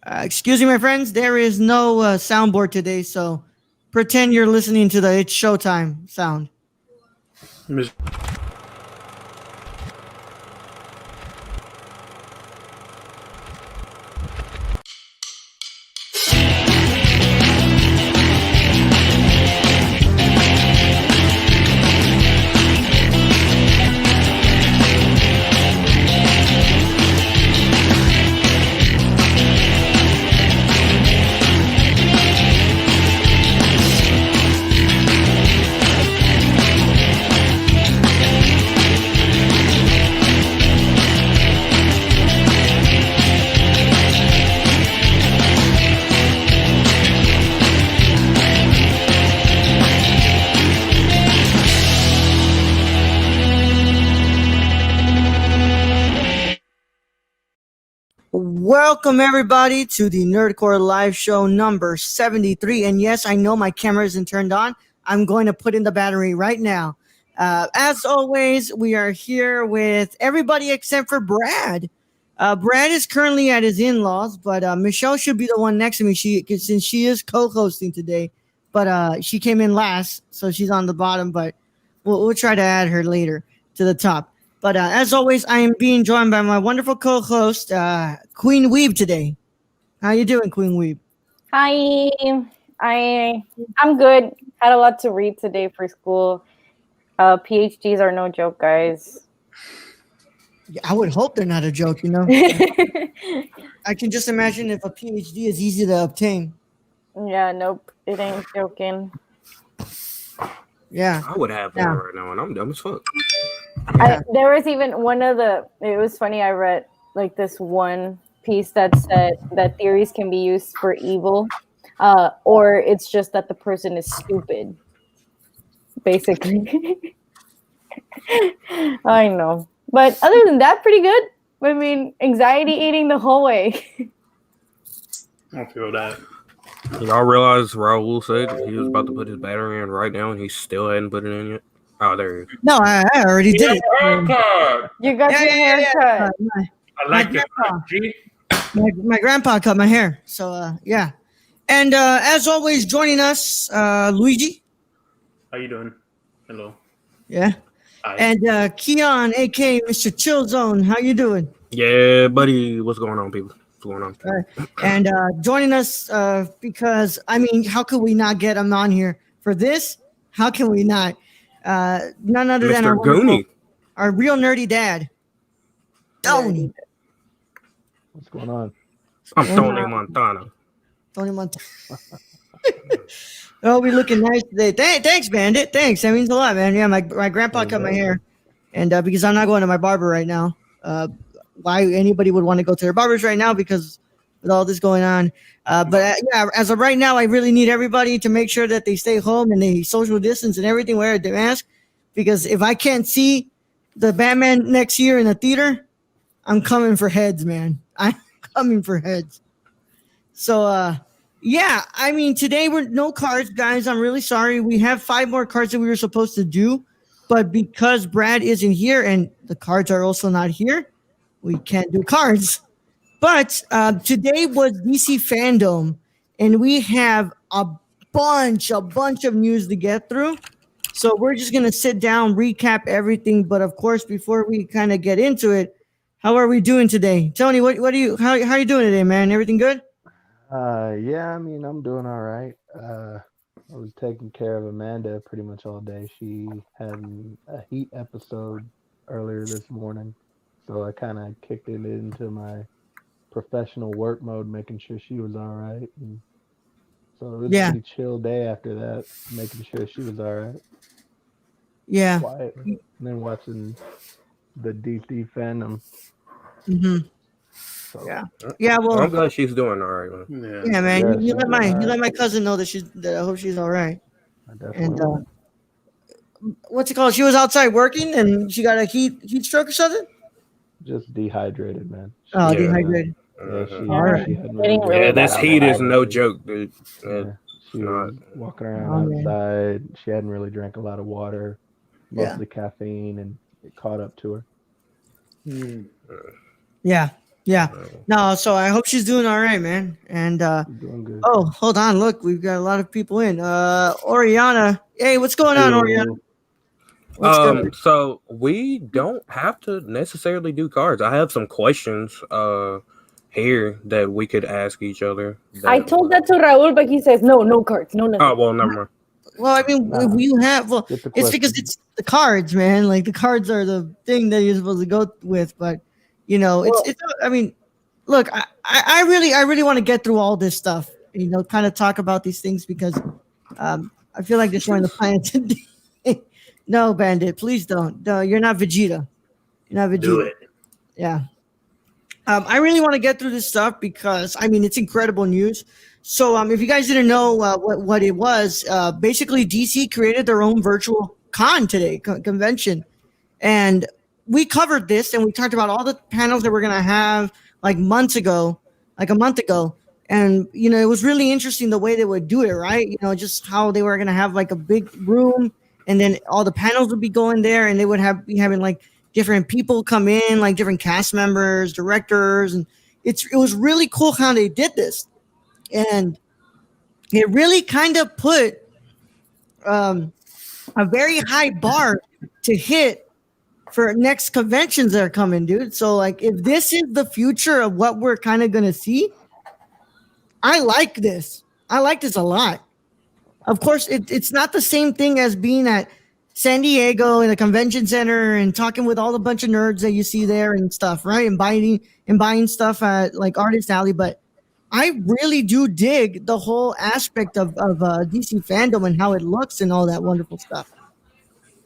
Excuse me, my friends. There is no soundboard today, so pretend you're listening to the "It's Showtime" sound. Welcome everybody to the Nerdcore Live Show number 73. And yes, I know my camera isn't turned on. I'm going to put in the battery right now. As always, we are here with everybody except for Brad. Brad is currently at his in-laws, but Michelle should be the one next to me. Since she is co-hosting today, but she came in last, so she's on the bottom. But we'll try to add her later to the top. But as always, I am being joined by my wonderful co-host, Queen Weeb today. How you doing, Queen Weeb? Hi, I'm good. Had a lot to read today for school. PhDs are no joke, guys. Yeah, I would hope they're not a joke, you know. I can just imagine if a PhD is easy to obtain. Yeah, nope, it ain't joking. Yeah, I would have one right now, and I'm dumb as fuck. Yeah. There was even one of the. It was funny. I read like this one piece that said that theories can be used for evil, or it's just that the person is stupid. Basically, I know. But other than that, pretty good. I mean, anxiety eating the whole way. I don't feel that. Y'all realize Raul said he was about to put his battery in right now, and he still hadn't put it in yet? Oh, there he is. No, I already did it. Haircut. You got your haircut. I like it. G. My grandpa cut my hair, so yeah. And as always, joining us, Luigi. How you doing? Hello. Yeah. Hi. And Keon, aka Mr. Chillzone. How you doing? Yeah, buddy. What's going on, people? What's going on? All right. And joining us because, I mean, how could we not get him on here for this? How can we not? None other than Mr. Goonie. Our real nerdy dad, Tony. What's going on? I'm Tony Montana. Tony Montana. Oh, we looking nice today. Thanks, Bandit. Thanks. That means a lot, man. Yeah, my grandpa cut my hair. And because I'm not going to my barber right now. Why anybody would want to go to their barbers right now because with all this going on. But yeah, as of right now, I really need everybody to make sure that they stay home and they social distance and everything, wear a mask. Because if I can't see the Batman next year in the theater, I'm coming for heads, man. I'm coming for heads. So, yeah, I mean, today we're no cards, guys. I'm really sorry. We have 5 more cards that we were supposed to do. But because Brad isn't here and the cards are also not here, we can't do cards. But today was DC Fandome, and we have a bunch of news to get through. So we're just gonna sit down, recap everything. But of course, before we kind of get into it, how are we doing today, Tony? How are you doing today, man? Everything good? Yeah, I mean, I'm doing all right. I was taking care of Amanda pretty much all day. She had a heat episode earlier this morning, so I kind of kicked it into my professional work mode, making sure she was all right. And so it was a pretty chill day after that, making sure she was all right. Yeah. Quiet. And then watching the DC Fandome. Mm-hmm. So, yeah. Well, I'm glad she's doing all right, man. Yeah, man. You let my cousin know that I hope she's all right. And what's it called? She was outside working and she got a heat stroke or something. Just dehydrated, man. Dehydrated. All right. This heat is no joke, dude. She was walking around outside. She hadn't really drank a lot of water, mostly caffeine, and it caught up to her. Yeah. Yeah. No, so I hope she's doing all right, man. And She's doing good. oh, hold on, look, we've got a lot of people in. Oriana, hey, what's going on, Oriana? Hello. What's good? So we don't have to necessarily do cards. I have some questions here that we could ask each other. I told that to Raul, but he says no cards, no nothing. Oh well, never mind. Well, I mean, Nah. if you have, well, Get the it's because question. it's the cards, man. Like the cards are the thing that you're supposed to go with, but you know, it's. I mean, look, I really want to get through all this stuff. You know, kind of talk about these things because I feel like destroying the planet today. No, Bandit, please don't. No, you're not Vegeta. You're not Vegeta. Do it. Yeah. I really want to get through this stuff because I mean it's incredible news. So if you guys didn't know what it was, basically DC created their own virtual con today, convention, and we covered this and we talked about all the panels that we're gonna have like a month ago, and you know it was really interesting the way they would do it, right? You know, just how they were gonna have like a big room and then all the panels would be going there and they would be having like different people come in, like different cast members, directors, and it was really cool how they did this, and it really kind of put a very high bar to hit for next conventions that are coming, dude. So like, if this is the future of what we're kind of gonna see, I like this. I like this a lot. Of course, it's not the same thing as being at San Diego in a convention center and talking with all the bunch of nerds that you see there and stuff, right? And buying stuff at like Artist Alley. But I really do dig the whole aspect of DC Fandome and how it looks and all that wonderful stuff.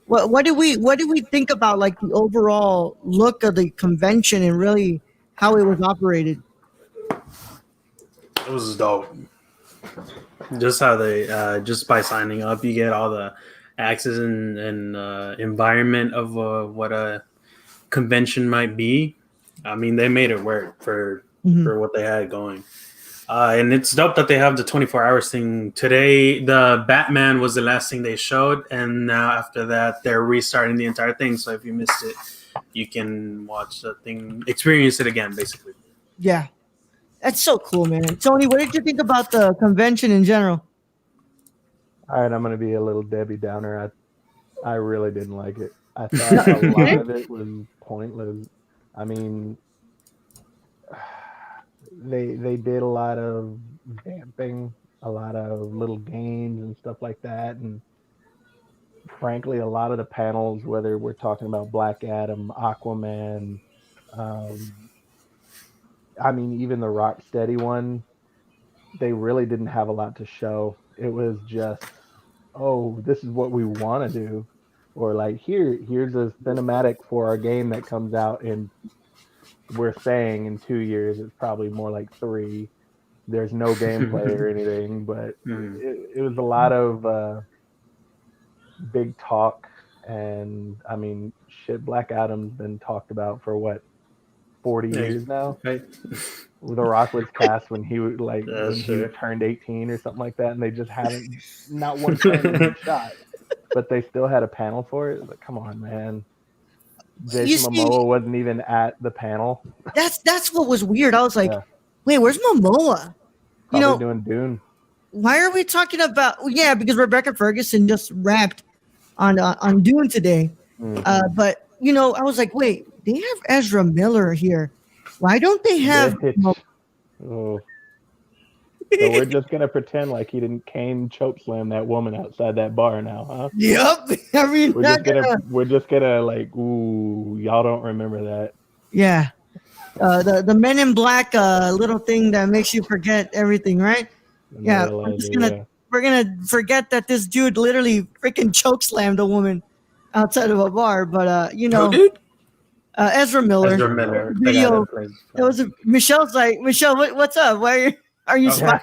What do we think about like the overall look of the convention and really how it was operated? It was dope. Just how they just by signing up, you get all the access and environment of what a convention might be. I mean, they made it work for what they had going. And it's dope that they have the 24 hours thing. Today, the Batman was the last thing they showed. And now after that, they're restarting the entire thing. So if you missed it, you can watch the thing, experience it again, basically. Yeah. That's so cool, man. Tony, what did you think about the convention in general? All right, I'm going to be a little Debbie Downer. I really didn't like it. I thought a lot of it was pointless. I mean, they did a lot of vamping, a lot of little games and stuff like that. And frankly, a lot of the panels, whether we're talking about Black Adam, Aquaman, I mean, even the Rocksteady one, they really didn't have a lot to show. It was just, oh, this is what we want to do. Or like, here's a cinematic for our game that comes out in, we're saying in 2 years, it's probably more like 3. There's no gameplay or anything, but it was a lot of big talk. And I mean, shit, Black Adam's been talked about for what, 40 years now. Right. The Rock was cast when he was like when he turned 18 or something like that, and they just haven't not one time shot, but they still had a panel for it. Like, come on, man. Jason Momoa wasn't even at the panel. That's what was weird. I was like, wait, where's Momoa? Probably doing Dune. Why are we talking about? Yeah, because Rebecca Ferguson just rapped on Dune today. But you know, I was like, wait, they have Ezra Miller here. Why don't they have? So we're just gonna pretend like he didn't cane chokeslam that woman outside that bar now, huh? Yep. I mean, we're just gonna like, ooh, y'all don't remember that? Yeah. The Men in Black little thing that makes you forget everything, right? Yeah. We're gonna forget that this dude literally freaking chokeslammed a woman outside of a bar, but Ezra Miller. Video. It was Michelle's like, Michelle, what's up? Why are you smiling?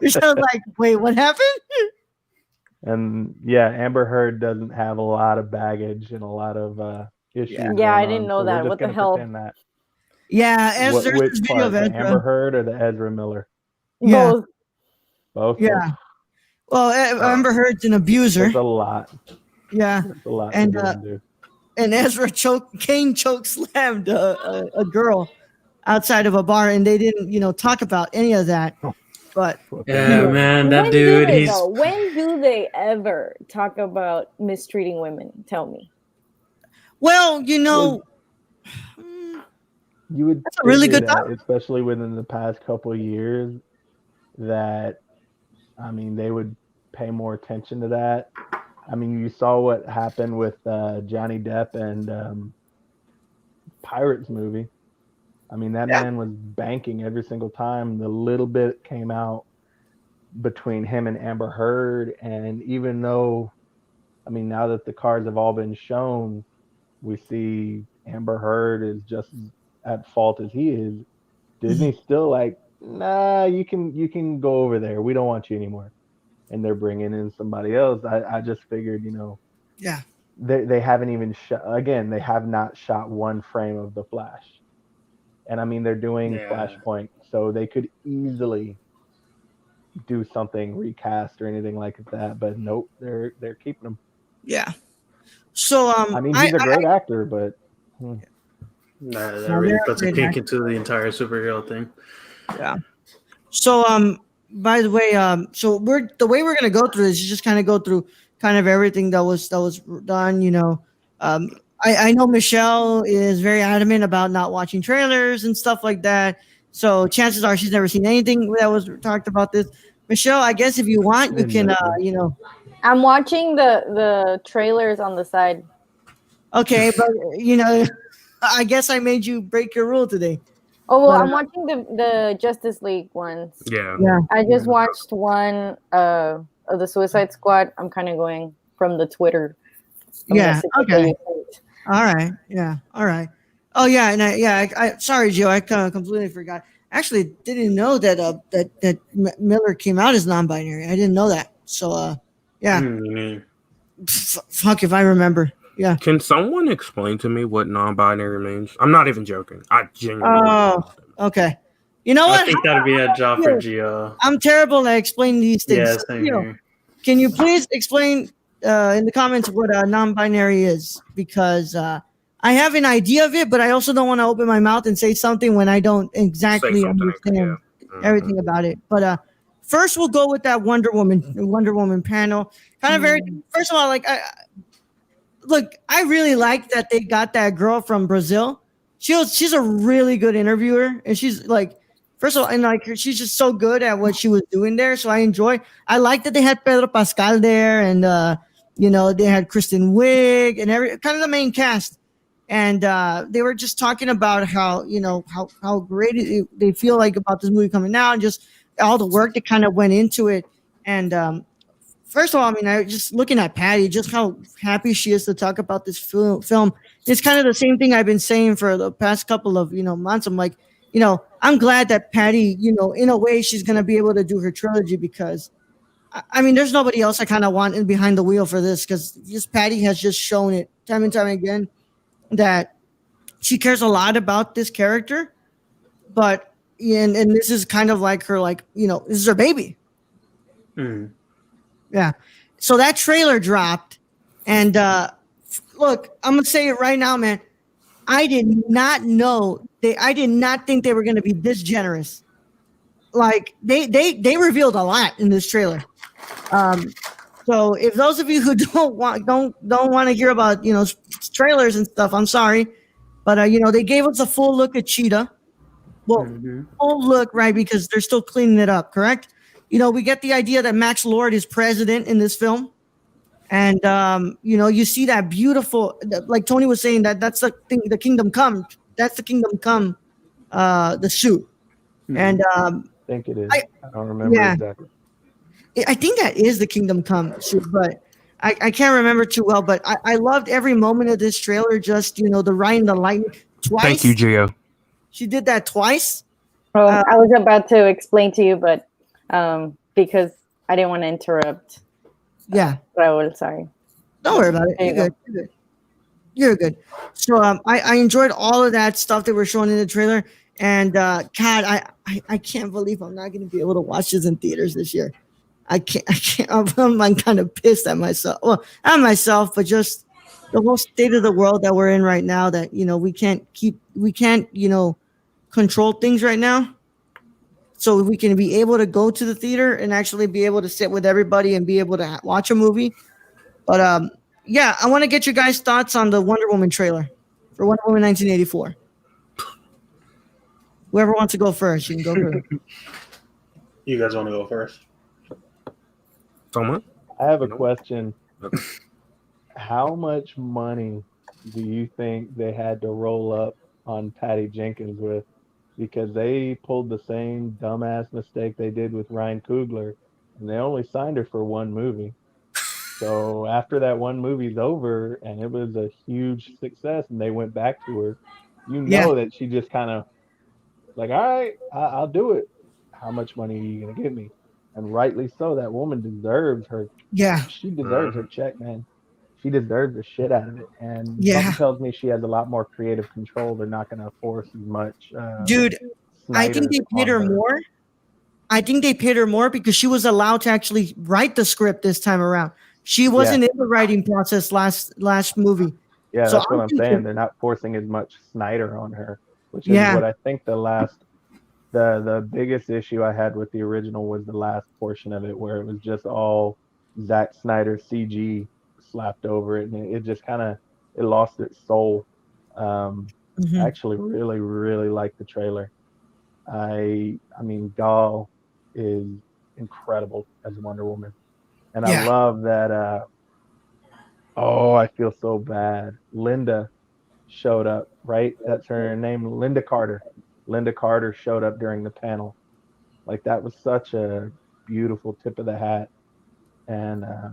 Michelle's like, wait, what happened? And yeah, Amber Heard doesn't have a lot of baggage and a lot of issues. Yeah, I didn't know that. What the hell? Yeah, Ezra's video of Ezra. The Amber Heard or the Ezra Miller? Yeah. Both. Yeah. Well, Amber Heard's an abuser. That's a lot. Yeah. That's a lot. And Ezra cane choke slammed a girl outside of a bar, and they didn't, talk about any of that. But Yeah, man, that When dude. do they, He's though? When do they ever talk about mistreating women? Tell me. well, You would that's a really figure good that, topic. especially within the past couple of years, that I mean they would pay more attention to that. I mean, you saw what happened with Johnny Depp and Pirates movie. I mean, that Yeah. man was banking every single time the little bit came out between him and Amber Heard. And even though, I mean, now that the cards have all been shown, we see Amber Heard is just as at fault as he is. Disney's still like, nah, you can go over there. We don't want you anymore. And they're bringing in somebody else. I just figured, Yeah. they haven't even shot, again, they have not shot one frame of the Flash. And I mean, they're doing Yeah. Flashpoint, so they could easily do something recast or anything like that. But nope, they're keeping him. Yeah. So I mean, he's a great actor, but that No, really they're puts a great kink into the entire superhero thing. yeah. So by the way, so the way we're gonna go through this is just kind of go through kind of everything that was done. I know Michelle is very adamant about not watching trailers and stuff like that. So chances are she's never seen anything that was talked about this. Michelle, I guess if you want, you can Nothing. I'm watching the trailers on the side. Okay, but I guess I made you break your rule today. Oh well, But, I'm watching the Justice League ones. Yeah. Yeah. I just watched one of the Suicide Squad. I'm kind of going from the Twitter. Yeah. message that Okay. you sent. All right. Yeah. All right. Oh yeah. And I sorry, Joe. I completely forgot. Actually, didn't know that that Miller came out as non-binary. I didn't know that. So yeah. Mm. Fuck if I remember. Yeah. Can someone explain to me what non-binary means? I'm not even joking. I genuinely. Oh. Okay. You know I what? think that'd be a job for Gio. I'm terrible at explaining these things. Yeah, So, same here. can you please explain in the comments what non-binary is? Because I have an idea of it, but I also don't want to open my mouth and say something when I don't exactly something, understand yeah. everything about it. But first, we'll go with that Wonder Woman panel. Kind of very. First of all, I really like that they got that girl from Brazil. She's a really good interviewer, and she's like, first of all, and she's just so good at what she was doing there. So I like that they had Pedro Pascal there, and they had Kristen Wiig and kind of the main cast, and they were just talking about how how great they feel like about this movie coming out, and just all the work that kind of went into it, and. First of all, I mean, I just looking at Patty, just how happy she is to talk about this film. It's kind of the same thing I've been saying for the past couple of months. I'm like, I'm glad that Patty, in a way, she's gonna be able to do her trilogy because, I mean, there's nobody else I kind of want in behind the wheel for this because just Patty has just shown it time and time again that she cares a lot about this character, but and this is kind of like her, this is her baby. Mm. Yeah. So that trailer dropped, and look, I'm gonna say it right now, man. I did not think they were gonna be this generous. Like they revealed a lot in this trailer. So if those of you who don't want to hear about trailers and stuff, I'm sorry, but they gave us a full look at Cheetah. Well, full look, right? Because they're still cleaning it up, correct? We get the idea that Max Lord is president in this film. And, you see that beautiful, like Tony was saying, that's the Kingdom Come. That's the Kingdom Come, the suit. And I think it is. I don't remember exactly. I think that is the Kingdom Come suit, but I can't remember too well. But I loved every moment of this trailer, just, the Ryan the Lightning twice. Thank you, Gio. She did that twice. Oh, I was about to explain to you, but because I didn't want to interrupt. Yeah. Raul, sorry. Don't worry about it. You're good. You're good. So I enjoyed all of that stuff that were shown in the trailer. And God, I can't believe I'm not going to be able to watch this in theaters this year. I can't. I'm kind of pissed at myself. Well, not myself, but just the whole state of the world that we're in right now. That we can't control things right now, so we can be able to go to the theater and actually be able to sit with everybody and be able to watch a movie. But yeah, I want to get your guys' thoughts on the Wonder Woman trailer for Wonder Woman 1984. Whoever wants to go first, you can go first. You guys want to go first? Someone? I have a No. question. Okay. How much money do you think they had to roll up on Patty Jenkins with? Because they pulled the same dumbass mistake they did with Ryan Coogler, and they only signed her for one movie. So after that one movie's over and it was a huge success and they went back to her, you Yeah. know that she just kind of like, all right, I'll do it. How much money are you going to give me? And rightly so. That woman deserves her. Yeah, She deserves her check, man. She deserves the shit out of it. And Yeah. something tells me she has a lot more creative control. They're not going to force as much. dude, I think Snyder they paid on her more. I think they paid her more because she was allowed to actually write the script this time around. She wasn't in the writing process last movie. Yeah, So that's what I'm thinking- saying. They're not forcing as much Snyder on her, which is Yeah. what I think the biggest issue I had with the original was the last portion of it where it was just all Zack Snyder CG slapped over it, and it just kind of it lost its soul. Mhm. I actually really, really like the trailer. I mean, Gal is incredible as Wonder Woman, and I Yeah. love that. Oh, I feel so bad. Linda showed up, right? That's her name, Linda Carter. Linda Carter showed up during the panel. Like that was such a beautiful tip of the hat, and I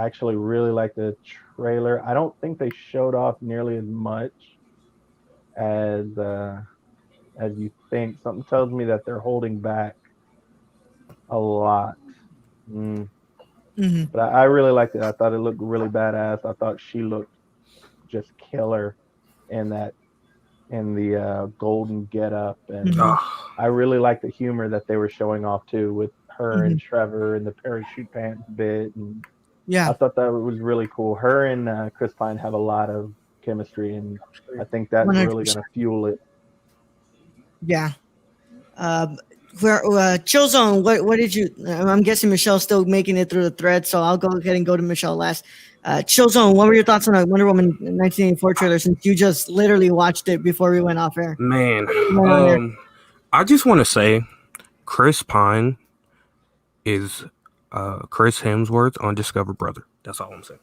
actually really like the trailer. I don't think they showed off nearly as much as you think. Something tells me that they're holding back a lot. Mm. Mhm. But I really liked it. I thought it looked really badass. I thought she looked just killer in the golden getup, and Mhm. Ah, I really like the humor that they were showing off too with her and Mhm. Trevor and the parachute pants bit, and Yeah. I thought that was really cool. Her and Chris Pine have a lot of chemistry, and I think that's really 100%. going to fuel it. Yeah. Where Chill Zone? What did you? I'm guessing Michelle's still making it through the thread, so I'll go ahead and go to Michelle last. Chill Zone. What were your thoughts on the Wonder Woman 1984 trailer? Since you just literally watched it before we went off air. man. Went on air. I just want to say Chris Pine is Chris Hemsworth's undiscovered brother. That's all I'm saying.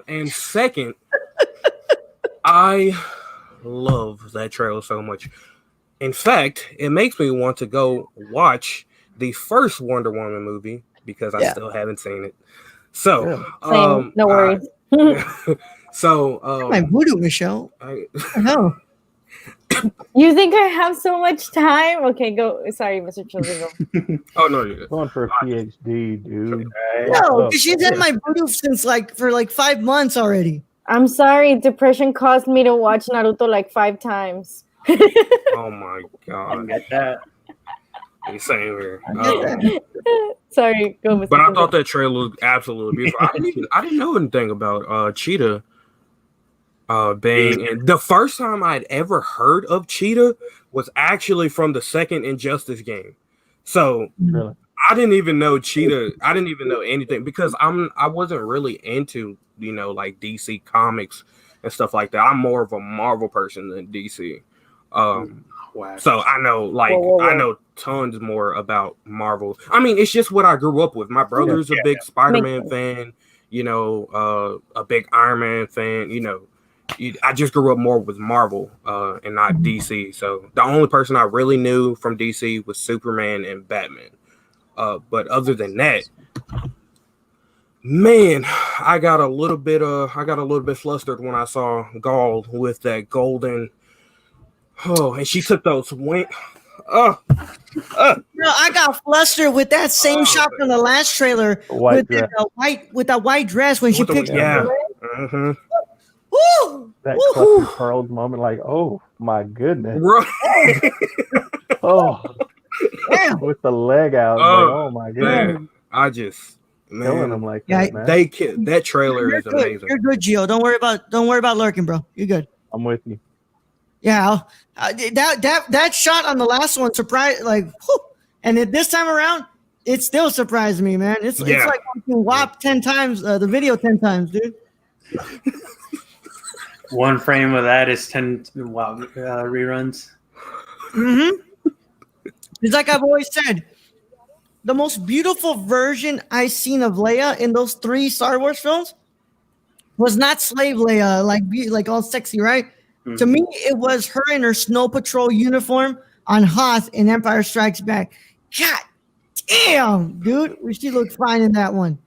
And second, I love that trailer so much. In fact, it makes me want to go watch the first Wonder Woman movie because I Yeah. still haven't seen it. So, Really? Same. No worries. so My voodoo, Michelle. No. You think I have so much time? Okay, go. Sorry, Mr. Children. Go. oh no, you're good. Going for a PhD, dude. No, Oh, because she's had my voodoo since for 5 months already. I'm sorry. Depression caused me to watch Naruto like 5 times. Oh my I god, get that. same here. Sorry, go, Mr. But I Children. thought that trailer was absolutely beautiful. I didn't know anything about Cheetah being, and the first time I'd ever heard of Cheetah was actually from the second Injustice game. So really? I didn't even know Cheetah. I didn't even know anything because I wasn't really into like DC comics and stuff like that. I'm more of a Marvel person than DC. Wow. So I know Whoa. I know tons more about Marvel. I mean, it's just what I grew up with. My brother's a big Spider-Man fan, a big Iron Man fan, I just grew up more with Marvel and not DC. So the only person I really knew from DC was Superman and Batman. But other than that, man, I got a little bit flustered when I saw Gaul with that golden. Oh, and she took those wing. No, I got flustered with that same shot from the last trailer White with that white dress when she picked yeah. up. Mm-hmm. Woo! That Woo-hoo! clutch pearls moment, like, oh my goodness. Right. Oh, Damn. with the leg out, like, oh my goodness. Man, I just Killing them like Yeah, that, man. that trailer You're is good. amazing. You're good, Gio. Don't worry about lurking, bro. You're good. I'm with you. Yeah, that shot on the last one surprised, like, whew. And this time around, it still surprised me, man. It's Yeah. like watching WAP 10 times, the video 10 times, dude. One frame of that is 10 reruns. It's like I've always said, the most beautiful version I've seen of Leia in those 3 Star Wars films was not slave Leia, like all sexy, right? Mm-hmm. To me, it was her in her Snow Patrol uniform on Hoth in Empire Strikes Back. God damn, dude, she looked fine in that one.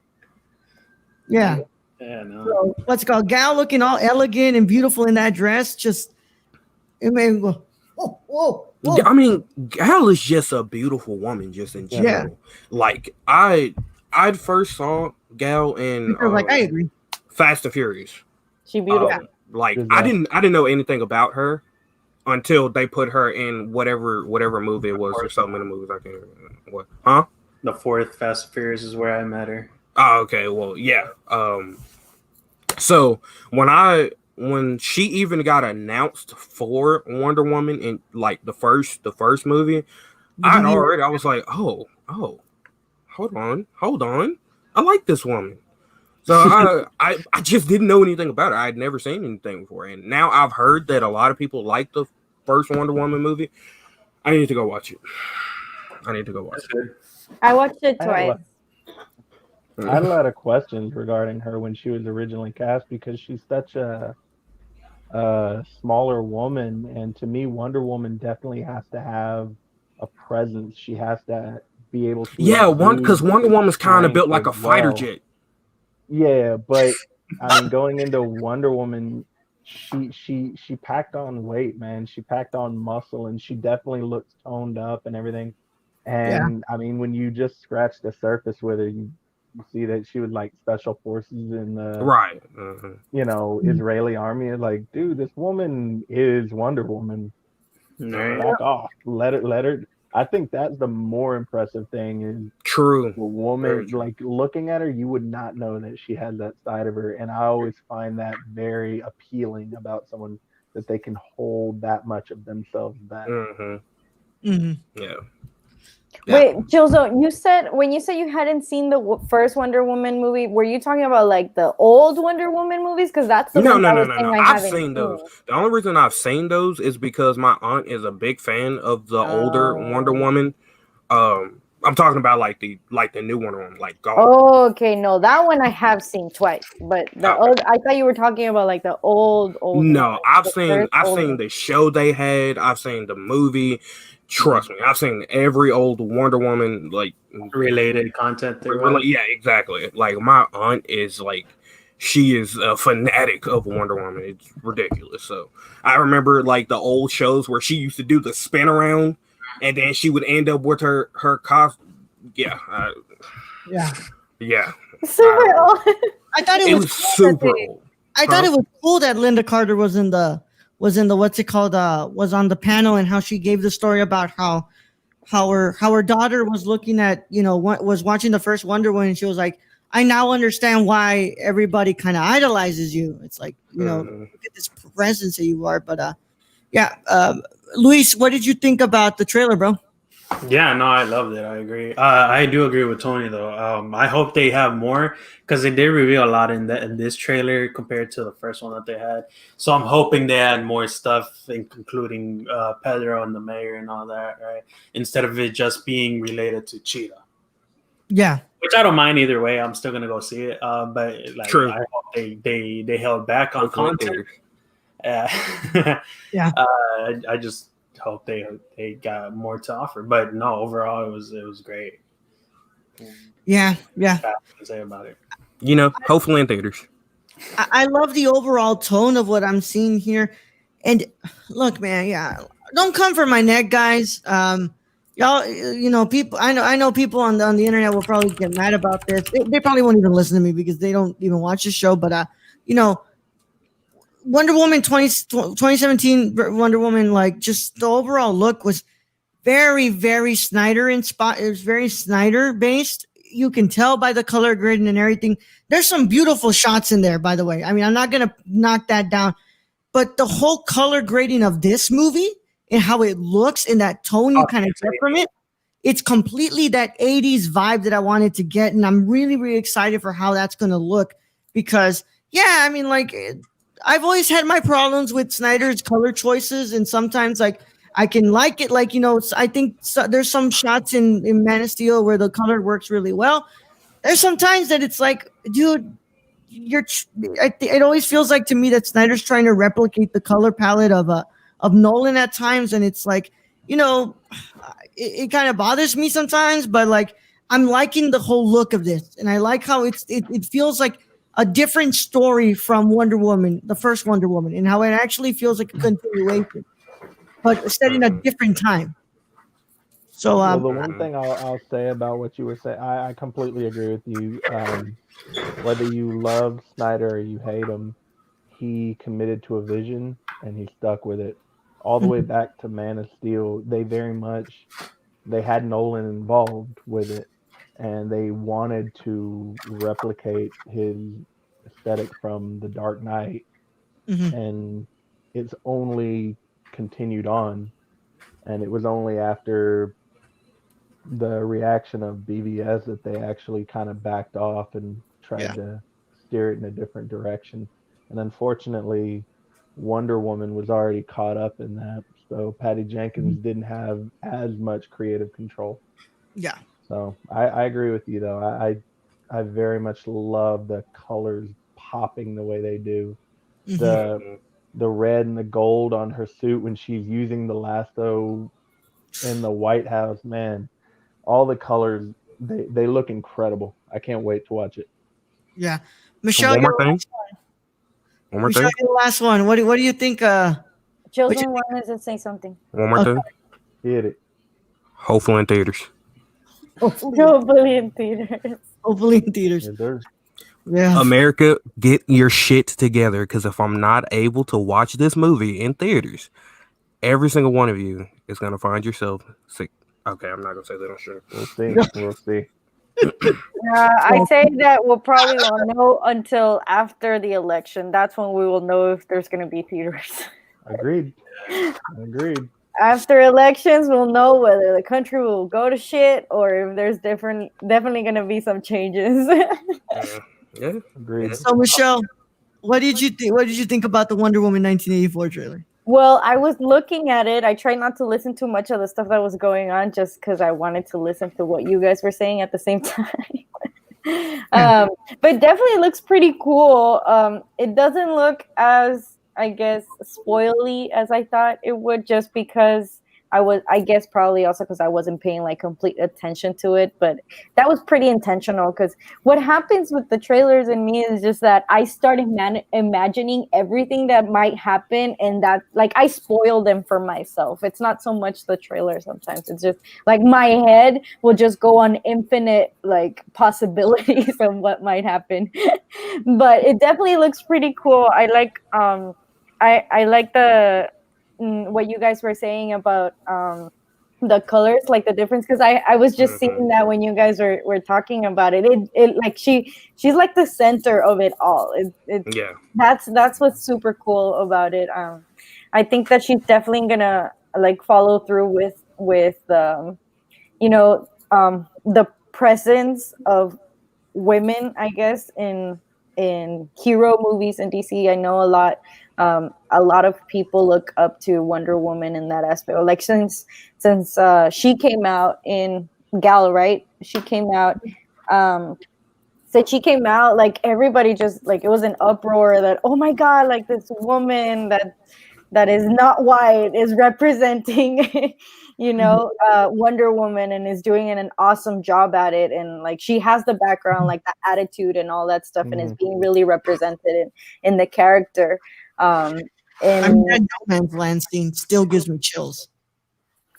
Yeah. Yeah, no. So, what's it called? Gal looking all elegant and beautiful in that dress. Just, it made me go, whoa. I mean, Gal is just a beautiful woman, just in general. Yeah. Like I first saw Gal in Like, I agree. Fast and Furious. She beautiful. Like I didn't know anything about her until they put her in whatever movie it was. There's so many movies I can't remember. What? Huh? The 4th Fast and Furious is where I met her. Oh, okay. Well, yeah. So when she even got announced for Wonder Woman in like the first movie, I was like, oh, hold on, I like this woman. So I just didn't know anything about her. I had never seen anything before, and now I've heard that a lot of people like the first Wonder Woman movie. I need to go watch it. I watched it twice. I had a lot of questions regarding her when she was originally cast because she's such a smaller woman, and to me, Wonder Woman definitely has to have a presence. She has to be able to. Yeah, because Wonder Woman's kind of built like a fighter jet. Yeah, but I mean, going into Wonder Woman, she packed on weight, man. She packed on muscle, and she definitely looks toned up and everything. And I mean, when you just scratch the surface with her, you see that she was like special forces in the right, Israeli army. Like, dude, this woman is Wonder Woman. Back off. Let her. I think that's the more impressive thing is true. The woman, like looking at her, you would not know that she has that side of her. And I always find that very appealing about someone that they can hold that much of themselves back. Yeah. Wait, Jilzo, when you said you hadn't seen the first Wonder Woman movie, were you talking about like the old Wonder Woman movies? Because that's the no. I I've seen those. The only reason I've seen those is because my aunt is a big fan of the older Wonder Woman. I'm talking about like the new Wonder Woman, like God. Oh, okay, no, that one I have seen twice, but I thought you were talking about like the old. No, I've seen the show they had. I've seen the movie. Trust me, I've seen every old Wonder Woman like related content. Yeah, exactly. Like my aunt is like, she is a fanatic of Wonder Woman. It's ridiculous. So I remember like the old shows where she used to do the spin around, and then she would end up with her costume. Yeah. Super old. I thought it was super old. I thought it was cool that Linda Carter was in the what's it called, was on the panel, and how she gave the story about how her daughter was looking at, was watching the first Wonder Woman, and she was like, I now understand why everybody kind of idolizes you. It's like, look at this presence that you are. But Luis, what did you think about the trailer, bro? Yeah, no, I loved it. I agree. I do agree with Tony though. I hope they have more because they did reveal a lot in this trailer compared to the first one that they had. So I'm hoping they add more stuff, including Pedro and the mayor and all that, right? Instead of it just being related to Cheetah. Yeah, which I don't mind either way. I'm still gonna go see it. But like, true. I hope they held back on content. I just hope they got more to offer, but no, overall it was great. Yeah. To say about it, hopefully in theaters. I love the overall tone of what I'm seeing here, and look, man, don't come for my neck, guys. Y'all, people. I know people on the internet will probably get mad about this. They probably won't even listen to me because they don't even watch the show. But Wonder Woman 2017 Wonder Woman, like, just the overall look was very, very Snyder inspired. It was very Snyder based. You can tell by the color grading and everything. There's some beautiful shots in there, by the way. I mean, I'm not gonna knock that down. but the whole color grading of this movie and how it looks and that tone you kind of get from it, it's completely that 80s vibe that I wanted to get. And I'm really, really excited for how that's going to look because, yeah, I mean, like, I've always had my problems with Snyder's color choices. And sometimes, like, I can like it. Like, I think there's some shots in Man of Steel where the color works really well. There's some times that it's like, dude, it always feels like to me that Snyder's trying to replicate the color palette of Nolan at times. And it's like, it kind of bothers me sometimes, but like I'm liking the whole look of this, and I like how it feels like a different story from Wonder Woman, the first Wonder Woman, and how it actually feels like a continuation, but set in a different time. So, well, the one thing I'll say about what you were saying, I completely agree with you. Whether you love Snyder or you hate him, he committed to a vision and he stuck with it all the way back to Man of Steel. They had Nolan involved with it, and they wanted to replicate his aesthetic from The Dark Knight, and it's only continued on. And it was only after the reaction of BVS that they actually kind of backed off and tried to steer it in a different direction. And unfortunately, Wonder Woman was already caught up in that. So Patty Jenkins didn't have as much creative control. Yeah. So I agree with you though. I very much love the colors popping the way they do. The red and the gold on her suit when she's using the lasso in the White House, man. All the colors, they look incredible. I can't wait to watch it. Yeah. Michelle, One more you're thing. One more Michelle, thing. you're the last one. What do you think? Children wanted to say something. One more thing. Hit it. Hopefully in theaters. Hopefully in theaters. Hopefully in theaters. Yeah. America, get your shit together, because if I'm not able to watch this movie in theaters, every single one of you is gonna find yourself sick. Okay, I'm not gonna say that on sure. We'll see. We'll see. I say that we'll probably won't know until after the election. That's when we will know if there's going to be theaters. Agreed. After elections, we'll know whether the country will go to shit or if there's definitely going to be some changes. Yeah. Agreed. So Michelle, what did you think? What did you think about the Wonder Woman 1984 trailer? Well, I was looking at it. I tried not to listen to much of the stuff that was going on just because I wanted to listen to what you guys were saying at the same time. But definitely looks pretty cool. It doesn't look as, I guess, spoily as I thought it would, just because I guess probably also because I wasn't paying like complete attention to it, but that was pretty intentional, because what happens with the trailers and me is just that I started imagining everything that might happen, and that like I spoil them for myself. It's not so much the trailer sometimes, it's just like my head will just go on infinite like possibilities of what might happen. But it definitely looks pretty cool. I like I like the what you guys were saying about the colors, like the difference, because I was just seeing that when you guys were talking about it. It like she's like the center of it all. Yeah, that's what's super cool about it. I think that she's definitely gonna like follow through with the presence of women, I guess, in hero movies in DC. I know a lot of people look up to Wonder Woman in that aspect. Like since she came out in Gal, right? She came out. Said she came out, like everybody just like it was an uproar that, oh my god, like this woman that is not white is representing Wonder Woman and is doing an awesome job at it, and like she has the background, like the attitude and all that stuff, and is being really represented in the character. And I mean, that No Man's Land scene still gives me chills.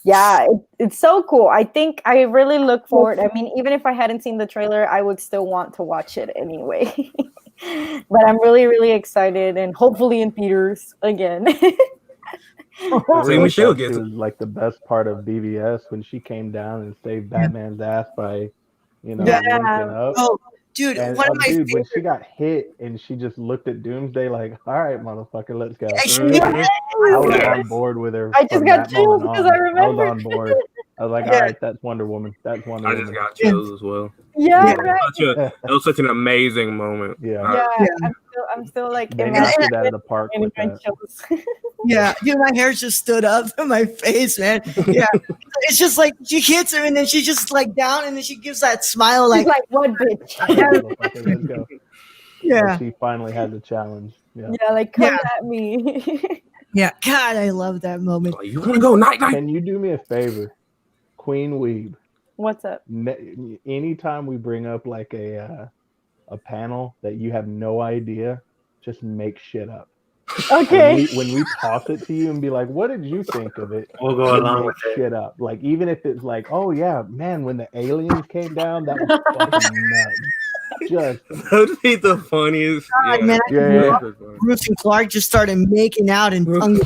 Yeah, it's so cool. I think I really look forward. I mean, even if I hadn't seen the trailer, I would still want to watch it anyway. But I'm really, really excited, and hopefully in theaters again. See, Michelle gets was like the best part of BVS when she came down and saved Batman's ass by, linking up. Oh, dude, And one of my dude, when favorite. she got hit and she just looked at Doomsday like, "All right, motherfucker, let's go." Actually, I was on board with her. I just from got that moment chills because on. I remember. was on board. I was like, Yeah. "All right, that's Wonder Woman. That's Wonder I Woman." just got chills as well. Yeah, Yeah. right. That was such an amazing moment. Yeah. Yeah, Yeah. I'm still like They imagining knocked it out of the park getting with my that. chills. Yeah, dude, my hair just stood up in my face, man. Yeah, it's just like she hits her, and then she just like down, and then she gives that smile, She's like, like, what bitch? Motherfucker, let's go. yeah, Like she finally had the challenge. Yeah. Yeah, like come Yeah. at me. yeah. God, I love that moment. Like, you want to go night night? Can you do me a favor, Queen Weeb? What's up? Anytime we bring up like a panel that you have no idea, just make shit up. Okay. When we toss it to you and be like, "What did you think of it?" We'll go you along make with it. shit up. Like even if it's like, "Oh yeah, man, when the aliens came down, that was fucking nuts." Just That would be the funniest. God, Yeah. man, yeah. Bruce and Clark just started making out and tongue.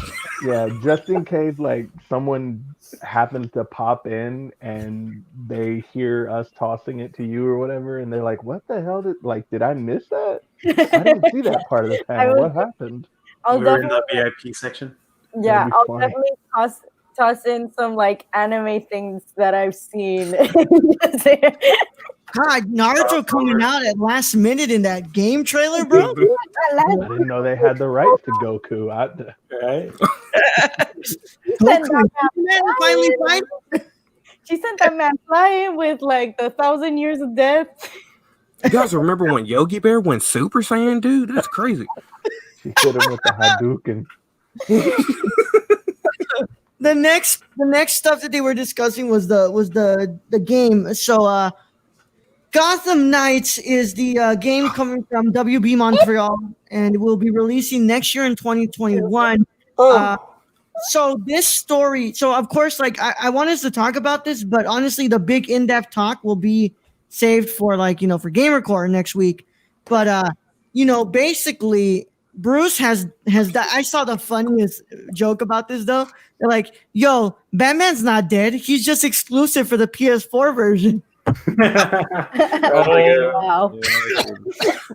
Yeah, just in case like someone happens to pop in and they hear us tossing it to you or whatever, and they're like, "What the hell did I miss that? I didn't see that part of the panel. What happened?" I'll We were in definitely, the VIP section. yeah, That'd be I'll funny. definitely toss in some like anime things that I've seen. God, Naruto coming out at last minute in that game trailer, bro. I didn't know they had the rights to Goku. Right? Goku and Superman finally fight. She sent that man flying with like the 1,000 years of death. You guys remember when Yogi Bear went Super Saiyan, dude? That's crazy. She hit him with the Hadouken. The next stuff that they were discussing was the game. So Gotham Knights is the game coming from WB Montreal, and it will be releasing next year in 2021. So this story, so of course, like I want us to talk about this, but honestly, the big in-depth talk will be saved for like, for GamerCore next week. But basically, Bruce has I saw the funniest joke about this though. They're like, "Yo, Batman's not dead. He's just exclusive for the PS4 version." Wow.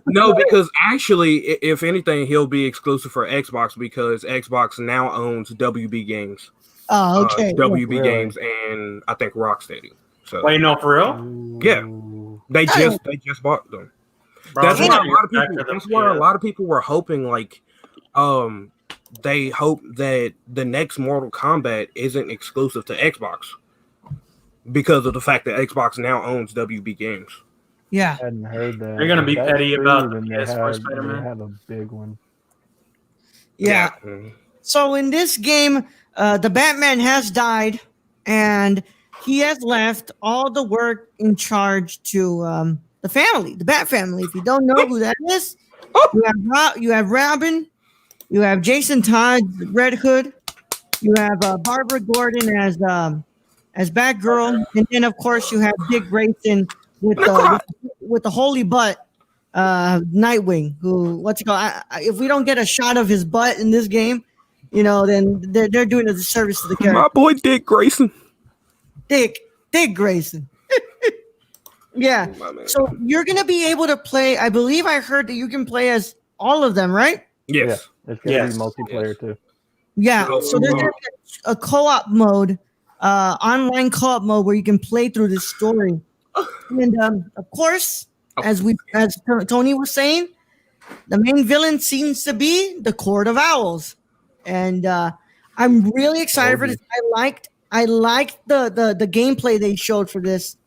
No, because actually, if anything, he'll be exclusive for Xbox because Xbox now owns WB Games. Oh, okay. WB Really? Games and I think Rocksteady. So Wait, no, for real? Yeah. they just bought them. Bro, That's I why wanna a lot of get back people. to the That's why a PS. lot of people were hoping like, they hope that the next Mortal Kombat isn't exclusive to Xbox because of the fact that Xbox now owns WB Games. Yeah. I hadn't heard that. You're gonna be If that's petty true, about the then PS4 Spider-Man? They have a big one. Yeah. Mhm. So in this game, the Batman has died, and he has left all the work in charge to the family, the Bat family. If you don't know who that is, you have Robin, you have Jason Todd, Red Hood, you have Barbara Gordon as Batgirl, and then of course you have Dick Grayson with the holy butt. Nightwing, who what's it called? If we don't get a shot of his butt in this game, then they're doing a disservice to the character. My boy Dick Grayson. Dick Grayson. Yeah. My man. So you're gonna be able to play. I believe I heard that you can play as all of them, right? Yes. Yeah, it's gonna Yes. be multiplayer too. Yeah. Oh, So there's gonna be a co-op mode, online co-op mode where you can play through this story, and of course, as Tony was saying, the main villain seems to be the Court of Owls, and I'm really excited for this. I liked the gameplay they showed for this.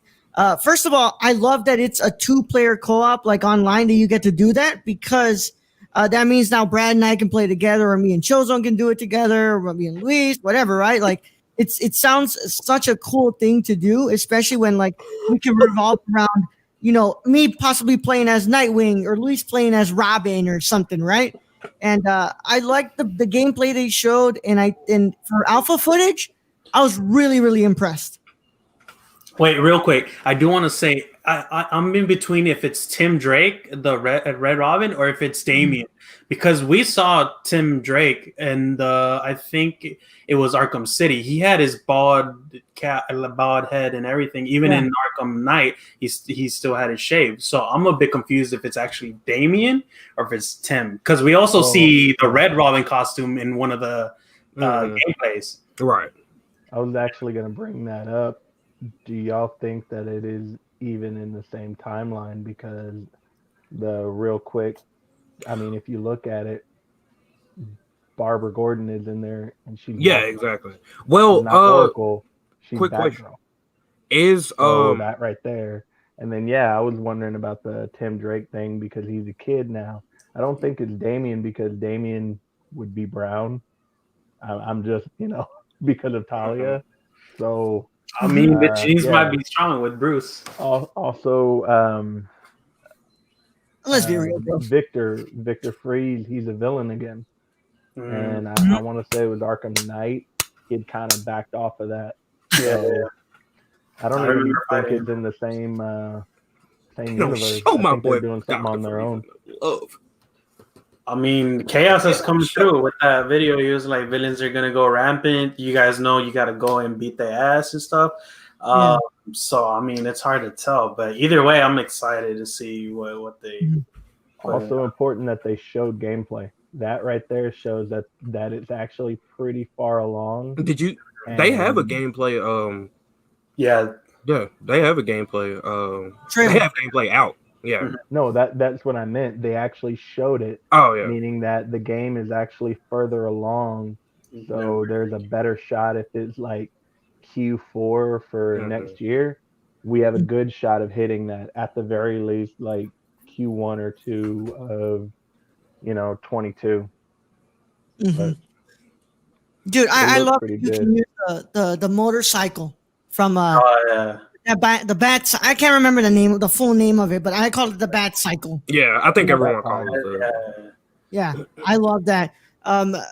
First of all, I love that it's a 2-player co-op, like online, that you get to do that because that means now Brad and I can play together, or me and Chozone can do it together, or me and Luis, whatever, right? Like it sounds such a cool thing to do, especially when like we can revolve around, me possibly playing as Nightwing or Luis playing as Robin or something, right? And I liked the gameplay they showed, and for alpha footage, I was really, really impressed. Wait, real quick. I do want to say I'm in between if it's Tim Drake, the Red Robin, or if it's Damien, because we saw Tim Drake and I think it was Arkham City. He had his bald head and everything. Even in Arkham Knight, he still had his shave. So I'm a bit confused if it's actually Damien or if it's Tim, because we also see the Red Robin costume in one of the gameplays. Right. I was actually going to bring that up. Do y'all think that it is even in the same timeline? Because real quick, I mean, if you look at it, Barbara Gordon is in there, and she's exactly. Well, she's not Oracle, she's quick Batgirl. question. Is that right there? And then I was wondering about the Tim Drake thing because he's a kid now. I don't think it's Damien because Damien would be brown. I'm just because of Talia. So I mean, the genes might be strong with Bruce. Also, Let's be real, bro. Victor Freeze, he's a villain again. And I want to say it was Arkham Knight. He'd kind of backed off of that. So I don't even think it's in the same universe. Show my I think boy they're doing something on their own. Love. I mean, Chaos has come through with that video. He was like, villains are gonna go rampant. You guys know you gotta go and beat their ass and stuff. So I mean, it's hard to tell, but either way, I'm excited to see what they. Also important that they showed gameplay. That right there shows that it's actually pretty far along. Did you? They have a gameplay. Yeah, they have a gameplay. They have gameplay out. Yeah. No, that's what I meant. They actually showed it. Oh yeah. Meaning that the game is actually further along. So there's a better shot if it's like Q4 for next year. We have a good shot of hitting that at the very least, like Q1 or 2 of 22. Dude, I love you can use the motorcycle from the bat. I can't remember the full name of it, but I call it the bat cycle. Yeah, I think everyone calls it. Yeah, I love that. God,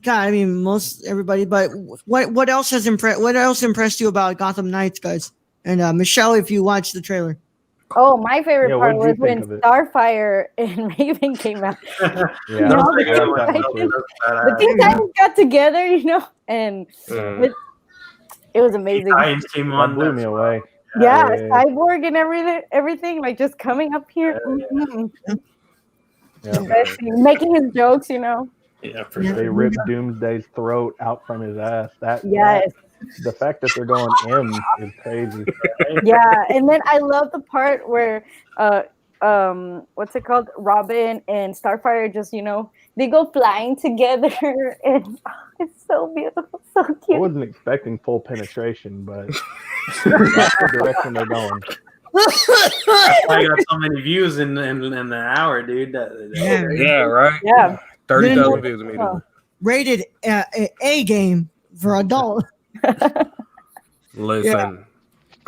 I mean, most everybody. But what else has impressed? What else impressed you about Gotham Knights, guys? And Michelle, if you watched the trailer. Oh, my favorite part was when Starfire and Raven came out. The Teen Titans got together, and it was amazing. That blew me away. Yeah, Cyborg and everything, like just coming up here, making his jokes, Yeah, for sure. They ripped Doomsday's throat out from his ass. The fact that they're going M is crazy. Yeah, and then I love the part where what's it called? Robin and Starfire just, they go flying together, and it's so beautiful, so cute. I wasn't expecting full penetration, but that's the direction they're going. I got so many views in an hour, dude. Right? Yeah. 30,000 views immediately. Rated A game for adult. Listen,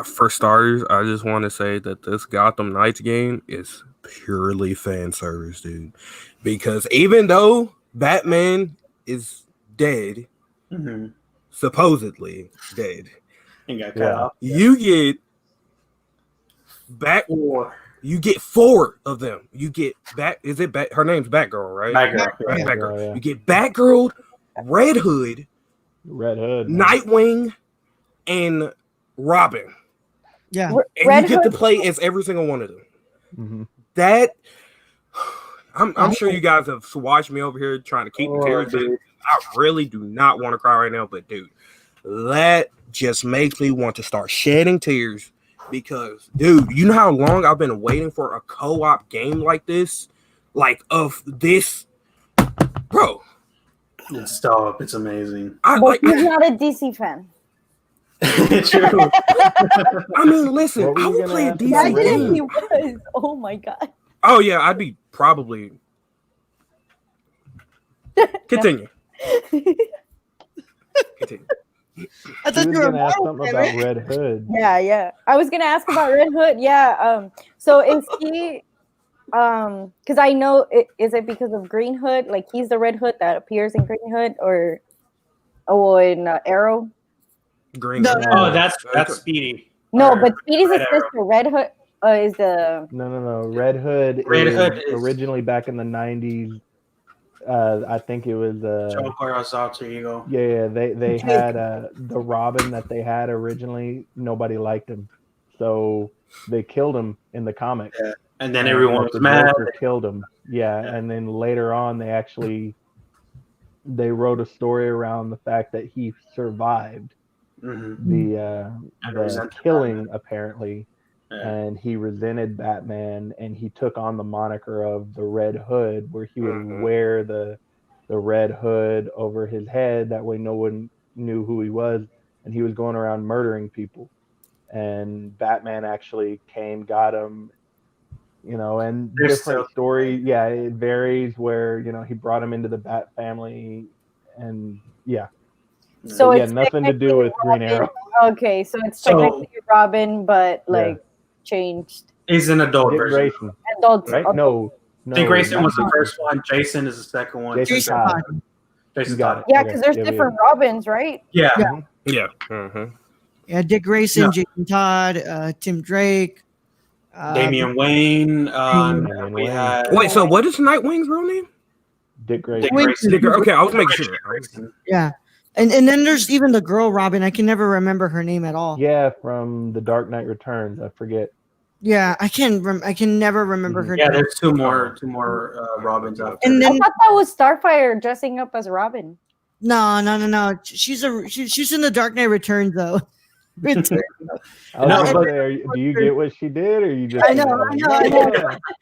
for starters, I just want to say that this Gotham Knights game is purely fan service, dude. Because even though Batman is dead, supposedly dead, you get you get 4 of them. You get her name's Batgirl, right? Batgirl. Yeah. You get Batgirl, Red Hood, Nightwing, and Robin. Yeah. And you get to play as every single one of them. Mm-hmm. That I'm sure you guys have watched me over here trying to keep the tears. I really do not want to cry right now, but dude, that just makes me want to start shedding tears because, dude, you know how long I've been waiting for a co-op game like this? Like, of this, bro. It's dope. It's amazing. But he's not a DC fan. True. I mean, listen, I would play a DC game. He was. Oh my god. Oh yeah, I'd be probably. Continue. I thought you were gonna ask something about Red Hood. Yeah. I was gonna ask about Red Hood. Yeah. So is he? Because I know is it because of Green Hood? Like he's the Red Hood that appears in Green Hood, or in Arrow? Green. That's Speedy. No, Or but Speedy's Red his Arrow. sister. Red Hood is the. No. Red Hood Red is Hood is originally back in the 90s. I think it was Joker's alter ego. yeah, they had the Robin that they had originally, nobody liked him. So they killed him in the comic. Yeah. And then And everyone that was the mad. Joker killed him. Yeah, Yeah. and then later on they wrote a story around the fact that he survived Mm-hmm. the And the resented killing apparently, Yeah. and he resented Batman, and he took on the moniker of the Red Hood, where he would Mhm. wear the red hood over his head, that way no one knew who he was, and he was going around murdering people. And Batman actually came, got him, and They're different still story. Yeah, it varies where, he brought him into the Bat family, and yeah. So But yeah, it's nothing to do technically with Green Robin. Arrow. Okay, so it's So- technically Robin, but Yeah. like changed. He's an adult Dick version. Grayson, Adult. right? No. Dick Grayson not was the Dick first Grayson. one. Jason is the second one. Jason Todd. Jason You got Todd. it. Yeah, Okay. because there's Yeah, different Robins, right? Yeah. Yeah. Yeah. Mhm. Yeah, Dick Grayson, No. Jason Todd, Tim Drake, Damian Wayne. Damian We Wayne. had Wait, so what is Nightwing's real name? Dick Grayson. Dick Grayson. Okay, I was making sure. Dick Grayson. Yeah, and then there's even the girl Robin. I can never remember her name at all. Yeah, from The Dark Knight Returns. I forget. Yeah, I can never remember her Yeah, name. there's two more Robins out there. And I then thought that was Starfire dressing up as Robin. no. She's in the Dark Knight Returns though. Return. I was No, gonna but- say, do you get what she did, or you just? I know.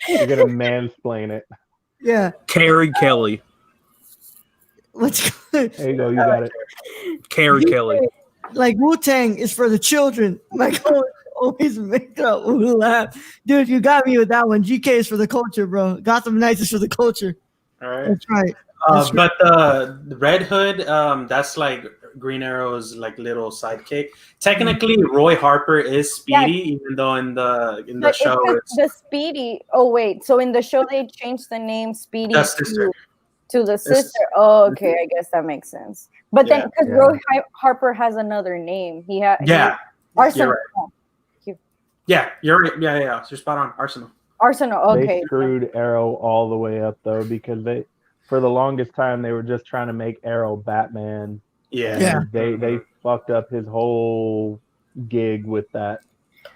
You're gonna mansplain it. Yeah, Carrie Kelly. what's good? There you go. You got it. Carrie Kelly. Like Wu Tang is for the children. Like always make that laugh, dude. You got me with that one. GK is for the culture, bro. Gotham Knights is for the culture. All right. That's right. But the Red Hood, that's like Green Arrow's like little sidekick. Technically, Roy Harper is Speedy, even though in the But show it's the Speedy. Oh wait, so in the show they changed the name Speedy the sister. to the sister. Oh, okay, I guess that makes sense. But then Yeah. because Yeah. Roy Harper has another name, he had Yeah, Arsenal. you're yeah, you're right. Yeah, you're spot on. Arsenal. Arsenal. They Okay. screwed Arrow all the way up though, because for the longest time, they were just trying to make Arrow Batman. Yeah. Yeah. And they fucked up his whole gig with that.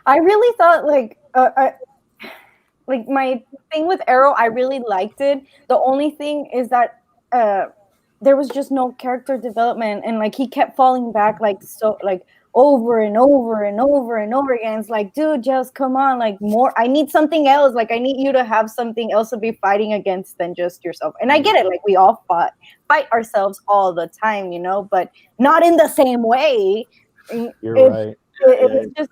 I really thought like my thing with Arrow, I really liked it. The only thing is that there was just no character development, and like he kept falling back like over and over and over and over again. It's like, dude, just come on, like more. I need something else. Like I need you to have something else to be fighting against than just yourself. And I get it, like we all fight ourselves all the time, but not in the same way. You're It- right. It's just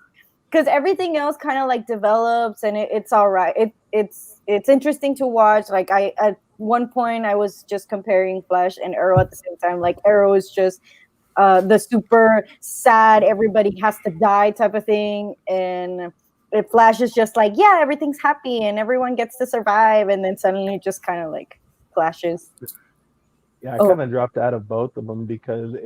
because everything else kind of like develops, and it's all right. It's interesting to watch. Like at one point I was just comparing Flash and Arrow at the same time. Like Arrow is just the super sad, everybody has to die type of thing, and Flash is just like, yeah, everything's happy and everyone gets to survive, and then suddenly it just kind of like flashes. Yeah, I Oh. kind of dropped out of both of them because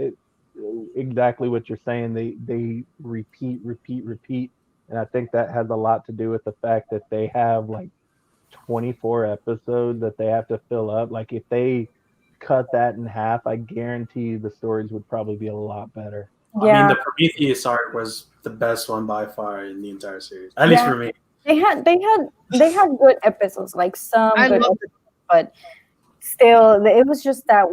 exactly what you're saying. They repeat, and I think that has a lot to do with the fact that they have like 24 episodes that they have to fill up. Like if they cut that in half, I guarantee the stories would probably be a lot better. I Yeah, mean, the Prometheus arc was the best one by far in the entire series, at least Yeah. for me. they had good episodes, like some I good love episodes, but still, it was just that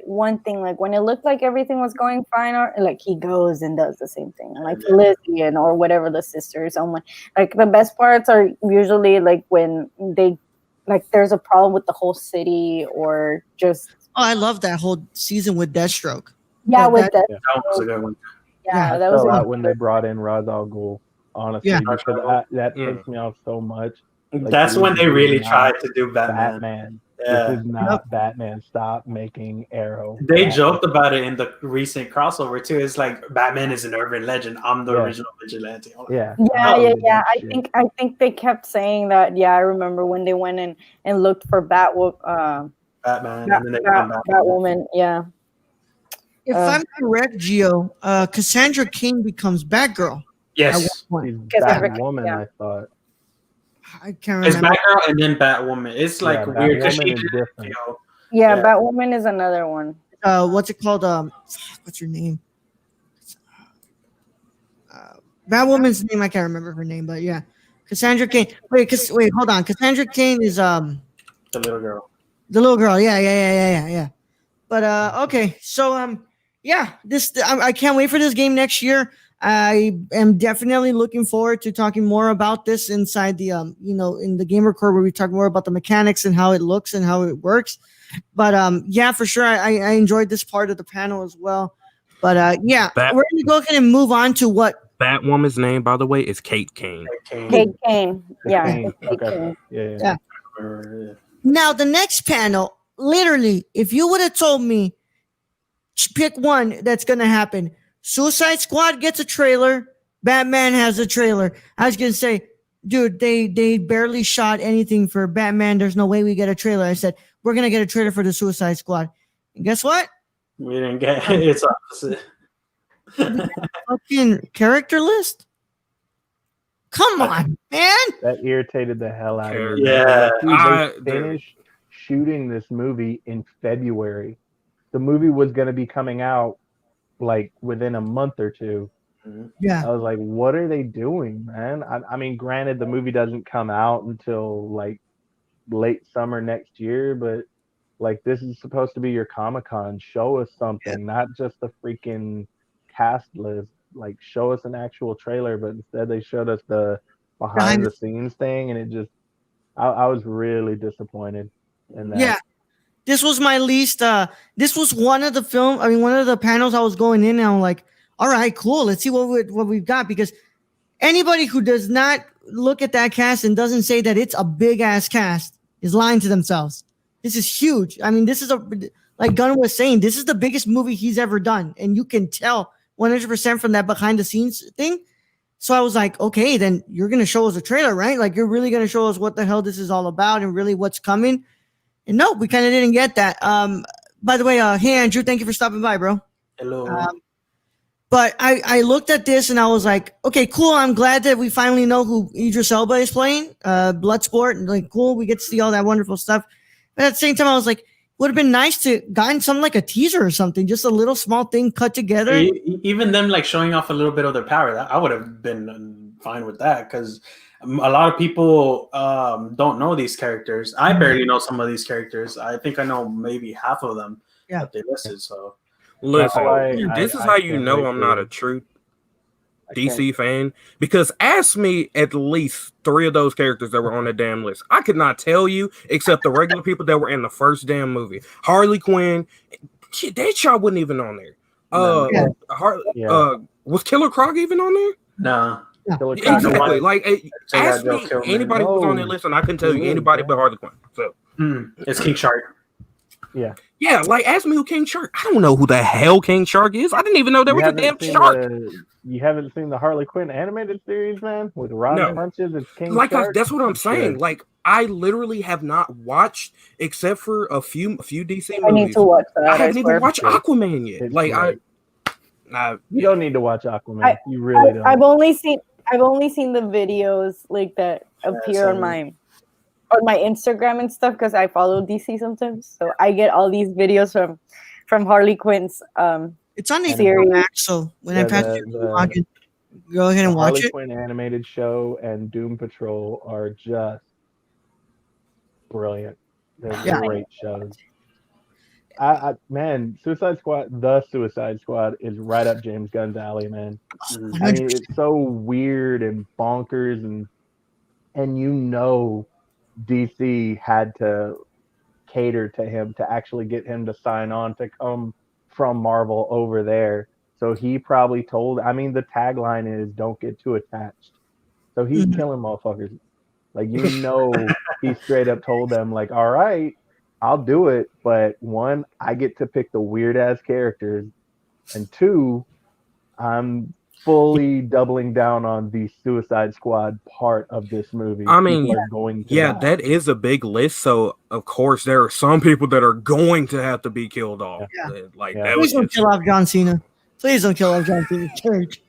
one thing. Like when it looked like everything was going fine, or like he goes and does the same thing, like Lizzie or whatever the sisters. Oh my! Like the best parts are usually like when they like there's a problem with the whole city, or just Oh, I love that whole season with Deathstroke. with that. That was a good one. Yeah, I that was fell a- out when they brought in Ra's al Ghul, honestly, Yeah. because that Mm. pissed me off so much. Like, That's when they this is really not tried to do Batman. Batman. Yeah. This is not Batman. Stop making Arrow. They Batman. joked about it in the recent crossover too. It's like Batman is an urban legend. I'm the Yeah. original vigilante. Yeah. Yeah, Oh, yeah, did yeah. that shit. I think they kept saying that. Yeah, I remember when they went in and looked for Batman, and then they come back. Batwoman. Yeah. If I'm correct, Gio, Cassandra King becomes Batgirl. Yes, She's Because Batwoman, yeah. I thought. I can't it's remember. Batgirl and then Batwoman. It's like Yeah, weird because she Batwoman is did, different. Yeah, Yeah. Batwoman is another one. What's it called? What's her name? Batwoman's name. I can't remember her name, but yeah, Cassandra Cain. Wait, hold on. Cassandra Cain is the little girl. the little girl. Yeah. But okay, so yeah, I can't wait for this game next year. I am definitely looking forward to talking more about this inside the in the gamer core where we talk more about the mechanics and how it looks and how it works. But yeah, for sure, I enjoyed this part of the panel as well. But yeah, we're gonna go ahead and move on to what Batwoman's name, by the way, is Kate Kane. Kate Kane. Yeah. Kane. Kate Okay. Kane. Yeah. now the next panel. Literally, if you would have told me pick one that's gonna happen, Suicide Squad gets a trailer, Batman has a trailer. I was gonna say, dude, they barely shot anything for Batman. There's no way we get a trailer. I said we're gonna get a trailer for the Suicide Squad. And guess what? We didn't get it. It's opposite. Fucking character list. Come on, man. That irritated the hell out of me. Yeah. They finished shooting this movie in February. The movie was going to be coming out like within a month or two. Yeah. I was like, what are they doing, man? I mean, granted, the movie doesn't come out until like late summer next year, but like this is supposed to be your Comic-Con. Show us something, not just the freaking cast list. Like, show us an actual trailer, but instead they showed us the behind the scenes thing, and it just, I was really disappointed in that. Yeah. This was my least. This was one of the one of the panels I was going in, and I'm like, all right, cool. Let's see what we've got, because anybody who does not look at that cast and doesn't say that it's a big ass cast is lying to themselves. This is huge. I mean, this is like Gunn was saying, this is the biggest movie he's ever done, and you can tell 100% from that behind the scenes thing. So I was like, okay, then you're gonna show us a trailer, right? Like, you're really gonna show us what the hell this is all about and really what's coming. And no, we kind of didn't get that. By the way, hey Andrew, thank you for stopping by, bro. Hello. But I looked at this and I was like, okay, cool. I'm glad that we finally know who Idris Elba is playing. Bloodsport, and like, cool. We get to see all that wonderful stuff. But at the same time, I was like, would have been nice to gotten something like a teaser or something, just a little small thing cut together. Even them like showing off a little bit of their power, I would have been fine with that, because a lot of people don't know these characters. I barely know some of these characters. I think I know maybe half of them that they listed. So listen, this is how you can't know wait I'm to- not a true DC fan, because ask me at least 3 of those characters that were on the damn list. I could not tell you, except the regular people that were in the first damn movie. Harley Quinn, shit, that shot wasn't even on there. Was Killer Croc even on there? no. Killer Croc Exactly. was- Like, ask me Joe Kilmer. anybody who was on that list, and I can tell you anybody but Harley Quinn. So It's King Shark. yeah, like ask me who King Shark. I don't know who the hell King Shark is. I didn't even know there was a damn shark. You haven't seen the Harley Quinn animated series, man? With Rock Punches, it's King Shark. That's what I'm saying. Shit. Like, I literally have not watched, except for a few DC movies. I need to watch that. I haven't even watched It's Aquaman yet. it's Like, great. You don't need to watch Aquaman. You really don't. I've only seen the videos like that appear on my Instagram and stuff, because I follow DC sometimes, so I get all these videos from Harley Quinn's. It's on Series. HBO Max, so when I pass you, go ahead and watch Harley it. Quinn animated show and Doom Patrol are just brilliant. They're great shows. Man, Suicide Squad, the Suicide Squad is right up James Gunn's alley, man. I mean, it's so weird and bonkers, and you know DC had to cater to him to actually get him to sign on to come from Marvel over there. So he probably told, I mean, the tagline is "Don't get too attached." So he's killing motherfuckers. Like, you know, he straight up told them, like, all right, I'll do it, but 1, I get to pick the weird ass characters, and 2, I'm fully doubling down on the Suicide Squad part of this movie. I mean, People are going to die. that is a big list. So of course there are some people that are going to have to be killed off. Yeah. Like Yeah. that Please was don't kill off John Cena. Please don't kill off John Cena. Church.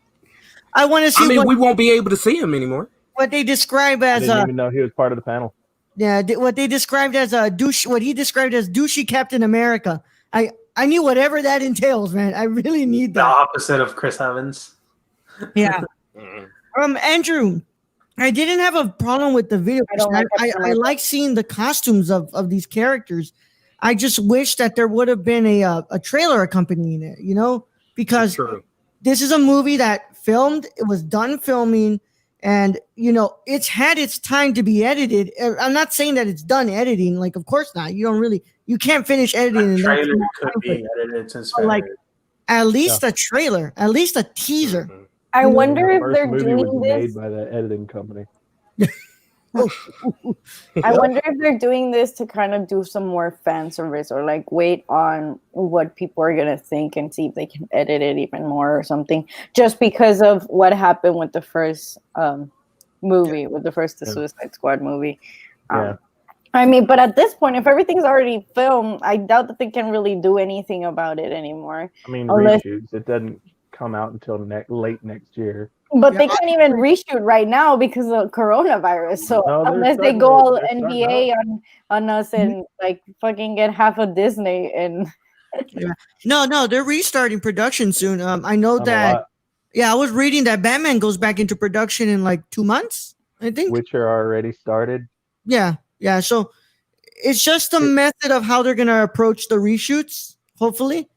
I want to see I mean, we won't be able to see him anymore. what they describe I as didn't even know he was part of the panel. what they described as a douche. What he described as douchey Captain America. I need whatever that entails, man. I really need The that. opposite of Chris Evans. Yeah. Andrew, I didn't have a problem with the video. I don't like I like seeing the costumes of these characters. I just wish that there would have been a trailer accompanying it, you know, because True. this is a movie that filmed, it was done filming, and you know, it's had its time to be edited. I'm not saying that it's done editing, like of course not. You can't finish editing. The in that trailer small could time be frame. edited since But, like, February. at least a trailer, at least a teaser. Mhm. I wonder The if first they're movie was doing made this. by the editing company. I wonder if they're doing this to kind of do some more fan service or like wait on what people are gonna think and see if they can edit it even more or something. Just because of what happened with the first movie, with the first Suicide Squad movie. Yeah. I mean, but at this point, if everything's already filmed, I doubt that they can really do anything about it anymore. I mean, Unless- reshoots. It doesn't come out until late next year. But Yeah, they can't even reshoot right now because of coronavirus. So No, they're unless they starting go to- all they're starting NBA on us and like fucking get half of Disney and No, they're restarting production soon. I know Done a that. lot. Yeah, I was reading that Batman goes back into production in like 2 months, I think. Witcher already started. Yeah. So it's just a method of how they're gonna approach the reshoots, hopefully.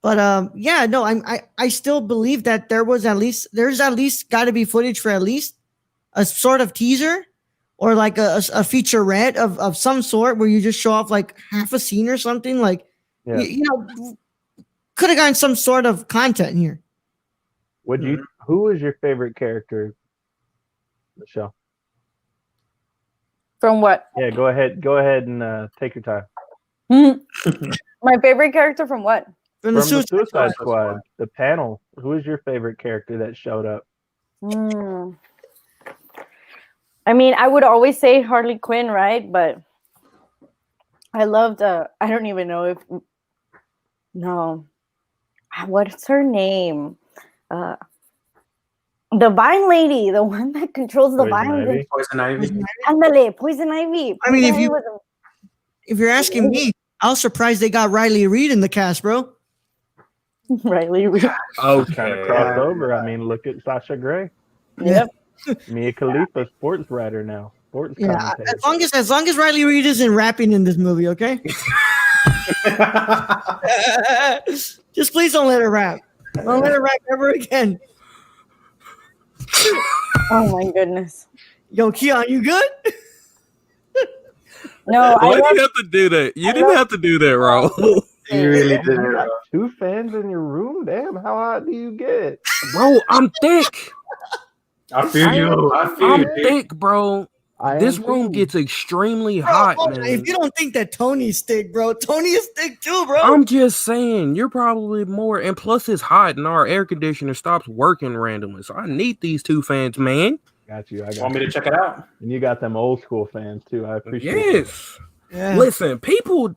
But yeah, no, I still believe that there's at least got to be footage for at least a sort of teaser or like a featurette of some sort where you just show off like half a scene or something. Like Yeah. you know, could have gotten some sort of content here. Who was your favorite character, Michelle? from what? Yeah, go ahead and take your time. My favorite character from what? From From the the Suicide Suicide Squad. Squad, the panel, who is your favorite character that showed up? I mean, I would always say Harley Quinn, right? But I loved I don't even know if what's her name? The Vine Lady, the one that controls the Poison vines. Ivy? Poison Ivy. Ándale, Poison Ivy. I mean, Poison if you're asking me, I was surprised they got Riley Reid in the cast, bro. Riley Reid. Kind of Okay. crossover. I mean, look at Sasha Grey. Yep. Mia Khalifa, sports writer now. Sports Yeah, commentator. as long as Riley Reid isn't rapping in this movie, okay? Just please don't let her rap. Don't let her rap ever again. Oh my goodness. Yo, Keon, you good? No, Why did you have to do that? You didn't have to do that, Raul. You really did You it. got 2 fans in your room? Damn, how hot do you get? Bro, I'm thick. I feel you. I feel I'm you. thick, bro. I This am room too. gets extremely Bro, hot, hold on. man. If you don't think that Tony's thick, bro, Tony is thick too, bro. I'm just saying, you're probably more, and plus it's hot and our air conditioner stops working randomly. So I need these 2 fans, man. Got you. I got Want me you. to check it out? And you got them old school fans too. I appreciate it. Yes. Yeah. Listen, people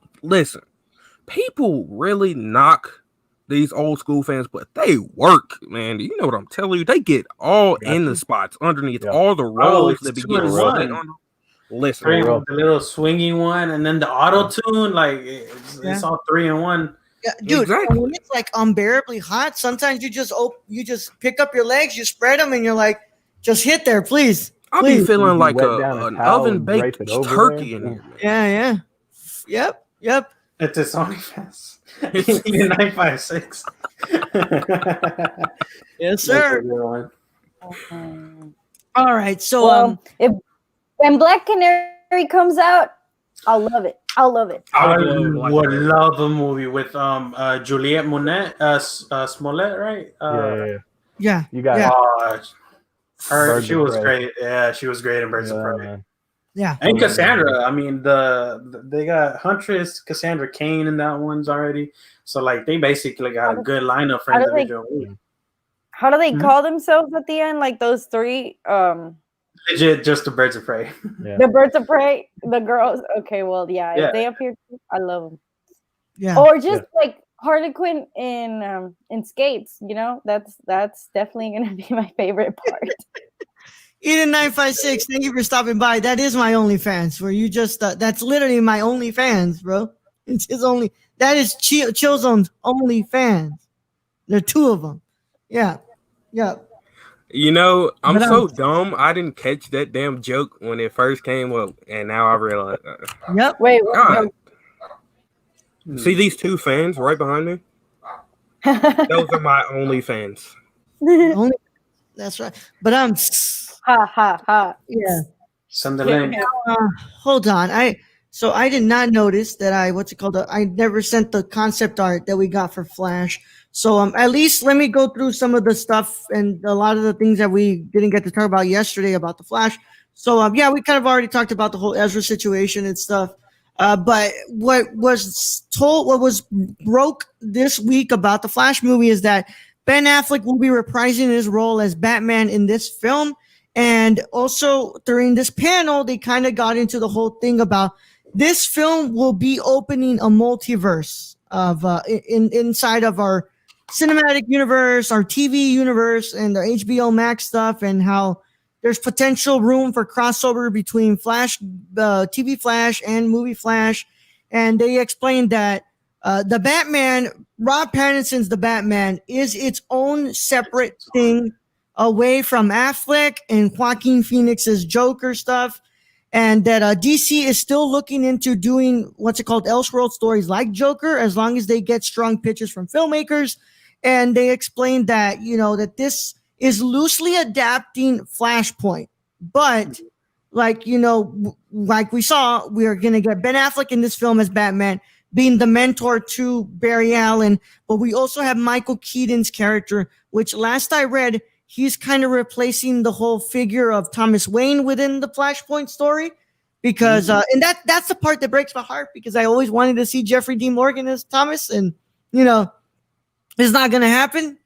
really knock these old school fans, but they work, man. You know what I'm telling you? They get all Got in you. the spots underneath Yeah. all the roles it's that be 2 getting in rubbed 1. on. Listen, Three, bro. the little swingy one, and then the auto tune. Like it's all 3 in 1. Yeah, dude, Exactly. when it's like unbearably hot, sometimes you just pick up your legs, you spread them, and you're like, just hit there, please. I be Please. feeling You like wet down a an towel oven and drape baked it over turkey there. in here. Yeah. Yep. It's a Sony Fest. 956. Yes, sir. All right. So Well, if when Black Canary comes out, I'll love it. I Like would that. love a movie with Juliette Monet, Smollett, right? yeah. You got Her, she Birds of was Prey. great. Yeah, she was great in Birds of Prey. man. Yeah. And Cassandra, I mean, they got Huntress, Cassandra Cain in that one's already. So like they basically got a good lineup for how do they- individual movies. How do they Mhm. call themselves at the end? Like those 3 Legit, just the Birds of Prey. Yeah. the Birds of Prey, the girls. Okay, well, yeah, Yeah. if they appear, I love them. Yeah. Or just like Harley Quinn in skates. You know, that's definitely gonna be my favorite part. Eden956, thank you for stopping by. That is my OnlyFans. Where you just that's literally my OnlyFans, bro. It's his only. That is Chillzone's OnlyFans. There are two of them. Yeah, yeah. You know, I'm But so dumb. I didn't catch that damn joke when it first came up, and now I realize. Yep. Wait, God, see these two fans right behind me? Those are my only fans. Only. That's right. But ha ha ha. yeah. Send the link. Hold on. I did not notice that I never sent the concept art that we got for Flash. So at least let me go through some of the stuff and a lot of the things that we didn't get to talk about yesterday about the Flash. So yeah, we kind of already talked about the whole Ezra situation and stuff. But what was broke this week about the Flash movie is that Ben Affleck will be reprising his role as Batman in this film. And also during this panel, they kind of got into the whole thing about this film will be opening a multiverse of inside of our cinematic universe, our TV universe, and the HBO Max stuff, and how there's potential room for crossover between Flash, TV Flash, and movie Flash. And they explained that the Batman, Rob Pattinson's The Batman, is its own separate thing away from Affleck and Joaquin Phoenix's Joker stuff, and that DC is still looking into doing Elseworld stories like Joker, as long as they get strong pitches from filmmakers. And they explained that that this is loosely adapting Flashpoint, but like we saw, we are gonna get Ben Affleck in this film as Batman, being the mentor to Barry Allen, but we also have Michael Keaton's character, which last I read, he's kind of replacing the whole figure of Thomas Wayne within the Flashpoint story, because and that's the part that breaks my heart, because I always wanted to see Jeffrey D. Morgan as Thomas, and it's not gonna happen.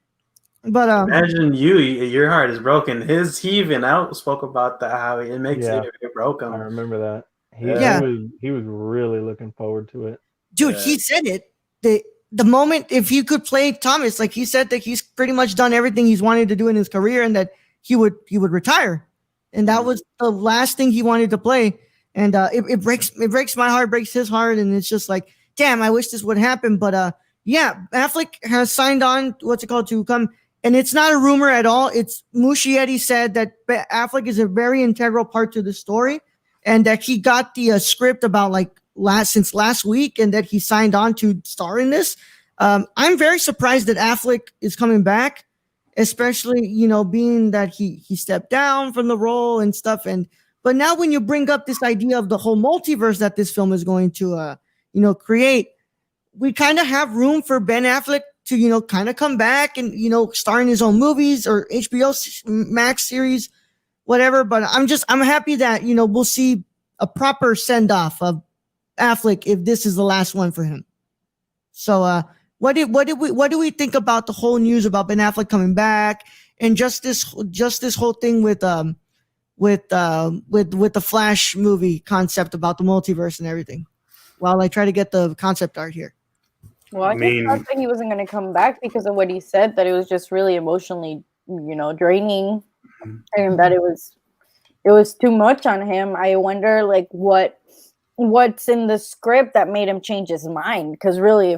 But imagine your heart is broken. He even spoke about that, how it makes it broke him. I remember that. He was really looking forward to it. Dude, he said it. The moment, if he could play Thomas, like he said that he's pretty much done everything he's wanted to do in his career, and that he would retire, and that was the last thing he wanted to play. And it breaks my heart, breaks his heart, and it's just like, damn, I wish this would happen. But yeah, Affleck has signed on to come, and it's not a rumor at all. It's Muschietti said that Affleck is a very integral part to the story, and that he got the script about since last week, and that he signed on to star in this. I'm very surprised that Affleck is coming back, especially being that he stepped down from the role and stuff. But now when you bring up this idea of the whole multiverse that this film is going to create, we kind of have room for Ben Affleck to kind of come back and star in his own movies or HBO Max series, whatever. But I'm happy that we'll see a proper send off of Affleck if this is the last one for him. So what do we think about the whole news about Ben Affleck coming back, and just this whole thing with the Flash movie concept about the multiverse and everything? While I try to get the concept art here. Well, I just thought that he wasn't going to come back because of what he said, that it was just really emotionally, draining, and that it was too much on him. I wonder what's in the script that made him change his mind, because really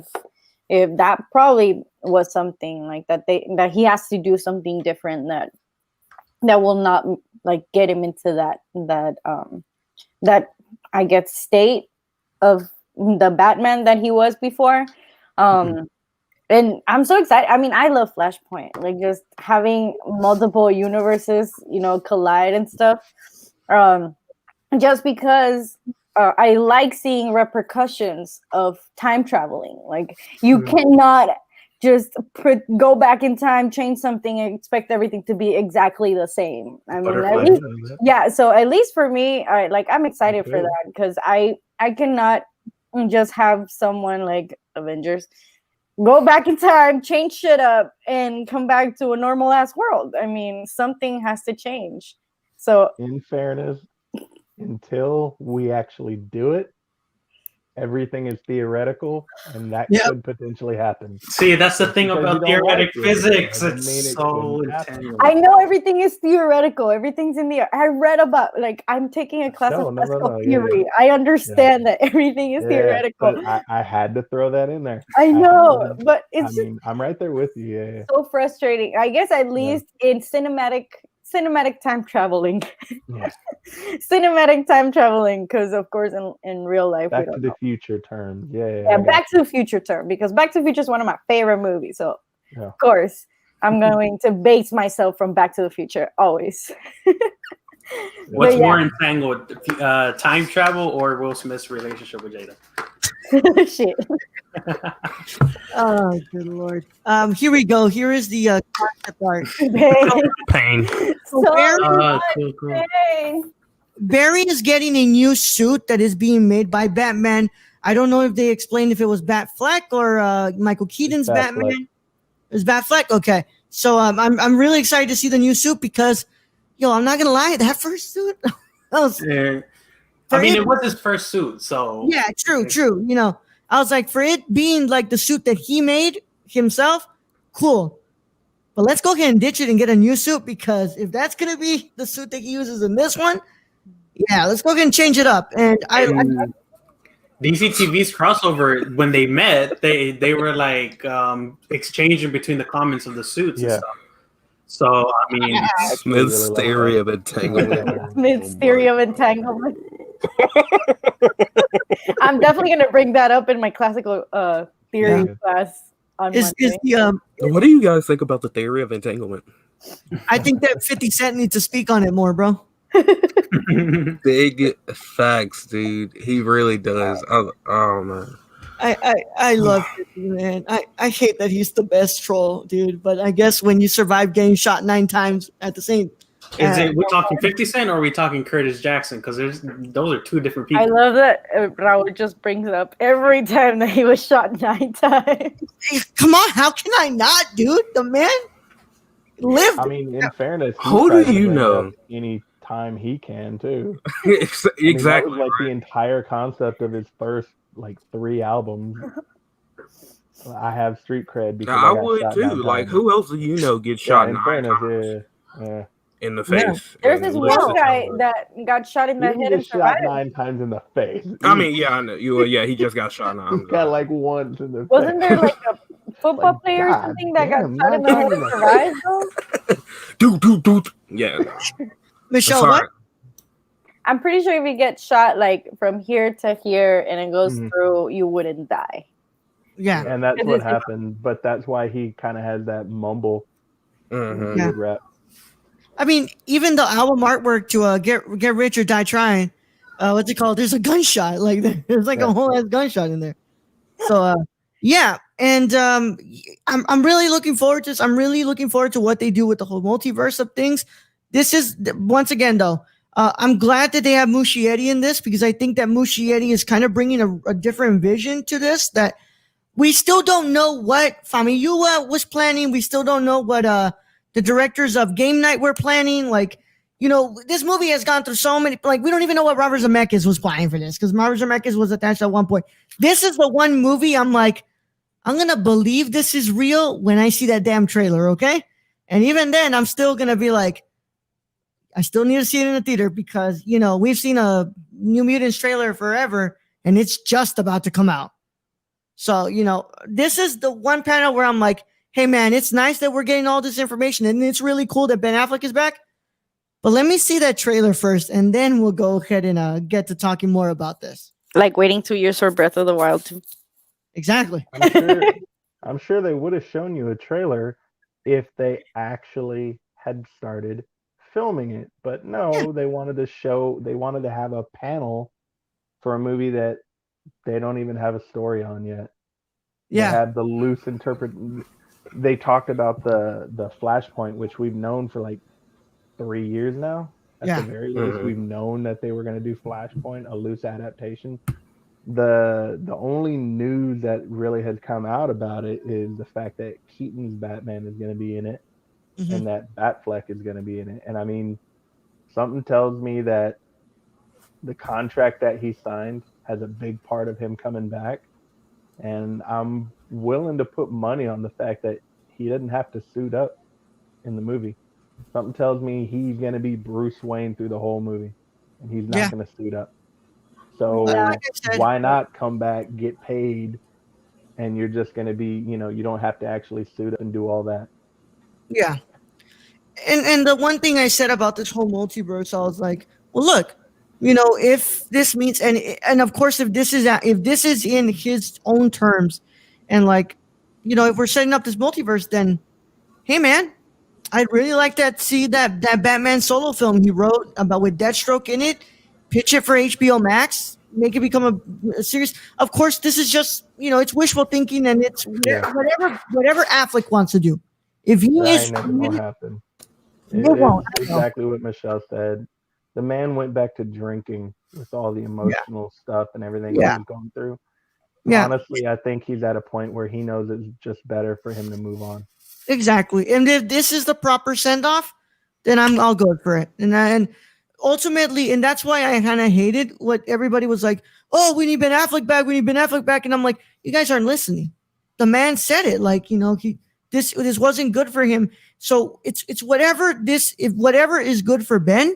if that probably was something like that he has to do something different that will not get him into that I guess state of the Batman that he was before. And I'm so excited. I mean, I love Flashpoint, just having multiple universes collide and stuff, just because I like seeing repercussions of time traveling. You cannot just go back in time, change something, and expect everything to be exactly the same. I mean, at least, so at least for me, I'm excited for that, because I cannot just have someone like Avengers go back in time, change shit up, and come back to a normal ass world. I mean, something has to change. So, in fairness, until we actually do it, everything is theoretical, and that Yep. could potentially happen. See, that's the thing Because you about don't theoretic like it, physics. doesn't It's mean it so couldn't happen. intense. I know everything is theoretical. Everything's in the. I read about I'm taking a class of classical theory. Yeah. I understand that everything is theoretical. But I had to throw that in there. I know, but it's just I'm right there with you. Yeah. so frustrating. I guess at least in cinematic time traveling. Yeah. Cinematic time traveling, because of course in real life we Back don't to the know. future terms. Yeah. Yeah, Back to the Future term, because Back to the Future is one of my favorite movies. So Yeah. of course I'm going to base myself from Back to the Future always. What's But yeah. more entangled, time travel or Will Smith's relationship with Jada? Shit. Oh, good lord. Here we go. Here is the concept art. Pain. So So Barry, Cool. Barry is getting a new suit that is being made by Batman. I don't know if they explained if it was Batfleck or Michael Keaton's Batfleck. Batman. It was Batfleck. Okay, so I'm really excited to see the new suit because, I'm not gonna lie, that first suit. Yeah. I mean, it was his first suit, so yeah, true. I was like, for it being like the suit that he made himself, cool. But let's go ahead and ditch it and get a new suit, because if that's gonna be the suit that he uses in this one, yeah, let's go ahead and change it up. And DC TV's crossover, when they met, they were like exchanging between the comments of the suits and stuff. So I mean, Smith's theory of entanglement. Smith's theory of entanglement. I'm definitely gonna bring that up in my classical theory class on Monday. What do you guys think about the theory of entanglement? I think that 50 Cent needs to speak on it more, bro. Big facts, dude. He really does. Oh man. I love 50, man. I hate that he's the best troll, dude. But I guess when you survive getting shot 9 times at the same, we talking 50 Cent or are we talking Curtis Jackson? Because those are two different people. I love that Raul just brings it up every time that he was shot 9 times. Hey, come on, how can I not, dude? The man lived. I mean, in fairness, who do you know? Any time he can too. Exactly. That was like the entire concept of his first 3 albums. I have street cred because I would too. Like, who else do you know get shot 9 times? Yeah. In the face. There's this one guy that got shot in the head and survived. Shot 9 times in the face. I mean, yeah, I know. He just got shot 9 times. Got once in the face. Wasn't there a football player or something that got shot in the head and survived though? Dude. Yeah. Michelle, what? I'm pretty sure if you get shot from here to here and it goes through, you wouldn't die. Yeah. And that's what happened, but that's why he kind of has that mumble rap. I mean, even the album artwork to get rich or die trying, what's it called? There's a gunshot. There's a whole ass gunshot in there. So yeah, and I'm really looking forward to this. I'm really looking forward to what they do with the whole multiverse of things. This is once again though. I'm glad that they have Muschietti in this, because I think that Muschietti is kind of bringing a different vision to this that we still don't know what Famuyiwa was planning. We still don't know what the directors of Game Night were planning. This movie has gone through so many, we don't even know what Robert Zemeckis was planning for this, because Robert Zemeckis was attached at one point. This is the one movie I'm like, I'm going to believe this is real when I see that damn trailer, okay? And even then, I'm still going to be like, I still need to see it in the theater, because, we've seen a New Mutants trailer forever, and it's just about to come out. So, this is the one panel where I'm like, hey, man, it's nice that we're getting all this information, and it's really cool that Ben Affleck is back. But let me see that trailer first, and then we'll go ahead and get to talking more about this. Like waiting 2 years for Breath of the Wild 2. Exactly. I'm sure they would have shown you a trailer if they actually had started filming it. But no, they wanted to have a panel for a movie that they don't even have a story on yet. Yeah. They had the loose They talked about the Flashpoint, which we've known for 3 years now. At the very least, we've known that they were going to do Flashpoint, a loose adaptation. The only news that really has come out about it is the fact that Keaton's Batman is going to be in it, and that Batfleck is going to be in it. And I mean, something tells me that the contract that he signed has a big part of him coming back, and I'm willing to put money on the fact that he doesn't have to suit up in the movie. Something tells me he's going to be Bruce Wayne through the whole movie, and he's not going to suit up. So Like I said, why not come back, get paid, and you're just going to be, you don't have to actually suit up and do all that. yeah. And the one thing I said about this whole multiverse, I was like, well, look, if this means, and of course, if this is in his own terms, and like, if we're setting up this multiverse, then, hey, man, I'd really like to see that Batman solo film he wrote about with Deathstroke in it. Pitch it for HBO Max. Make it become a series. Of course, this is just it's wishful thinking, and it's whatever Affleck wants to do. If he That is, ain't never going to happen. It won't. It's exactly what Michelle said. The man went back to drinking with all the emotional stuff and everything he was going through. Yeah. Honestly, I think he's at a point where he knows it's just better for him to move on. Exactly. And if this is the proper send-off, then I'll go for it. And ultimately, and that's why I kind of hated what everybody was like, oh, we need Ben Affleck back. We need Ben Affleck back. And I'm like, you guys aren't listening. The man said it. Like, this wasn't good for him. So it's whatever is good for Ben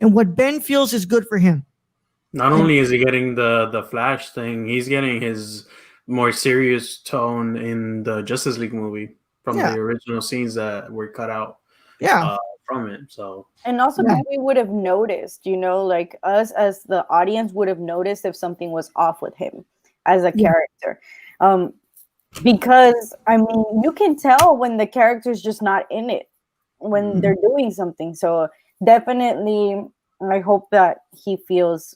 and what Ben feels is good for him. Not only is he getting the Flash thing, he's getting his more serious tone in the Justice League movie from the original scenes that were cut out from it. So, and also we would have noticed, like us as the audience would have noticed if something was off with him as a character. Because I mean, you can tell when the character's just not in it when they're doing something. So definitely, I hope that he feels,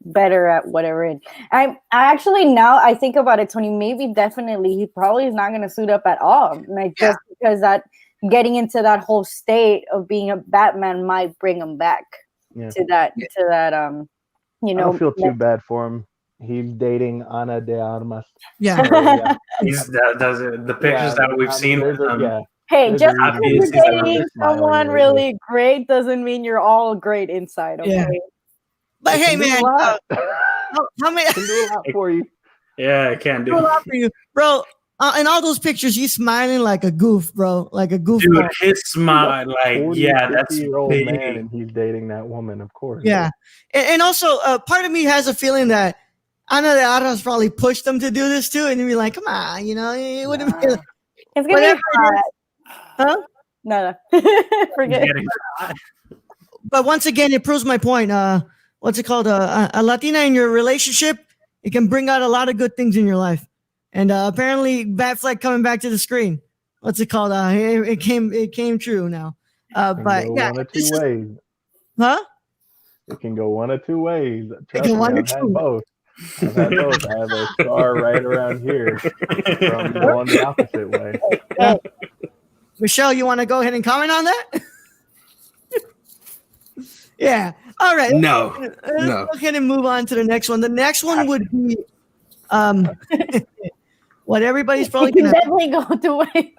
better at whatever it. I actually, now I think about it, Tony. Maybe definitely he probably is not going to suit up at all. Like just because that getting into that whole state of being a Batman might bring him back to that. I don't feel too bad for him. He's dating Ana de Armas. Yeah. He's the pictures that we've seen with him. Hey, just because you're dating someone really great doesn't mean you're all great inside, okay? Yeah. But hey, man, how many can do a lot for you? Yeah, I can do a lot for you, bro. In all those pictures, he's smiling like a goof, bro, like a goof. Dude, his smile, that's old man, and he's dating that woman, of course. Yeah, and also, part of me has a feeling that Ana de Armas probably pushed them to do this too, and he'd be like, "Come on, it wouldn't be." It's gonna be hot. Huh? No, forget it. But once again, it proves my point. What's it called? A Latina in your relationship, it can bring out a lot of good things in your life. And apparently, Batfleck coming back to the screen. What's it called? It came true now. But yeah, one of two ways. Huh? It can go one of two ways. Trust me, I've had both. I've had both. I have a scar right around here from going the opposite way. Michelle, you want to go ahead and comment on that? Yeah. All right. No. Let's go ahead and move on to the next one. The next one would be what everybody's probably going to definitely go to it.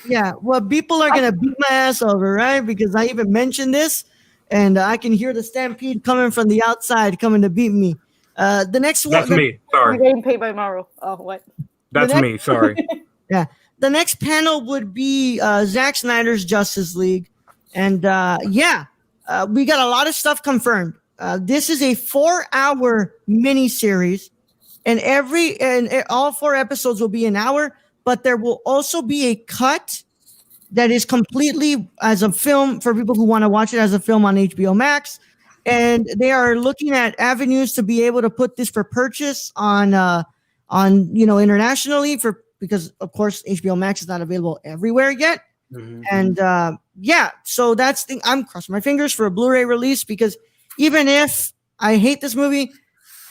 Yeah. Well, people are going to beat my ass over, right? Because I even mentioned this, and I can hear the stampede coming from the outside coming to beat me. The next one. That's me. Sorry. You're getting paid by Mauro. Oh, what? That's me. Sorry. Yeah. The next panel would be Zack Snyder's Justice League. And we got a lot of stuff confirmed. This is a 4-hour miniseries, and all 4 episodes will be an hour, but there will also be a cut that is completely as a film for people who want to watch it as a film on HBO Max. And they are looking at avenues to be able to put this for purchase on internationally because of course HBO Max is not available everywhere yet. Mm-hmm. And so that's I'm crossing my fingers for a Blu-ray release, because even if I hate this movie,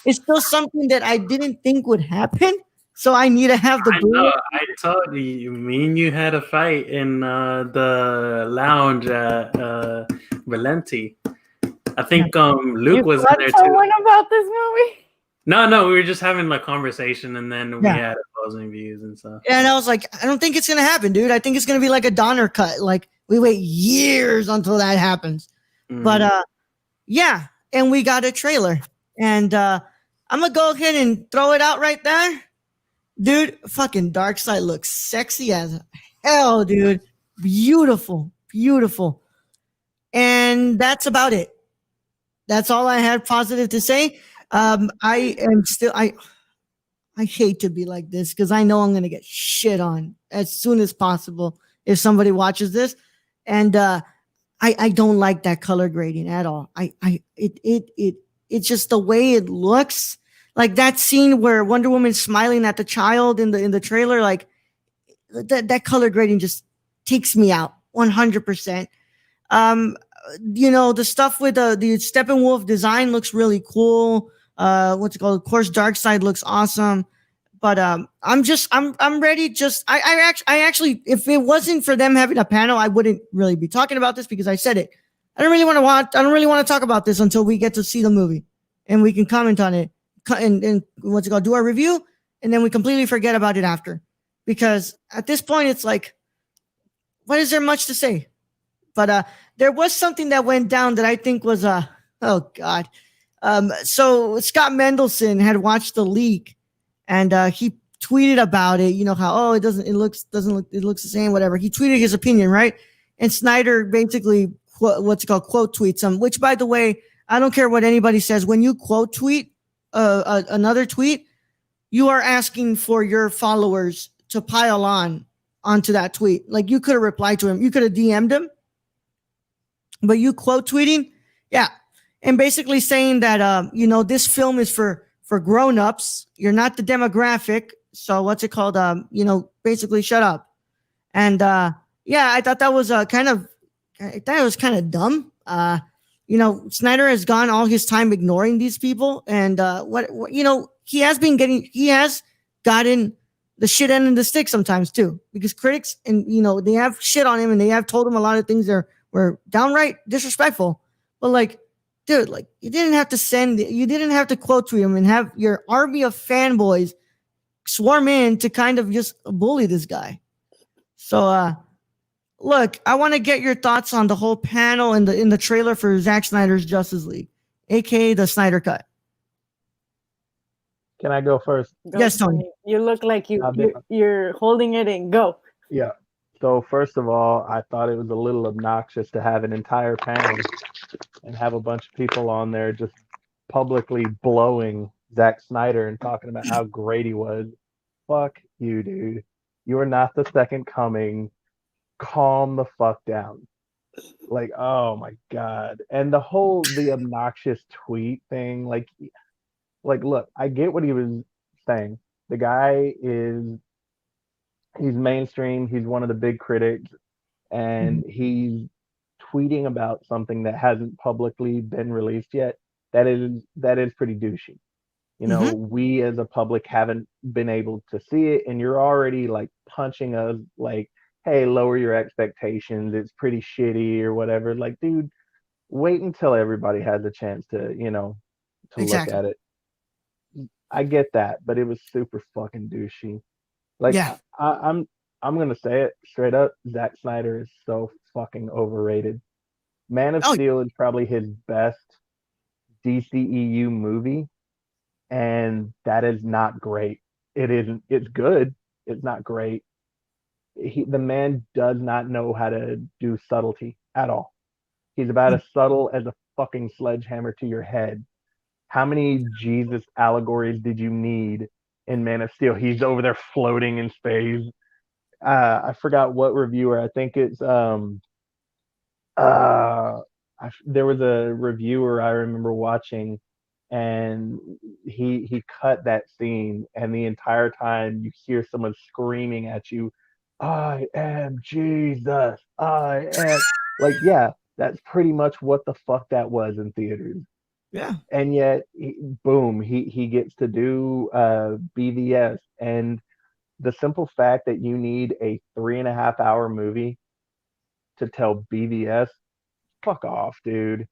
it's still something that I didn't think would happen. So I need to have the Blu-ray. I told you, me and you had a fight in the lounge at Valenti. I think Luke was in there too. Someone about this movie? No, we were just having a conversation, and then we had opposing views and stuff. Yeah, and I was like, I don't think it's gonna happen, dude. I think it's gonna be like a Donner cut. Like we wait years until that happens. But and we got a trailer, and I'm gonna go ahead and throw it out right there, dude. Fucking Darkseid looks sexy as hell, dude. Beautiful, beautiful, and that's about it. That's all I had positive to say. I am still I hate to be like this because I know I'm gonna get shit on as soon as possible if somebody watches this, and I don't like that color grading at all. It's just the way it looks. Like that scene where Wonder Woman's smiling at the child in the trailer, like that color grading just takes me out 100%. Um, the stuff with the Steppenwolf design looks really cool. What's it called? Of course, Darkseid looks awesome. But I'm ready. Just I actually, if it wasn't for them having a panel, I wouldn't really be talking about this because I said it. I don't really want to watch. I don't really want to talk about this until we get to see the movie and we can comment on it and what's it called? Do our review, and then we completely forget about it after. Because at this point, it's like, what is there much to say? But there was something that went down that I think was oh god. So Scott Mendelson had watched the leak, and he tweeted about it. You know how it looks the same, whatever. He tweeted his opinion, right? And Snyder basically quote tweets him. Which, by the way, I don't care what anybody says. When you quote tweet another tweet, you are asking for your followers to pile onto that tweet. Like you could have replied to him, you could have DM'd him, but you quote tweeting, yeah, and basically saying that this film is for grown-ups. You're not the demographic, so what's it called? Basically shut up. And yeah, I thought that was kind of dumb. Snyder has gone all his time ignoring these people, and he has gotten the shit end of the stick sometimes too, because critics and they have shit on him and they have told him a lot of things that were downright disrespectful. But like, dude, like you didn't have to quote tweet him and have your army of fanboys swarm in to kind of just bully this guy. So look, I want to get your thoughts on the whole panel in the trailer for Zack Snyder's Justice League, aka the Snyder Cut. Can I go first? Go, yes, Tony. You look like you're holding it in. Go. Yeah. So first of all, I thought it was a little obnoxious to have an entire panel and have a bunch of people on there just publicly blowing Zack Snyder and talking about how great he was. Fuck you, dude. You are not the second coming. Calm the fuck down. Like, oh my god. And the obnoxious tweet thing, like look, I get what he was saying. The guy he's mainstream, he's one of the big critics, and he's tweeting about something that hasn't publicly been released yet. That is pretty douchey. We as a public haven't been able to see it, and you're already like punching us like, hey, lower your expectations, it's pretty shitty or whatever. Like, dude, wait until everybody has a chance to Exactly. look at it. I get that, but it was super fucking douchey. Like, Yeah. I'm gonna say it straight up. Zack Snyder is so fucking overrated. Man of Steel is probably his best DCEU movie, and that is not great. It isn't. It's good. It's not great. The man does not know how to do subtlety at all. He's about as subtle as a fucking sledgehammer to your head. How many Jesus allegories did you need in Man of Steel? He's over there floating in space. I forgot what reviewer. I think it's there was a reviewer I remember watching, and he cut that scene, and the entire time you hear someone screaming at you, "I am Jesus! I am." Like, yeah, that's pretty much what the fuck that was in theaters. Yeah. And yet, boom, he gets to do BVS, and the simple fact that you need a 3.5 hour movie to tell BVS, fuck off, dude.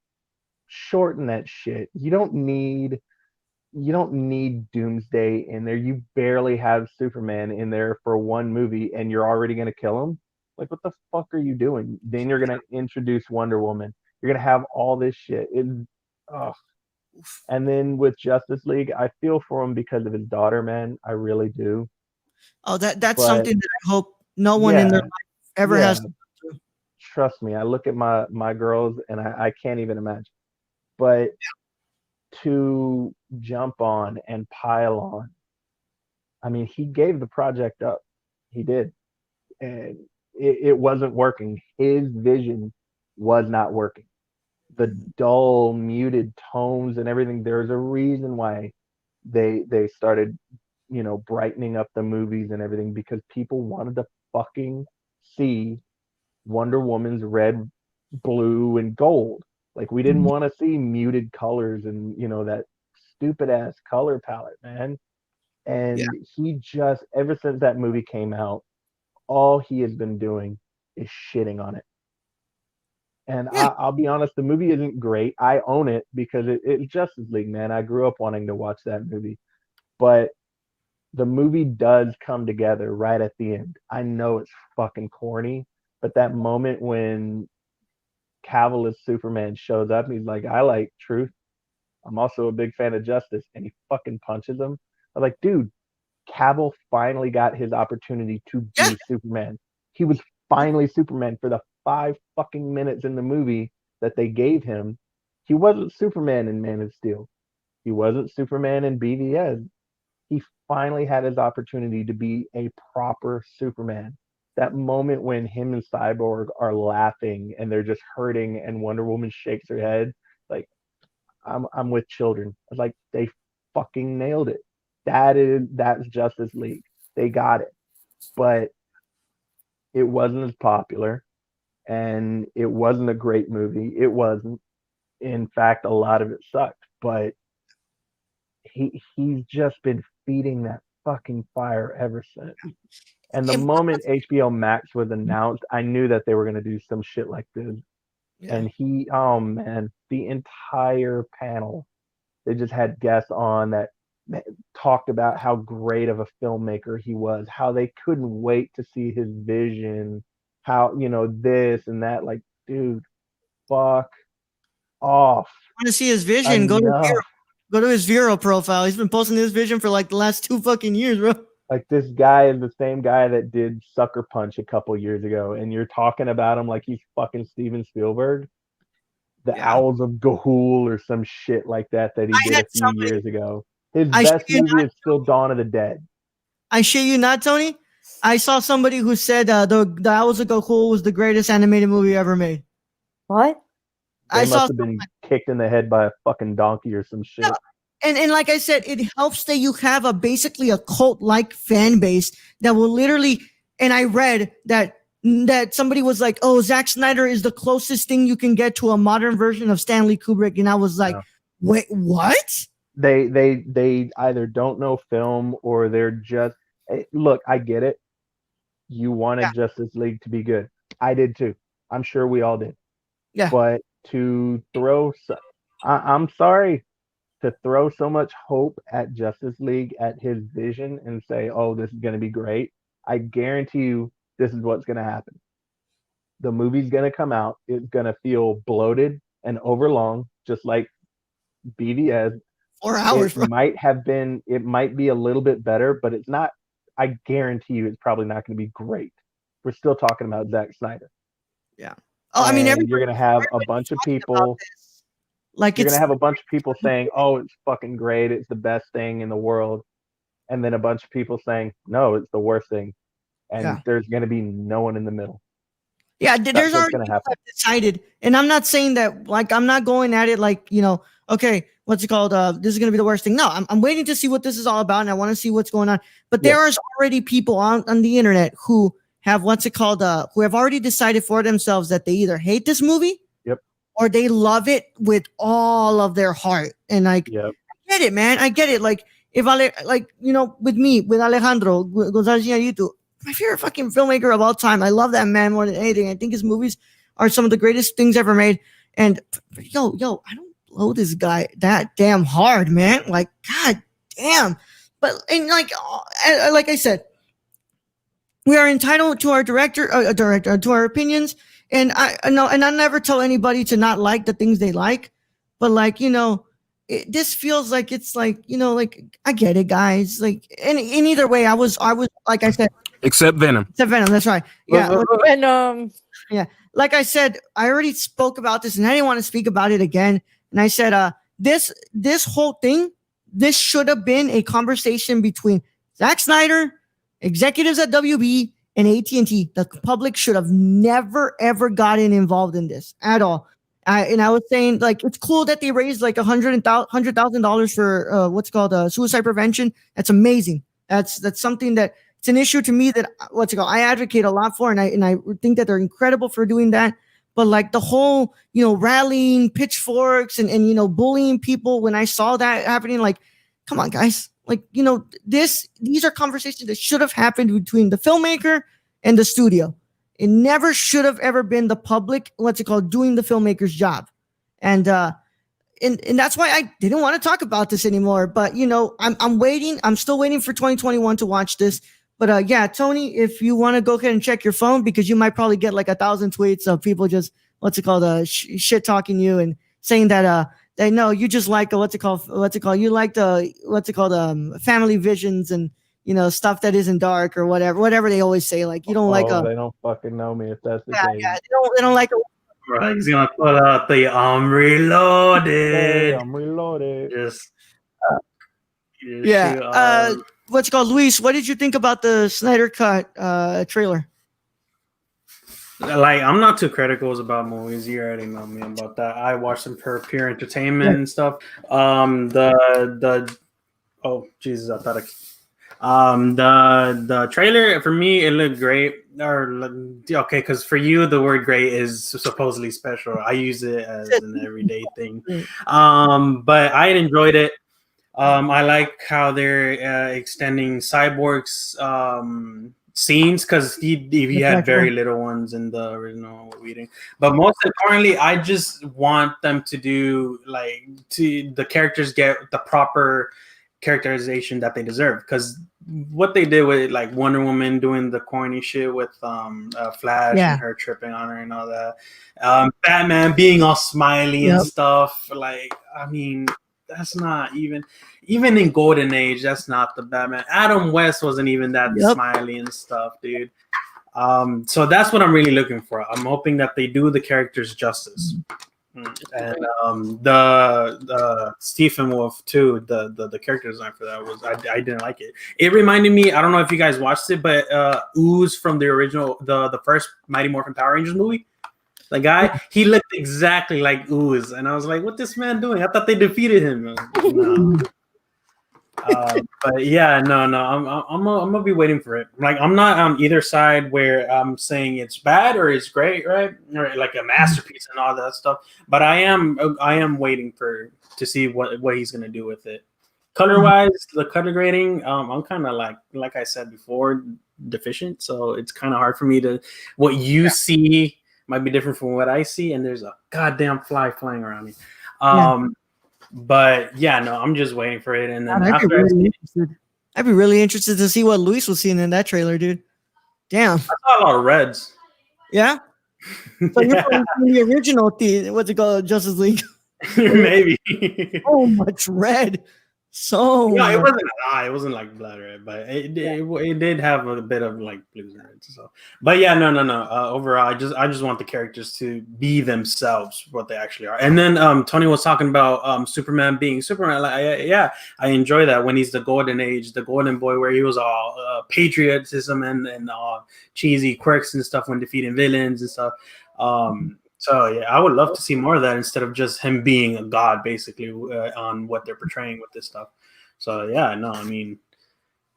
Shorten that shit. You don't need Doomsday in there. You barely have Superman in there for one movie, and you're already gonna kill him. Like, what the fuck are you doing? Then you're gonna introduce Wonder Woman. You're gonna have all this shit. And then with Justice League, I feel for him because of his daughter, man. I really do. Oh, that's But something that I hope no one in their yeah, life ever yeah, has to go through. trust me. I look at my girls and I can't even imagine. But to jump on and pile on, I mean, he gave the project up. He did. And it wasn't working. His vision was not working. The dull, muted tones and everything. There's a reason why they started, brightening up the movies and everything because people wanted to fucking see Wonder Woman's red, blue, and gold. Like we didn't want to see muted colors and that stupid ass color palette, man. Yeah, And he just ever since that movie came out, all he has been doing is shitting on it. And yeah, I'll be honest, the movie isn't great. I own it because it's Justice League, man. I grew up wanting to watch that movie. But the movie does come together right at the end. I know it's fucking corny, but that moment when Cavill as Superman shows up, he's like, I like truth. I'm also a big fan of justice. And he fucking punches him. I'm like, dude, Cavill finally got his opportunity to yeah. be Superman. He was finally Superman for the 5 fucking minutes in the movie that they gave him. He wasn't Superman in Man of Steel. He wasn't Superman in BVS. He finally had his opportunity to be a proper Superman. That moment when him and Cyborg are laughing and they're just hurting and Wonder Woman shakes her head, like I'm with children. I was like, they fucking nailed it. That's Justice League. They got it. But it wasn't as popular and it wasn't a great movie. It wasn't. In fact, a lot of it sucked. But he's just been feeding that fucking fire ever since. And the And moment HBO Max was announced, I knew that they were gonna do some shit like this. yeah. And oh man, the entire panel, they just had guests on that talked about how great of a filmmaker he was, how they couldn't wait to see his vision, how this and that. Like, dude, fuck off. Want to see his vision? Enough. Go to his Vero profile. He's been posting his vision for like the last 2 fucking years, bro. Like this guy is the same guy that did Sucker Punch a couple years ago, and you're talking about him like he's fucking Steven Spielberg. The Yeah. Owls of Ga'Hoole or some shit like that he I did had a few somebody. years ago. His I best shit you movie not. is still Dawn of the Dead. I shit you not, Tony. I saw somebody who said the Owls of Ga'Hoole was the greatest animated movie ever made. What? They I saw must have been kicked in the head by a fucking donkey or some shit. no, and like I said, it helps that you have basically a cult like fan base that will literally. And I read that somebody was like, "Oh, Zack Snyder is the closest thing you can get to a modern version of Stanley Kubrick," and I was like, No. "Wait, what?" They either don't know film or they're just look. I get it. You Yeah, wanted Justice League to be good. I did too. I'm sure we all did. yeah, But to I'm sorry, to throw so much hope at Justice League, at his vision, and say, oh, this is going to be great. I guarantee you this is what's going to happen. The movie's going to come out. It's going to feel bloated and overlong, just like BVS. 4 hours, bro. It might be a little bit better, but it's not. I guarantee you it's probably not going to be great. We're still talking about Zack Snyder. Yeah. Oh, I mean, And you're going to have a everybody's bunch of talking about people. this. Like You're it's going to have a bunch of people saying, oh, it's fucking great. It's the best thing in the world. And then a bunch of people saying, no, it's the worst thing. And yeah. there's going to be no one in the middle. Yeah, That's there's what's already going to people happen. that decided, and I'm not saying that like I'm not going at it like okay, what's it called? This is gonna be the worst thing. No, I'm waiting to see what this is all about, and I want to see what's going on. But Yeah. there is already people on the internet who have what's it called? Who have already decided for themselves that they either hate this movie, Yep. or they love it with all of their heart. And like, Yep. I get it, man. I get it. Like if with me, with Alejandro Gonzalez Iñárritu, my favorite fucking filmmaker of all time. I love that man more than anything. I think his movies are some of the greatest things ever made. And yo, I don't blow this guy that damn hard, man. Like, god damn. But and like I said, we are entitled to our director to our opinions. And I know, and I never tell anybody to not like the things they like. But like this feels like it's like, like I get it, guys. Like in either way, I was like I said, Except Venom. except Venom. That's right. Yeah, Venom. like I said, I already spoke about this, and I didn't want to speak about it again. And I said, this whole thing, this should have been a conversation between Zack Snyder, executives at WB, and AT&T. The public should have never ever gotten involved in this at all. And I was saying, like, it's cool that they raised like $100,000 for what's called suicide prevention. That's amazing. That's something that it's an issue to me that I advocate a lot for, and I think that they're incredible for doing that. But like the whole, rallying pitchforks and bullying people, when I saw that happening, like, come on, guys. Like, these are conversations that should have happened between the filmmaker and the studio. It never should have ever been the public, doing the filmmaker's job. And that's why I didn't want to talk about this anymore. But, I'm waiting. I'm still waiting for 2021 to watch this. But yeah, Tony, if you want to go ahead and check your phone, because you might probably get like 1,000 tweets of people just, shit talking you and saying that, they know you just like you like the family visions and stuff that isn't dark or whatever they always say, like you don't they don't fucking know me if that's the case. Yeah, they don't like Right, he's gonna put out the reloaded. Hey, I'm reloaded. Luis, what did you think about the Snyder Cut trailer? Like, I'm not too critical about movies. You already know me about that. I watch them for pure entertainment and stuff. Oh Jesus, I thought the trailer for me, it looked great. Okay, because for you the word great is supposedly special. I use it as an everyday thing. But I enjoyed it. I like how they're extending Cyborg's scenes, because he had very little ones in the original reading. But most importantly, I just want them to do the characters get the proper characterization that they deserve, because what they did with like Wonder Woman doing the corny shit with Flash and her tripping on her and all that, Batman being all smiley and stuff, like, I mean, that's not even in Golden Age, that's not the Batman. Adam West wasn't even that smiley and stuff, dude. So that's what I'm really looking for. I'm hoping that they do the characters justice. And the Stephen Wolf too, the character design for that was, I didn't like it. It reminded me, I don't know if you guys watched it, but Ooze from the original, the first Mighty Morphin Power Rangers movie. The guy, he looked exactly like Ooze, and I was like, "What this man doing?" I thought they defeated him. No. But yeah, no, I'm gonna be waiting for it. Like, I'm not on either side where I'm saying it's bad or it's great, right? Or like a masterpiece and all that stuff. But I am waiting to see what he's gonna do with it. Color wise, the color grading, I'm kind of like I said before, deficient. So it's kind of hard for me to, what you see might be different from what I see, and there's a goddamn fly flying around me. But yeah, no, I'm just waiting for it. And then I'd be really interested to see what Luis was seeing in that trailer, dude. Damn. I saw a lot of reds. Yeah? So you're from the original, what's it called, Justice League? Maybe. So much red. So no, it wasn't it wasn't like blood red, but it did have a bit of like blues and reds. So, but yeah, no. Overall, I just want the characters to be themselves, what they actually are. And then Tony was talking about Superman being Superman. Like, I enjoy that when he's the golden age, the golden boy, where he was all patriotism and cheesy quirks and stuff when defeating villains and stuff. So yeah, I would love to see more of that instead of just him being a god, basically, on what they're portraying with this stuff. So yeah, no, I mean,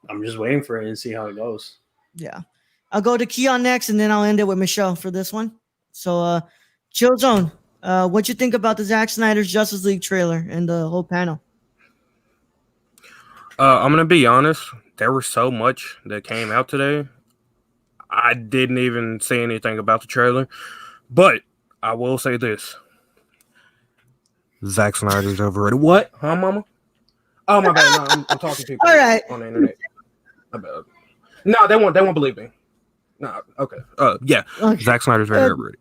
I'm just waiting for it and see how it goes. Yeah, I'll go to Keon next, and then I'll end it with Michelle for this one. So, Chill Zone, what you think about the Zack Snyder's Justice League trailer and the whole panel? I'm gonna be honest. There was so much that came out today. I didn't even say anything about the trailer, but I will say this. Zack Snyder's overrated. What? Huh, mama? Oh, my bad. No, I'm talking to people on the internet. My bad. No, they won't believe me. No, okay. Yeah. Okay. Zack Snyder's very overrated.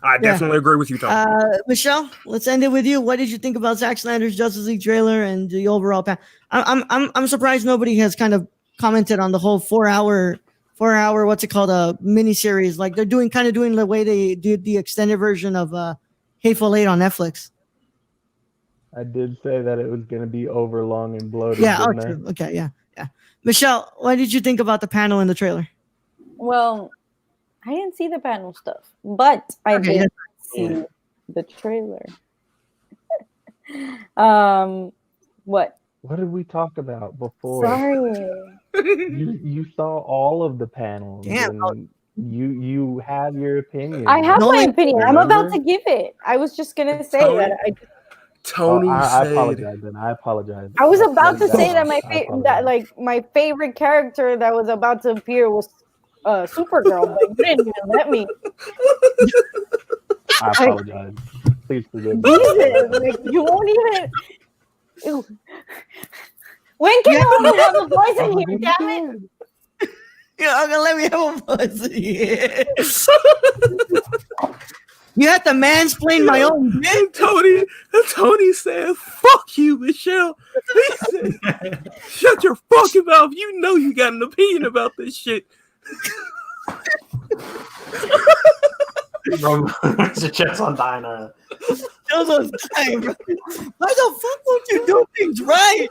I definitely agree with you, Tom. Michelle, let's end it with you. What did you think about Zack Snyder's Justice League trailer and the overall pack? I'm surprised nobody has kind of commented on the whole 4 hour what's it called, a mini series. Like they're doing the way they did the extended version of Hateful Eight on Netflix. I did say that it was going to be overlong and bloated. Yeah. didn't I? Okay. Okay. Yeah. Yeah. Michelle, what did you think about the panel in the trailer? Well, I didn't see the panel stuff, but I Okay, did see the trailer. What? What did we talk about before? Sorry. You saw all of the panels. Damn. And you have your opinion. I have my opinion. I'm about Remember? to give it. I was just gonna say Tony- that. Tony I said, apologize. Then I apologize. I was about to That say was- that I apologize. my favorite character that was about to appear was Supergirl, but you didn't even let me. I apologize. Please forgive me. Jesus, like you won't even. Ew. When can I have a voice in here? Damn it! Yeah, I'm gonna let me have a voice. Yeah. You have to mansplain my own bit. and Tony said, "Fuck you, Michelle." He said, "Shut your fucking mouth. You know you got an opinion about this shit." It's a chest on Dinah. Those are time, bro. Why the fuck won't you do things right?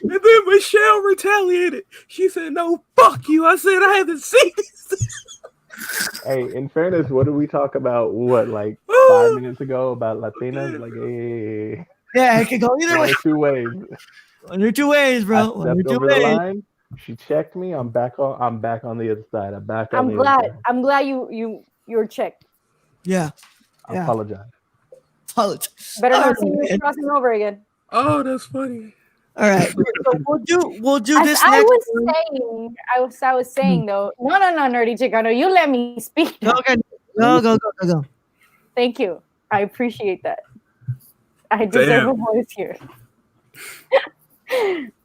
And then Michelle retaliated. She said, "No, fuck you." I said, "I haven't seen this." Hey, in fairness, what did we talk about? What, like 5 minutes ago about Latinas? Like, hey, Yeah, it could go either way. 2 ways. One or two ways, I bro. One or stepped two over the ways. line. She checked me. I'm back on the other side. I'm glad. I'm glad you're checked. Yeah. I Yeah. apologize. Apologize. Better All not right, see you man. crossing over again. Oh, that's funny. All right. So we'll do As this I next. was saying though. No, nerdy Chicano. You let me speak. now. Okay. Go. Thank you. I appreciate that. I deserve a voice here.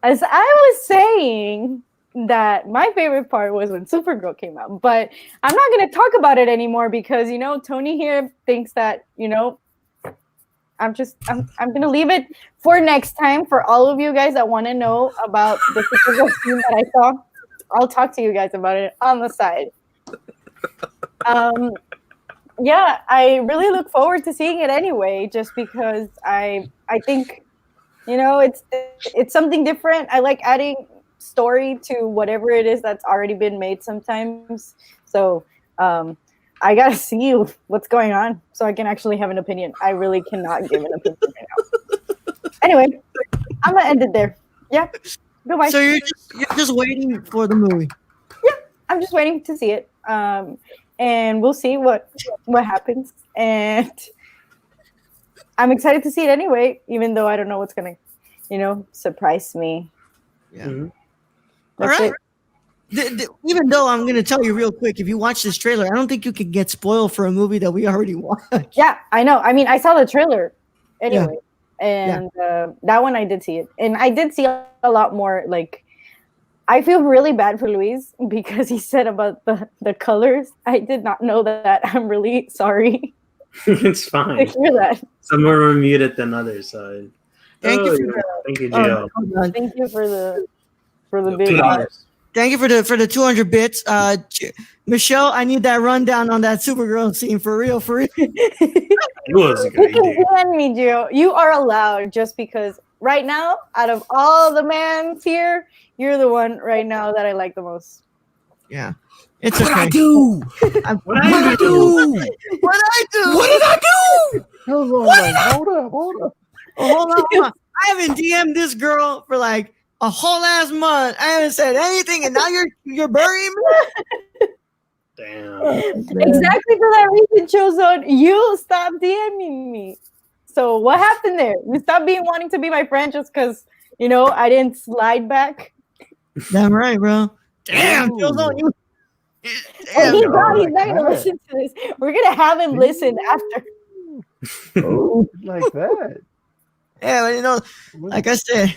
As I was saying that my favorite part was when Supergirl came out, but I'm not going to talk about it anymore because, Tony here thinks that, I'm going to leave it for next time for all of you guys that want to know about the Supergirl scene that I saw. I'll talk to you guys about it on the side. Yeah, I really look forward to seeing it anyway, just because I think, it's something different. I like adding story to whatever it is that's already been made sometimes. So I gotta see what's going on so I can actually have an opinion. I really cannot give an opinion right now. Anyway, I'm gonna end it there. Yeah. Goodbye. So you're just waiting for the movie. Yeah, I'm just waiting to see it. And we'll see what happens. And I'm excited to see it anyway, even though I don't know what's gonna, surprise me. Yeah. Mm-hmm. All That's right. it. Even though I'm going to tell you real quick, if you watch this trailer, I don't think you can get spoiled for a movie that we already watched. Yeah, I know. I mean, I saw the trailer anyway, and that one I did see it, and I did see a lot more. Like, I feel really bad for Luis because he said about the colors. I did not know that. I'm really sorry It's to fine. hear that. Some are more muted than others. So. Thank you for yeah. that. Thank you, Oh, Joe. hold on. Thank you for the big. $2. Thank you for the 200 bits. Michelle, I need that rundown on that Supergirl scene for real. It was a You good can idea. DM me, Joe. You are allowed, just because right now, out of all the mans here, you're the one right now that I like the most. Yeah. It's What did I okay. do? What did I do? What did I do? What did I do? Hold up. Oh, hold on. I haven't DM'd this girl for like a whole last month. I haven't said anything, and now you're burying me. Damn. Exactly for that reason, Chozon, you stopped DMing me. So what happened there? You stopped wanting to be my friend just because, I didn't slide back. Damn right, bro. Damn, Ooh. Killzone, you. Oh, he's Damn, not like going to that. listen to this. We're going to have him listen after. Oh, like that. yeah, but like I said,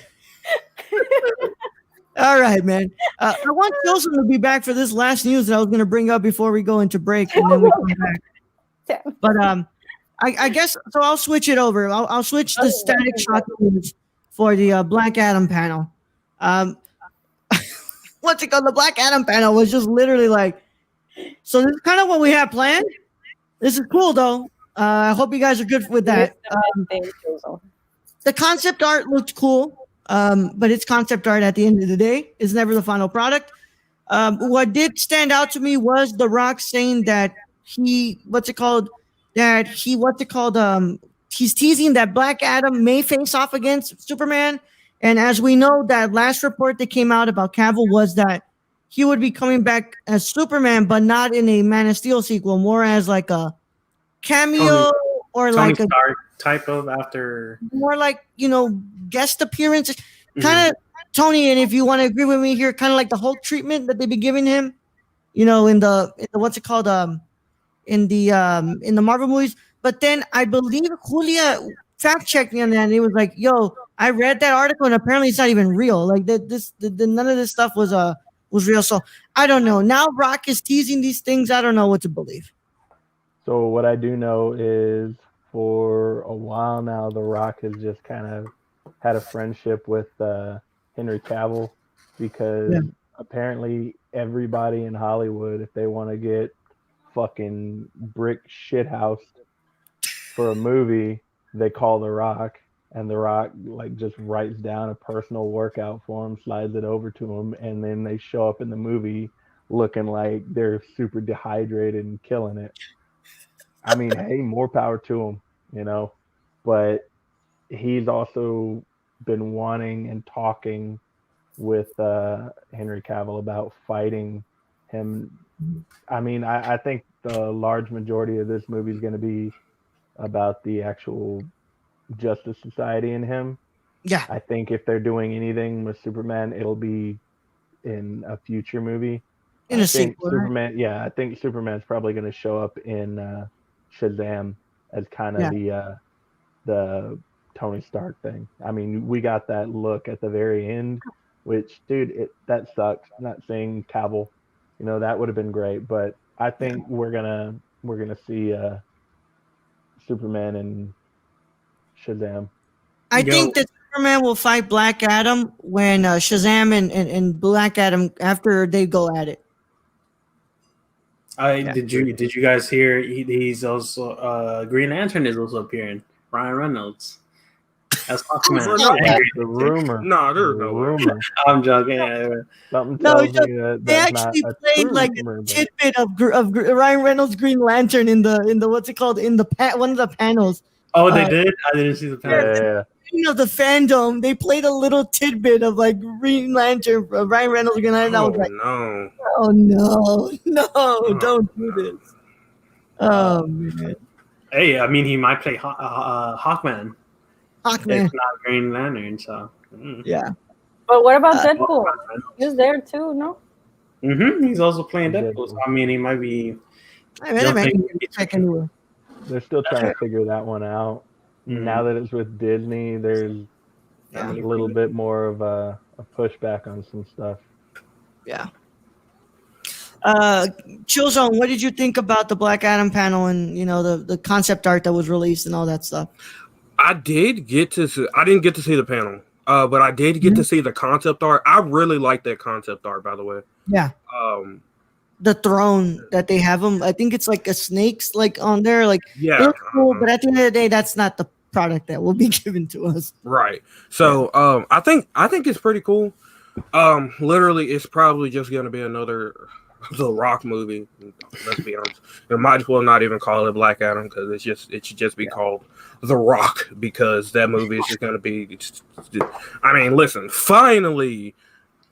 All right, man. I want Chilson to be back for this last news that I was going to bring up before we go into break, and then we come back. But I guess so. I'll switch it over. I'll switch the Static Shock news for the Black Adam panel. What's it called? The Black Adam panel was just literally like, so this is kind of what we have planned. This is cool though. I hope you guys are good with that. The concept art looked cool, but it's concept art at the end of the day. It's never the final product. What did stand out to me was The Rock saying that he's teasing that Black Adam may face off against Superman. And as we know, that last report that came out about Cavill was that he would be coming back as Superman, but not in a Man of Steel sequel, more as like a cameo or Tony like a Stark type of after. more like, guest appearance. Kind of Tony, and if you want to agree with me here, kind of like the Hulk treatment that they've been giving him, in the what's it called? In the Marvel movies. But then I believe Julia fact checked me on that, and he was like, "Yo, I read that article, and apparently it's not even real. Like none of this stuff was real." So I don't know. Now Rock is teasing these things. I don't know what to believe. So what I do know is for a while now, The Rock has just kind of had a friendship with Henry Cavill because apparently everybody in Hollywood, if they want to get fucking brick shithoused for a movie, they call The Rock, and The Rock like just writes down a personal workout for him, slides it over to him, and then they show up in the movie looking like they're super dehydrated and killing it. I mean, hey, more power to him, but he's also been wanting and talking with Henry Cavill about fighting him. I mean, I think the large majority of this movie is going to be about the actual Justice Society and him. Yeah. I think if they're doing anything with Superman, it'll be in a future movie. In a sequel, Superman, right? yeah, I think Superman's probably going to show up in Shazam as kind of the Tony Stark thing. I mean, we got that look at the very end, which, dude, that sucks. I'm not saying Cavill, that would have been great, but I think we're gonna see Superman and Shazam. I think that Superman will fight Black Adam when Shazam and Black Adam after they go at it. Did you guys hear? He's also Green Lantern is also appearing. Ryan Reynolds. That's Aquaman. That's the rumor. No, there's no rumor. I'm joking. Something tells me that they that's actually not played like rumor, a tidbit of Ryan Reynolds' Green Lantern in the what's it called in the one of the panels. Oh, they did. I didn't see the panel. Yeah. Of the fandom, they played a little tidbit of like Green Lantern, Ryan Reynolds Green Lantern. I was like, no, don't do this. Oh man. Hey, I mean, he might play Hawkman. Hawkman. It's not Green Lantern, so yeah. But what about Deadpool? He's there too, no? He's also playing Deadpool. So, I mean, he might be. They're still trying to figure that one out. Now that it's with Disney, there's a little bit more of a pushback on some stuff. Yeah. Chillzone, what did you think about the Black Adam panel and the concept art that was released and all that stuff? I didn't get to see the panel, but I did get to see the concept art. I really like that concept art, by the way. Yeah. The throne that they have them, I think it's like a snake's like on there, like it looks cool, but at the end of the day, that's not the product that will be given to us. Right. So I think it's pretty cool. Literally, it's probably just gonna be another The Rock movie. Let's be honest. It might as well not even call it Black Adam because it should just be called The Rock because that movie is just gonna be. I mean, listen. Finally,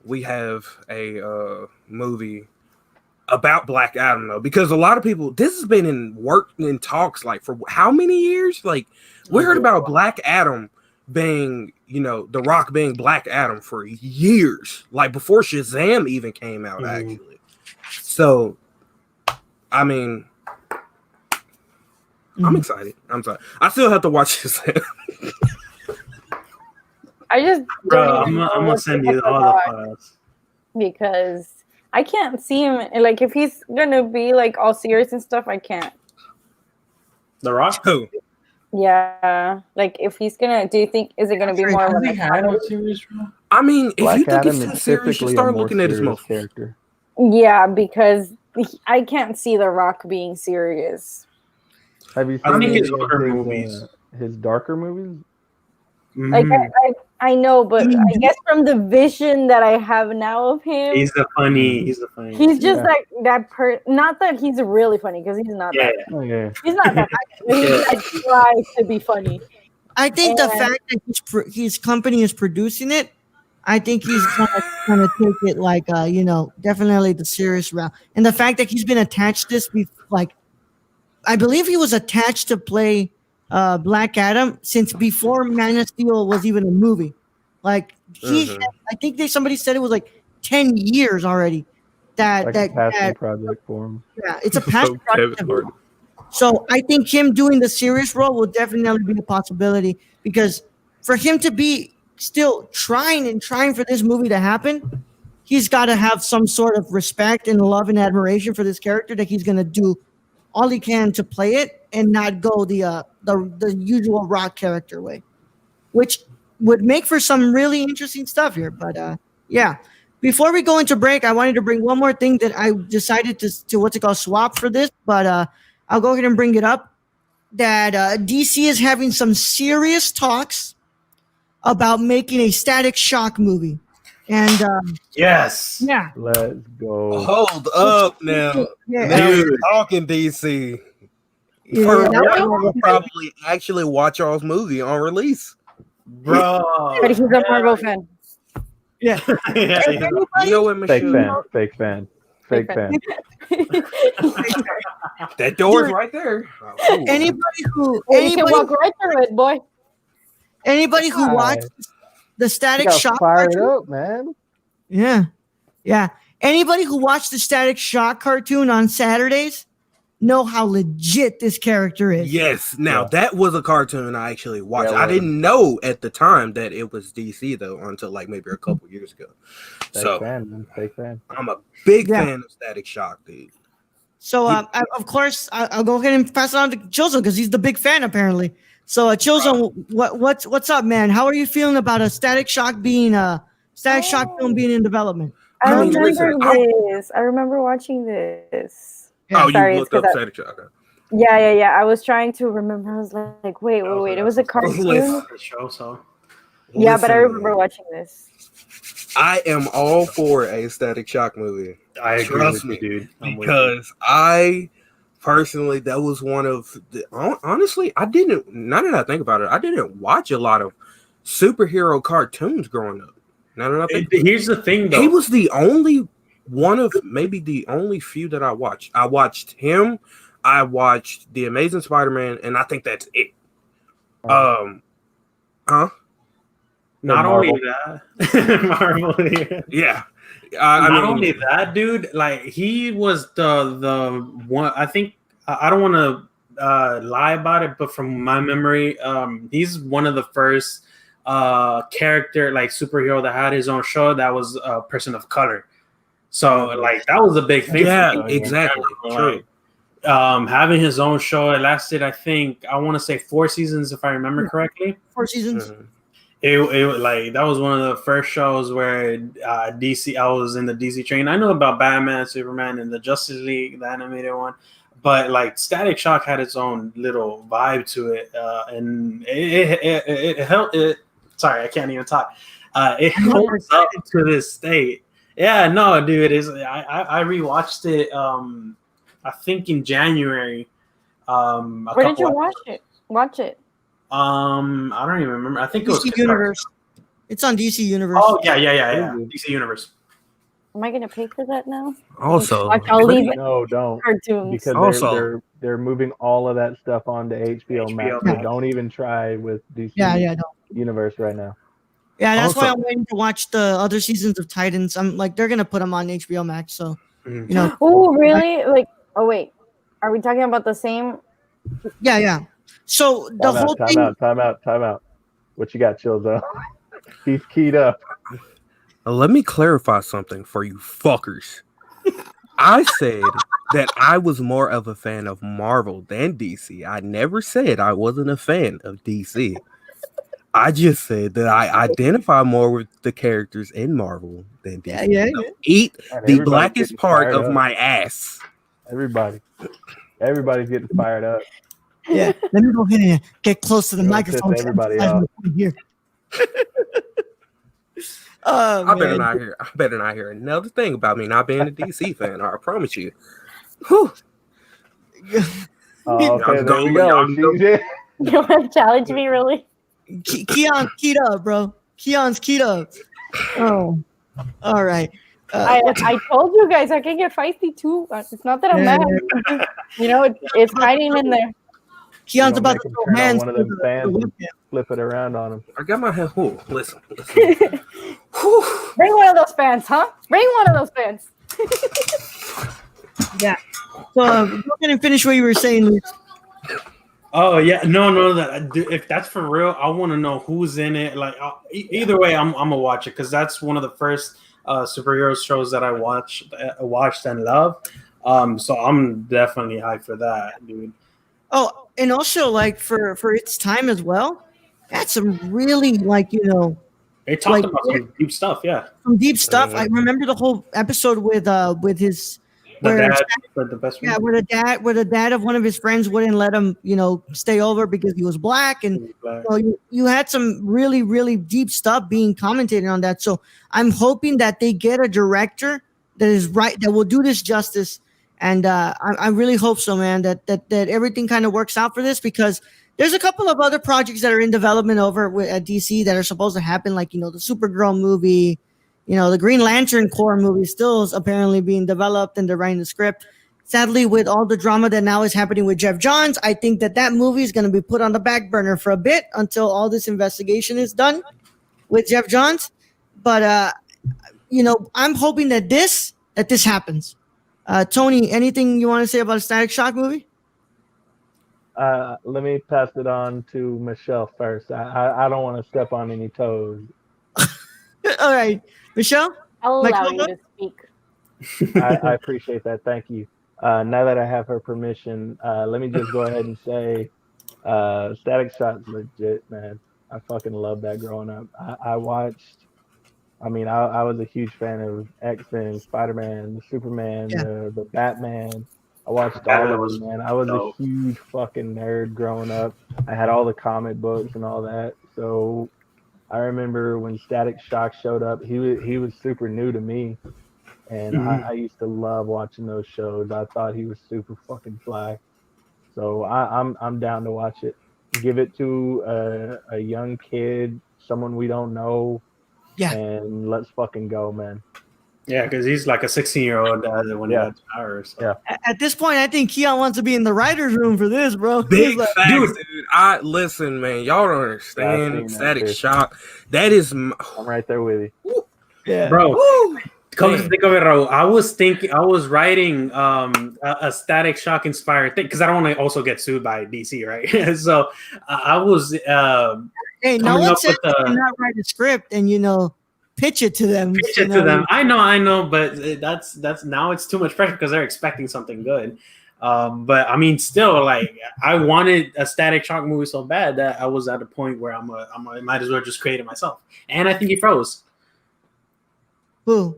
we have a movie about Black Adam though, because a lot of people, this has been in talks like for how many years? Like we heard about Black Adam being, The Rock being Black Adam for years, like before Shazam even came out actually. So, I mean, I'm excited. I'm sorry. I still have to watch Shazam. I just Bro, don't I'm even know gonna what send to you put all The the Rock, files. because I can't see him like if he's gonna be like all serious and stuff. I can't. The Rock. Who? Yeah, like if he's gonna, do you think is it gonna be more of Has a he had a comedy? serious role? I mean, if Black you think Adam it's too is serious, you typically a start more looking at his serious most. character. Yeah, because I can't see The Rock being serious. Have you I seen think any his of other movies. his darker movies? Like Mhm. I know, but I guess from the vision that I have now of him, He's the funny. He's the funny. he's just Yeah. not that he's really funny, because he's not Yeah. that. Oh yeah. He's not that funny. He Yeah. like tries to be funny. I think the And- fact that his company is producing it, I think he's gonna take it like definitely the serious route. And the fact that he's been attached to this, like I believe he was attached to play Black Adam since before Man of Steel was even a movie. Like Mhm. I think somebody said it was like 10 years already. Like a passion project for him. Yeah, it's a passion So Kevin project. Hart. So I think him doing the serious role will definitely be a possibility, because for him to be still trying for this movie to happen, he's got to have some sort of respect and love and admiration for this character, that he's going to do all he can to play it and not go the usual Rock character way, which would make for some really interesting stuff here. But yeah, before we go into break, I wanted to bring one more thing that I decided to what's it called, swap for this, but I'll go ahead and bring it up. That DC is having some serious talks about making a Static Shock movie, and Yes. yeah, Let's go. Hold up now. yeah, Now Dude. we're talking DC. yeah, For yeah, real, we'll probably actually watch y'all's movie on release. Bro. But he's a Marvel fan. yeah. Yeah, If yeah. anybody- You know what, Fake Michelle? fan. Fake fan. That door's Dude. right there. Oh, anybody who Well, you can walk right through it, boy. anybody who Hi. watched the You Static got Shock fired cartoon, up, man. yeah. Anybody who watched the Static Shock cartoon on Saturdays know how legit this character is. yes. Now Yeah. that was a cartoon I actually watched. Yeah, it I was. didn't know at the time that it was DC though until like maybe a couple years ago. Fake So fan, man. Fake fan. I'm a big Yeah. fan of Static Shock, dude. So, of course, I'll go ahead and pass it on to Chozo because he's the big fan, apparently. So, Chozo, what's up, man? How are you feeling about a Static Shock film being in development? I I mean, remember listen, this. I remember watching this. Yeah. Oh, Sorry, you it's looked up 'cause Static Shock. Huh? Yeah. I was trying to remember. I was like, wait. It was a cartoon. Listen. Show, so. Yeah, but I Listen, remember watching this. I am all for a Static Shock movie. I agree Trust with me, you, dude. I'm with you. because I personally, that was one of the, honestly, I didn't, now that I think about it, I didn't watch a lot of superhero cartoons growing up. Now that I think Here's the thing, though. he was the only one of maybe the only few that I watched. I watched him, I watched The Amazing Spider-Man, and I think that's it. Huh? Not Marvel. only that, Marvel. Yeah. Yeah. Not I mean, only that, dude. Like he was the one. I think I don't want to lie about it, but from my memory, he's one of the first character like superhero that had his own show that was a person of color. So like that was a big thing. yeah, for me. exactly. True. Having his own show, it lasted, I think, I want to say 4 seasons, if I remember correctly. 4 seasons. Mhm. It like that was one of the first shows where DC. I was in the DC train. I knew about Batman, Superman, and the Justice League, the animated one, but like Static Shock had its own little vibe to it, and it helped. Sorry, I can't even talk. It holds up to this state. Yeah, no, dude, it is. I rewatched it. I think in January. Where did you watch it? I don't even remember. I think it was DC Universe. It's on DC Universe. Oh yeah. DC Universe. Am I gonna pay for that now? Also, I'll leave it. No, don't. Cartoons. Because Also- they're moving all of that stuff onto HBO Max. So Max. don't even try with DC No. Universe right now. Yeah, that's why Also- I'm waiting to watch the other seasons of Titans. I'm like, they're gonna put them on HBO Max, so Mhm. you know. Oh, really? Like, oh wait, are we talking about the same? Yeah. So the whole thing. Time out. What you got, Chilzo? He's keyed up. Let me clarify something for you fuckers. I said that I was more of a fan of Marvel than DC. I never said I wasn't a fan of DC. I just said that I identify more with the characters in Marvel than DC. Yeah. Eat And the everybody's blackest getting part fired of up. my ass. Everybody's getting fired up. Yeah. Let me go ahead and get close to the It'll microphone. piss everybody off. Here. Oh, I better man. not hear. I better not hear another thing about me not being a DC fan. I promise you. Whew. Oh, okay, I'm there we going, go. I'm She's in. You want to challenge me, really? Keon's keyed up, bro. Keon's keyed up. Oh, all right. I told you guys I can get feisty too. It's not that I'm Yeah, mad. You know, it's hiding in there. Keon's Gonna about make to him throw turn on hands one of to them the fans and webcam. flip it around on him. I got my head. Whew, listen. Whew. Bring one of those fans, huh? Bring one of those fans. Yeah. So go ahead and finish what you were saying, Luis. Oh yeah, no. If that's for real, I want to know who's in it. Like either way, I'm gonna watch it because that's one of the first superhero shows that I watched and loved. So I'm definitely hyped for that, dude. Oh, and also like for its time as well, that's some really They talked Like, about some deep stuff. Yeah, some deep stuff. I remember the whole episode with his the where dad for the best friend. yeah, where the dad of one of his friends wouldn't let him, stay over because he was black, and you had some really, really deep stuff being commentated on that. So I'm hoping that they get a director that is right, that will do this justice, and I really hope so, man. That everything kind of works out for this, because there's a couple of other projects that are in development over at DC that are supposed to happen, like the Supergirl movie. The Green Lantern Corps movie still is apparently being developed, and they're writing the script. Sadly, with all the drama that now is happening with Jeff Johns, I think that movie is going to be put on the back burner for a bit until all this investigation is done with Jeff Johns. But I'm hoping that this happens. Tony, anything you want to say about a Static Shock movie? Let me pass it on to Michelle first. I don't want to step on any toes. All right, Michelle. I'll Mike, allow hold you on. to speak. I appreciate that. Thank you. Now that I have her permission, let me just go ahead and say, Static Shock's legit, man. I fucking love that growing up. I watched. I mean, I was a huge fan of X-Men, Spider-Man, Superman, Yeah. the Batman. I watched Yeah, all that of was them, man. I was dope. a huge fucking nerd growing up. I had all the comic books and all that. So I remember when Static Shock showed up, he was super new to me. And I used to love watching those shows. I thought he was super fucking fly. So I'm down to watch it. Give it to a young kid, someone we don't know, Yeah. and let's fucking go, man. Yeah, because he's like a 16-year-old when he got powers. So. Yeah. At this point, I think Keon wants to be in the writers' room for this, bro. He's Big like, facts, dude. I listen, man. Y'all don't understand. seen that Static too. Shock. That is, I'm right there with you. yeah. Bro, woo, come to man. think of it, Raul, I was writing a Static Shock inspired thing because I don't want to also get sued by DC, right? So I was Hey, no coming one up said with you cannot write a script and pitch it to them. pitch it to them. I know, but that's now it's too much pressure because they're expecting something good. But I mean, still, like I wanted a Static Shock movie so bad that I was at a point where I might as well just create it myself. And I think he froze. Who?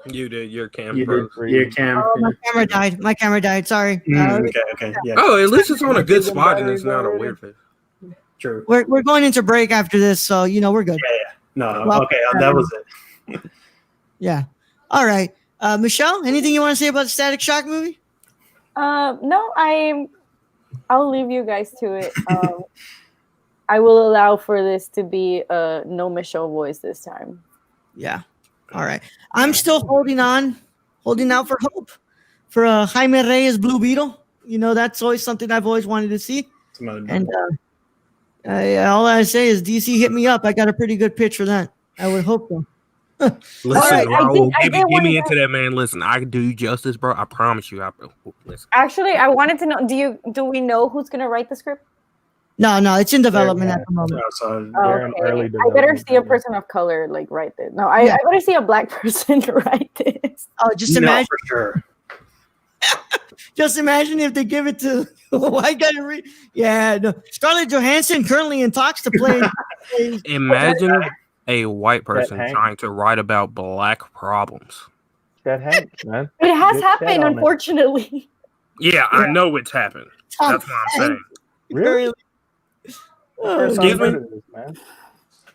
You did your cam. You bro. did freeze. Your cam. Oh, my camera died. My camera died. Sorry. Okay, yeah, Oh, at least it's on a good Give them spot and batteries it's not a already. weird fit. true. We're going into break after this, so we're good. No, Well, okay, that was it. Yeah. All right. Michelle, anything you want to say about the Static Shock movie? No, I'll leave you guys to it. I will allow for this to be a no Michelle voice this time. Yeah. All right. I'm still holding out for hope for Jaime Reyes Blue Beetle. That's always something I've always wanted to see. And all I say is DC hit me up. I got a pretty good pitch for that. I would hope so. Listen, right, Raul, I give did me wanna into that, man. Listen, I can do you justice, bro. I promise you. Listen. Actually, I wanted to know: do we know who's gonna write the script? No, it's in development at the moment. So They're in early I better development see a right now. person of color like write this. No, I Yeah. better see a black person write this. Oh, just no, imagine. for sure. Just imagine if they give it to a white guy to read. Yeah, no. Scarlett Johansson currently in talks to play. Imagine a white person Hank. trying to write about black problems. Chet Hanks, man. It has Get Chet happened, on it. unfortunately. Yeah, I know it's happened. That's what I'm saying. Really? Oh, First Excuse I've me? heard of this, man.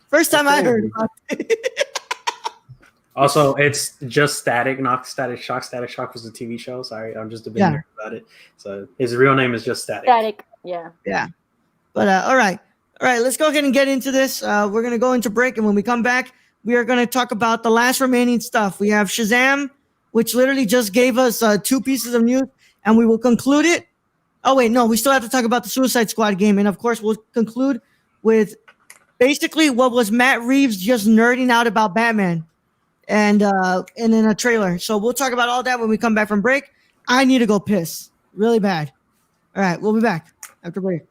first time I heard crazy. about it. Also, it's just Static, not Static Shock. Static Shock was a TV show. Sorry, I'm just a bit Yeah. nerd about it. So his real name is just Static. Static. Yeah. Yeah. But all right. Let's go ahead and get into this. We're gonna go into break, and when we come back, we are gonna talk about the last remaining stuff. We have Shazam, which literally just gave us 2 pieces of news, and we will conclude it. Oh wait, no, we still have to talk about the Suicide Squad game, and of course, we'll conclude with basically what was Matt Reeves just nerding out about Batman, and in a trailer. So we'll talk about all that when we come back from break. I need to go piss really bad. All right, we'll be back after break.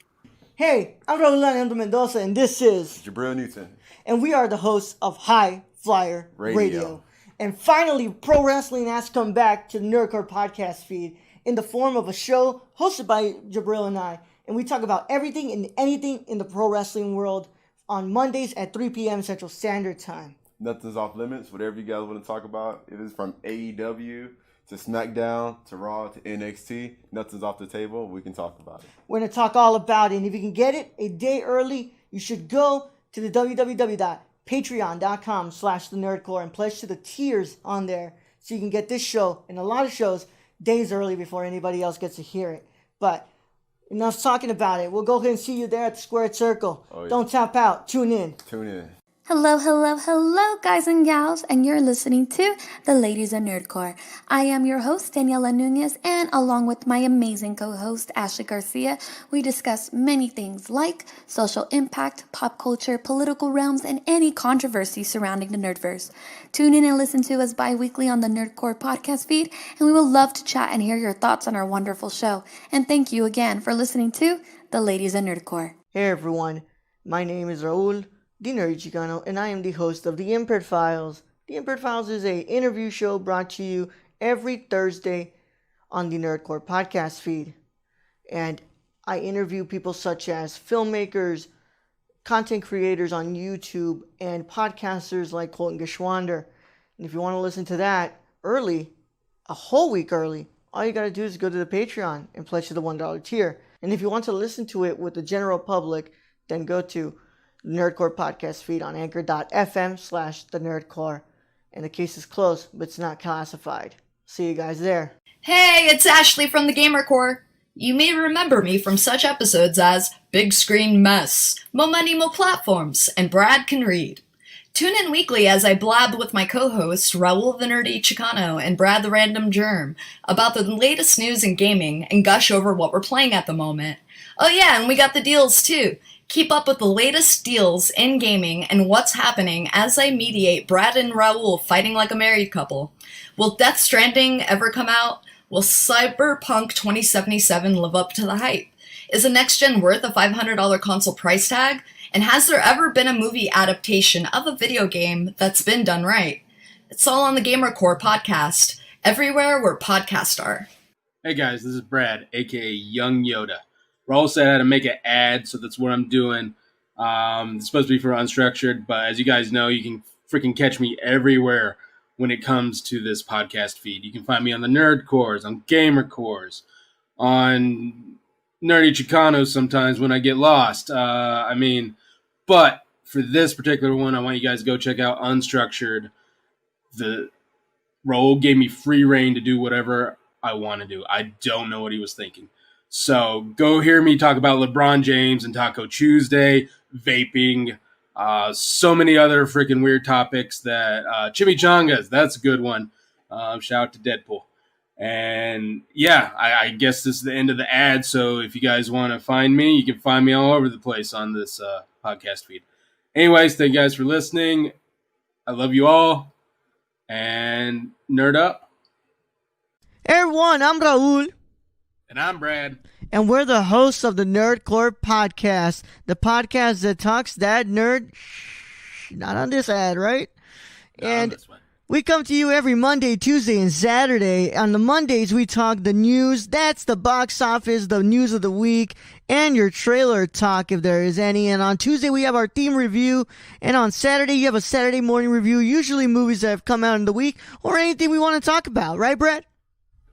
Hey, I'm Raul Leandro Mendoza, and this is Jabril Newton. and we are the hosts of High Flyer Radio. And finally, pro wrestling has come back to the Nerdcore podcast feed in the form of a show hosted by Jabril and I. And we talk about everything and anything in the pro wrestling world on Mondays at 3 p.m. Central Standard Time. Nothing's off limits. Whatever you guys want to talk about, if it's from AEW to SmackDown to Raw to NXT, nothing's off the table. We can talk about it. We're going to talk all about it. And if you can get it a day early, you should go to the www.patreon.com/thenerdcore and pledge to the tiers on there so you can get this show and a lot of shows days early before anybody else gets to hear it. But enough talking about it. We'll go ahead and see you there at the Squared Circle. Oh, yeah. Don't tap out. Tune in. Tune in. Hello, guys and gals, and you're listening to The Ladies of Nerdcore. I am your host, Daniela Nunez, and along with my amazing co-host, Ashley Garcia, we discuss many things like social impact, pop culture, political realms, and any controversy surrounding the Nerdverse. Tune in and listen to us bi-weekly on the Nerdcore podcast feed, and we will love to chat and hear your thoughts on our wonderful show. And thank you again for listening to The Ladies of Nerdcore. Hey everyone, my name is Raul, the Nerdy Chicano, and I am the host of The Impaired Files. The Impaired Files is a interview show brought to you every Thursday on the Nerdcore podcast feed. And I interview people such as filmmakers, content creators on YouTube, and podcasters like Colton Geschwander. And if you want to listen to that early, a whole week early, all you got to do is go to the Patreon and pledge to the $1 tier. And if you want to listen to it with the general public, then go to Nerdcore podcast feed on anchor.fm/the Nerdcore. And the case is closed, but it's not classified. See you guys there. Hey, it's Ashley from the Gamer Core. You may remember me from such episodes as Big Screen Mess, Mo Money Mo Platforms, and Brad Can Read. Tune in weekly as I blab with my co-hosts Raul the Nerdy Chicano and Brad the Random Germ about the latest news in gaming and gush over what we're playing at the moment. Oh yeah, and we got the deals too. Keep up with the latest deals in gaming and what's happening as I mediate Brad and Raul fighting like a married couple. Will Death Stranding ever come out? Will Cyberpunk 2077 live up to the hype? Is a next-gen worth a $500 console price tag? And has there ever been a movie adaptation of a video game that's been done right? It's all on the Gamer Core podcast, everywhere where podcasts are. Hey guys, this is Brad, aka Young Yoda. Raul said I had to make an ad, so that's what I'm doing. It's supposed to be for Unstructured, but as you guys know, you can freaking catch me everywhere when it comes to this podcast feed. You can find me on the Nerd Cores, on Gamer Cores, on Nerdy Chicanos sometimes when I get lost. But for this particular one, I want you guys to go check out Unstructured. The Raul gave me free reign to do whatever I want to do. I don't know what he was thinking. So go hear me talk about LeBron James and Taco Tuesday, vaping, so many other freaking weird topics that chimichangas, that's a good one. Shout out to Deadpool. And yeah, I guess this is the end of the ad. So if you guys want to find me, you can find me all over the place on this podcast feed. Anyways, thank you guys for listening. I love you all. And nerd up. Hey everyone, I'm Raul. And I'm Brad. And we're the hosts of the Nerdcore Podcast, the podcast that talks that nerd. Not on this ad, right? And we come to you every Monday, Tuesday, and Saturday. On the Mondays, we talk the news. That's the box office, the news of the week, and your trailer talk, if there is any. And on Tuesday, we have our theme review. And on Saturday, you have a Saturday morning review, usually movies that have come out in the week or anything we want to talk about. Right, Brett?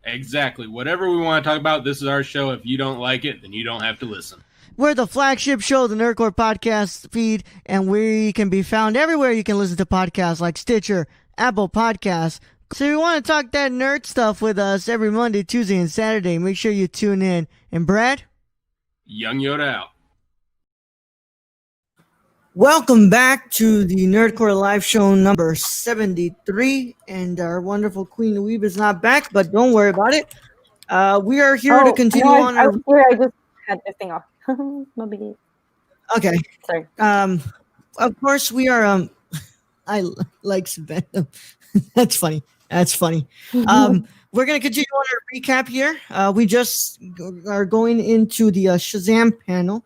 Exactly. Whatever we want to talk about, this is our show. If you don't like it, then you don't have to listen. We're the flagship show of the Nerdcore Podcast feed, and we can be found everywhere you can listen to podcasts like Stitcher, Apple Podcasts. So if you want to talk that nerd stuff with us every Monday, Tuesday, and Saturday, make sure you tune in. And Brad? Young Yoda out. Welcome back to the Nerdcore Live Show number 73. And our wonderful Queen Weeb is not back, but don't worry about it. We are here to continue on. I just had this thing off. No biggie. Okay. Sorry. Of course, we are. I like Fandome. That's funny. We're going to continue on our recap here. We just are going into the Shazam panel,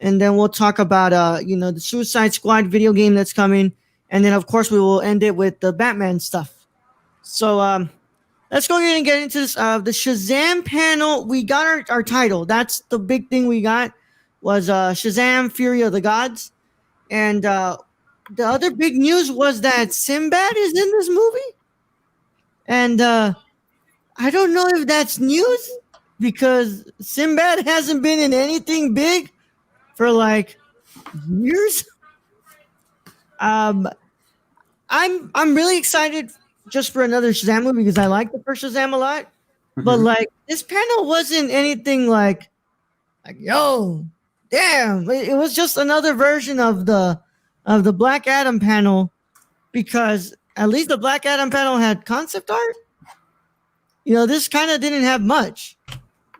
and then we'll talk about the Suicide Squad video game that's coming, and then of course we will end it with the Batman stuff. So let's go ahead and get into this. The Shazam panel. We got our title. That's the big thing we got was Shazam: Fury of the Gods, and the other big news was that Sinbad is in this movie. And I don't know if that's news because Sinbad hasn't been in anything big for like years. I'm really excited just for another Shazam movie because I like the first Shazam a lot. Mm-hmm. But like this panel wasn't anything like yo, damn. It was just another version of the Black Adam panel, because at least the Black Adam panel had concept art. This kind of didn't have much.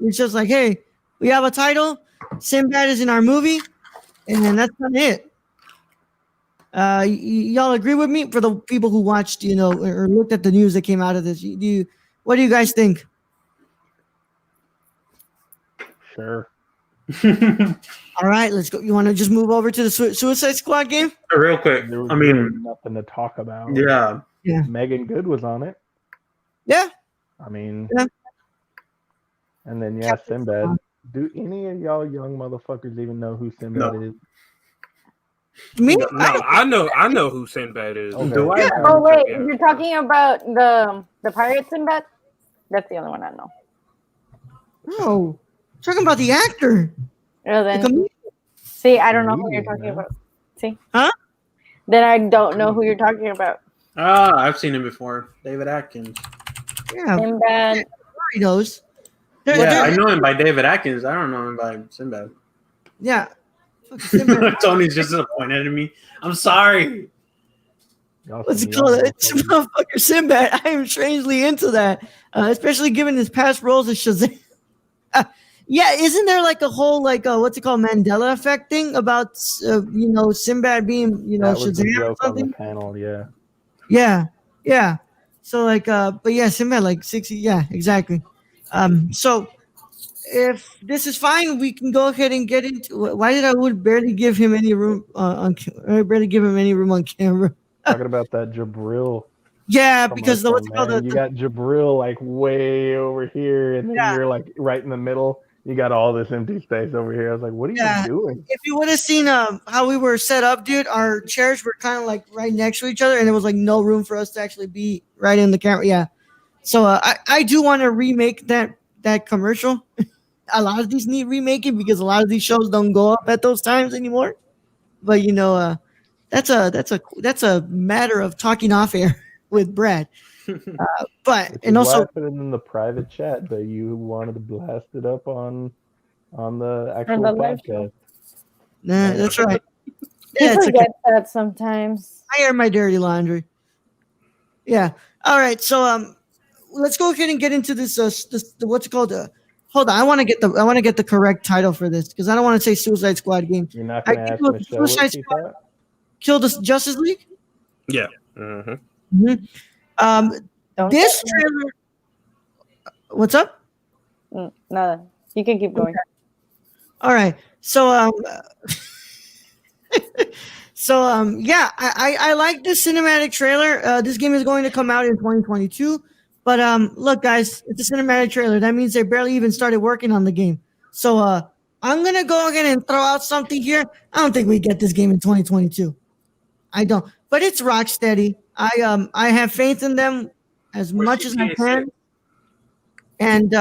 It's just like, hey, we have a title, Sinbad is in our movie, and then that's kind of it. Y'all agree with me? For the people who watched, or looked at the news that came out of this, what do you guys think? Sure. All right, let's go. You want to just move over to the Suicide Squad game? Real quick. There was really nothing to talk about. Yeah. Megan Good was on it. Yeah. And then Sinbad. Do any of y'all young motherfuckers even know who Sinbad is? Me? No, I know who Sinbad is. Okay. Oh wait, you're talking about the pirate Sinbad? That's the only one I know. No. Talking about the actor. Well, then, see, I don't know who you're talking about. See? Huh? Then I don't know who you're talking about. I've seen him before. David Atkins. Yeah. Sinbad. He knows. I know him by David Atkins. I don't know him by Sinbad. Yeah. Sinbad. Tony's just disappointed in me. I'm sorry. What's it called? It's motherfucker Sinbad. I am strangely into that, especially given his past roles as Shazam. Yeah, isn't there like a whole what's it called, Mandela effect thing about Sinbad being that was Shazam the joke or something? on the panel, yeah. So but yeah, Sinbad 60. Yeah, exactly. So if this is fine, we can go ahead and get into. Why did I barely give him any room on camera? Talking about that Jabril. Yeah, because you got Jabril way over here, and then you're right in the middle. You got all this empty space over here. I was like, what are you doing? If you would have seen how we were set up, dude, our chairs were kind of right next to each other, and there was no room for us to actually be right in the camera. Yeah. So I do want to remake that commercial. A lot of these need remaking because a lot of these shows don't go up at those times anymore. But that's a matter of talking off air with Brad. And also put it in the private chat that you wanted to blast it up on the actual podcast. Nah, that's right. I forget that sometimes. I air my dirty laundry. Yeah. All right. So let's go ahead and get into this. What's it called? Hold on. I want to get the correct title for this because I don't want to say Suicide Squad game. You're not going to ask Michelle Suicide Squad kill the Justice League. Yeah. Mm-hmm. This trailer. What's up? Nada. You can keep going. All right. So yeah, I like this cinematic trailer. This game is going to come out in 2022. But look, guys, it's a cinematic trailer. That means they barely even started working on the game. So I'm gonna go ahead and throw out something here. I don't think we get this game in 2022. I don't. But it's Rocksteady. I have faith in them as much as I can. And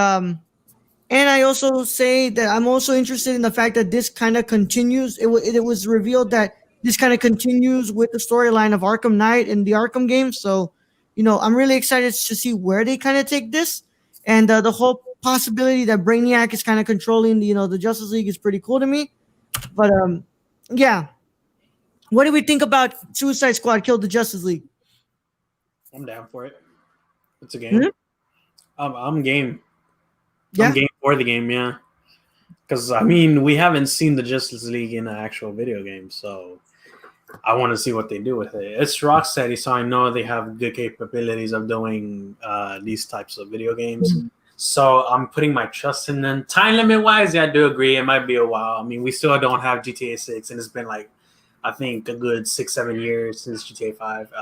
I also say that I'm also interested in the fact that this kind of continues. It was revealed that this kind of continues with the storyline of Arkham Knight in the Arkham games. So, I'm really excited to see where they kind of take this. And the whole possibility that Brainiac is kind of controlling, the Justice League is pretty cool to me. But yeah. What do we think about Suicide Squad killed the Justice League? I'm down for it. It's a game. I'm game. Yeah. I'm game for the game, yeah. Because, I mean, we haven't seen the Justice League in an actual video game, so I want to see what they do with it. It's Rocksteady, so I know they have good capabilities of doing these types of video games. Mm-hmm. So I'm putting my trust in them. Time limit-wise, yeah, I do agree. It might be a while. I mean, we still don't have GTA 6, and it's been like, I think a good 6-7 years since GTA 5.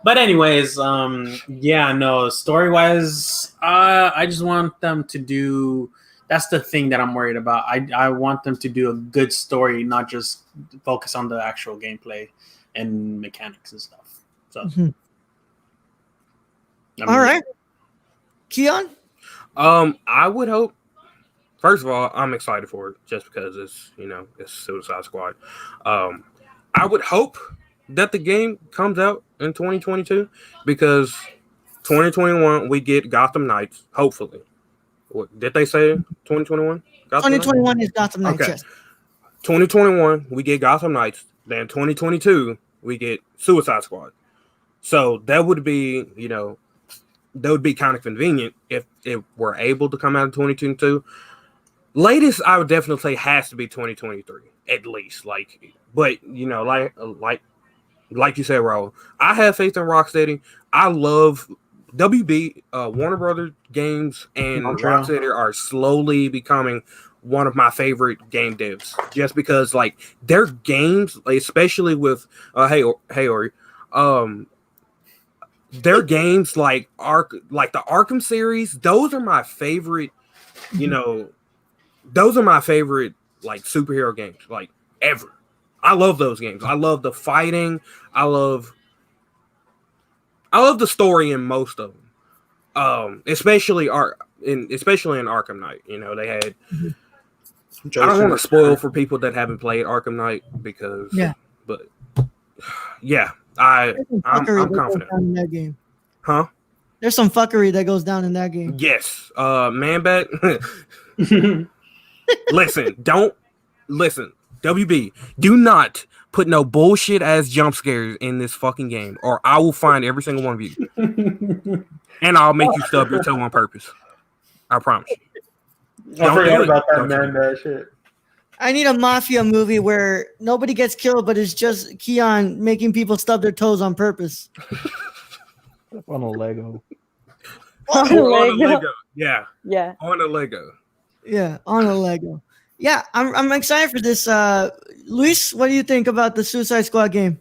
But anyways, yeah, no, story-wise, I just want them to do. That's the thing that I'm worried about. I want them to do a good story, not just focus on the actual gameplay and mechanics and stuff. So, all right, Keon. I would hope. First of all, I'm excited for it just because it's Suicide Squad. I would hope that the game comes out in 2022 because 2021 we get Gotham Knights. Hopefully, what did they say? 2021. 2021 is Gotham Knights. Okay. Yes. 2021 we get Gotham Knights. Then 2022 we get Suicide Squad. So that would be kind of convenient if it were able to come out in 2022. Latest, I would definitely say has to be 2023 at least. But like you said, Raul, I have faith in Rocksteady. I love WB, Warner Brothers games, and Rocksteady are slowly becoming one of my favorite game devs. Just because their games, especially with hey Ori, their games like the Arkham series, those are my favorite. Those are my favorite superhero games ever. I love those games. I love the fighting. I love the story in most of them. Especially in Arkham Knight. They had. I don't want to spoil for people that haven't played Arkham Knight because. Yeah. But yeah, I'm confident. In that game. Huh? There's some fuckery that goes down in that game. Yes. Man back. Listen. WB, do not put no bullshit ass jump scares in this fucking game, or I will find every single one of you, and I'll make you stub your toe on purpose. I promise you. I forgot about that man shit. I need a mafia movie where nobody gets killed, but it's just Keon making people stub their toes on purpose. On a Lego. On a Lego. Yeah. Yeah. On a Lego. Yeah, on a Lego. Yeah, I'm excited for this. Luis, what do you think about the Suicide Squad game?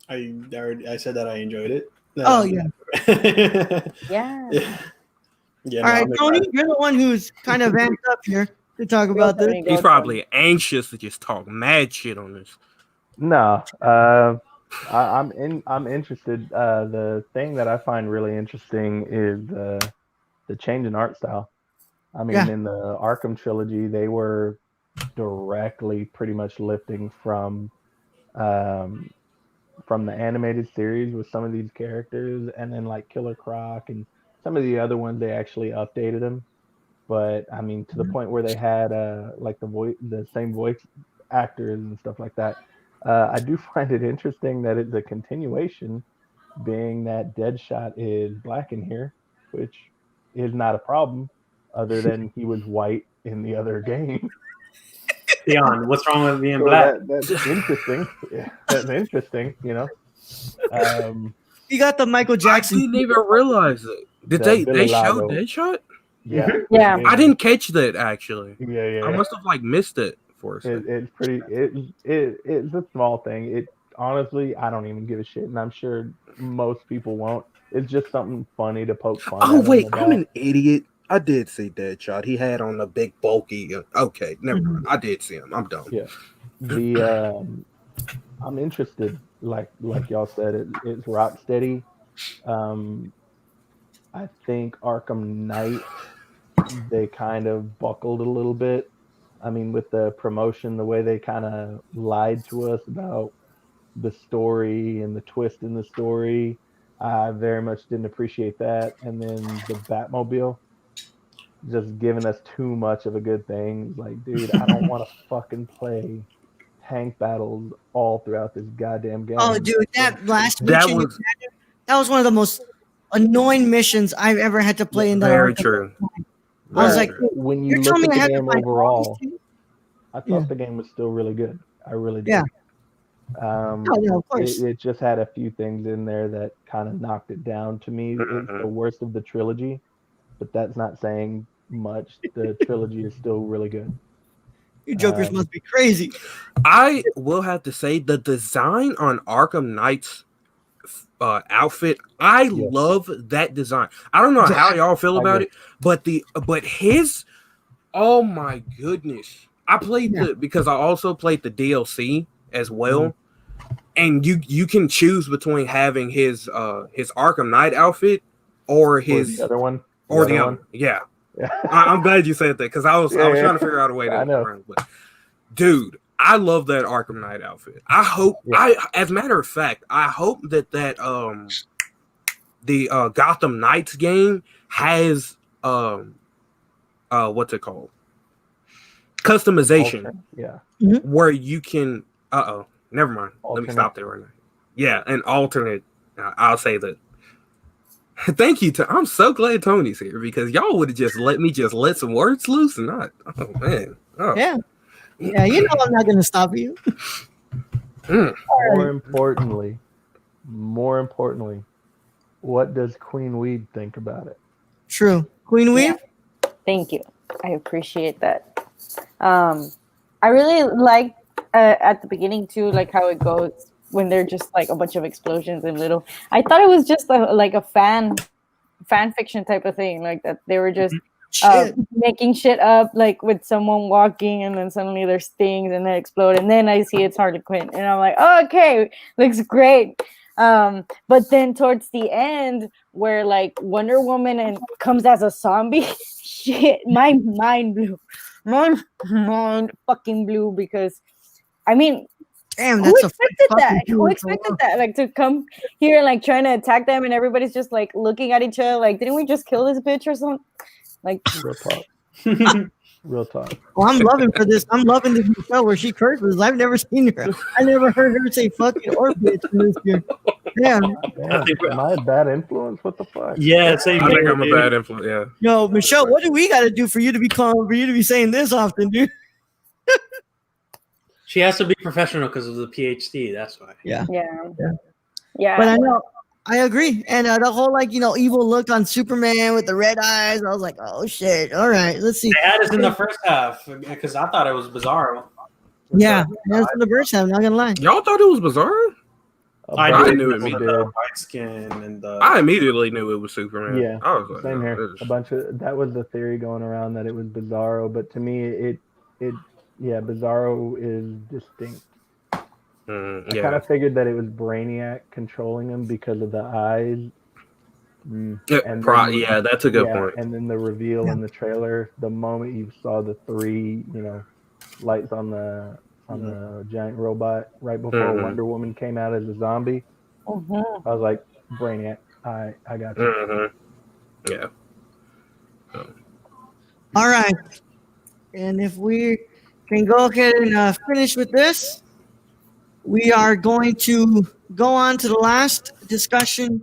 I said that I enjoyed it. Oh yeah. Yeah. Yeah. All right, Tony, you're the one who's kind of amped up here to talk about this. He's probably anxious to just talk mad shit on this. No, I'm interested. The thing that I find really interesting is the change in art style. I mean, in the Arkham trilogy, they were directly pretty much lifting from the animated series with some of these characters, and then Killer Croc and some of the other ones, they actually updated them. But I mean, to the point where they had the same voice actors and stuff like that. I do find it interesting that it's a continuation, being that Deadshot is black in here, which is not a problem. Other than he was white in the other game. Leon, what's wrong with being black? That's interesting. Yeah, that's interesting. You got the Michael Jackson. I didn't even realize it. Did they show Deadshot? Yeah, Yeah. I didn't catch that actually. Yeah. I must have like missed it for a second. It's pretty. It's a small thing. It honestly, I don't even give a shit, and I'm sure most people won't. It's just something funny to poke fun Oh at him wait, I'm about. an idiot. I did see Deadshot. He had on a big bulky. Okay, never mind. I did see him. I'm done. Yeah. The I'm interested. Like y'all said, it's Rocksteady. I think Arkham Knight, they kind of buckled a little bit. I mean, with the promotion, the way they kind of lied to us about the story and the twist in the story, I very much didn't appreciate that. And then the Batmobile, just giving us too much of a good thing. Like, dude, I don't want to fucking play tank battles all throughout this goddamn game. Oh, dude, that last That mission, was that was one of the most annoying missions I've ever had to play in that. very Arkham. true. I was Very like, true. When you you're look telling at me I the had to game fight all overall, these things? I thought Yeah. the game was still really good. I really did. Yeah. Um, Oh, yeah, of course. it just had a few things in there that kind of knocked it down to me. It's the worst of the trilogy, but that's not saying much. The trilogy is still really good. You jokers must be crazy. I will have to say the design on Arkham Knight's outfit. I love that design. I don't know how y'all feel about it, but his. Oh my goodness! I played because I also played the DLC as well, and you can choose between having his Arkham Knight outfit or his the other one. or the other one. Yeah. I'm glad you said that because I was trying to figure out a way to. I know. Around, but, dude, I love that Arkham Knight outfit. I hope as a matter of fact, I hope that the Gotham Knights game has what's it called? Customization. Where you can never mind. Let me stop there right now. Yeah, an alternate. I'll say that. Thank you. I'm so glad Tony's here because y'all would have just let some words loose and not. Oh man. Oh. Yeah. Yeah, you know I'm not gonna stop you. More importantly, what does Queen Weed think about it? True. Queen Weed? Yeah. Thank you. I appreciate that. I really like at the beginning too, like how it goes when they're just like a bunch of explosions and little. I thought it was just like a fan fiction type of thing, like that they were just making shit up, like with someone walking and then suddenly there's things and they explode and then I see it's Harley Quinn and I'm like, oh, okay, looks great. But then towards the end where like Wonder Woman and comes as a zombie, shit, my mind blew. My mind fucking blew because I mean, damn, who expected that? Like to come here and like trying to attack them and everybody's just like looking at each other like, didn't we just kill this bitch or something? Like real talk. Real talk. Well, I'm loving for this. I'm loving this new show where she curses. I've never seen her. I never heard her say fucking or bitch in this year. Damn. Am I a bad influence? What the fuck? Yeah, I think I'm a bad influence. Yeah. Yo, Michelle, what do we got to do for you to be saying this often, dude? She has to be professional because of the PhD. That's why. Yeah. Yeah. But I know, I agree. And the whole evil look on Superman with the red eyes. I was like, oh shit. All right, let's see. They had us in the first half because I thought it was Bizarro. Yeah, that's in the first half. Not gonna lie. Y'all thought it was Bizarro? I knew it. The white skin and the. I immediately knew it was Superman. Yeah, I was like, same here. A bunch of that was the theory going around that it was Bizarro, but to me, Bizarro is distinct. I kind of figured that it was Brainiac controlling him because of the eyes. That's a good point. And then the reveal in the trailer, the moment you saw the three, lights on the giant robot right before Wonder Woman came out as a zombie, I was like, Brainiac, I got you. Yeah. All right. And if we can go ahead and finish with this, we are going to go on to the last discussion,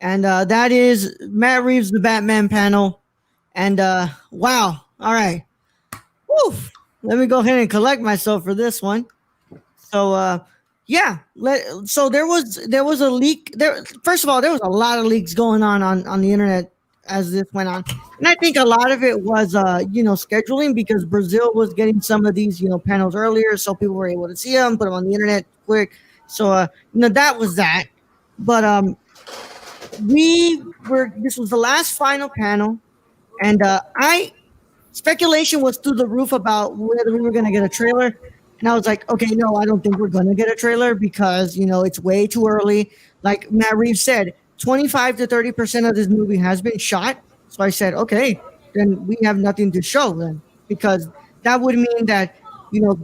and that is Matt Reeves' The Batman panel. And wow. All right. Woo. Let me go ahead and collect myself for this one. So so there was a leak. First of all, there was a lot of leaks going on the internet as this went on. And I think a lot of it was, scheduling, because Brazil was getting some of these, panels earlier, so people were able to see them, put them on the internet quick. So, that was that. But this was the last final panel, and speculation was through the roof about whether we were going to get a trailer. And I was like, okay, no, I don't think we're going to get a trailer because, it's way too early. Like Matt Reeves said, 25 to 30% of this movie has been shot. So I said, okay, then we have nothing to show then, because that would mean that,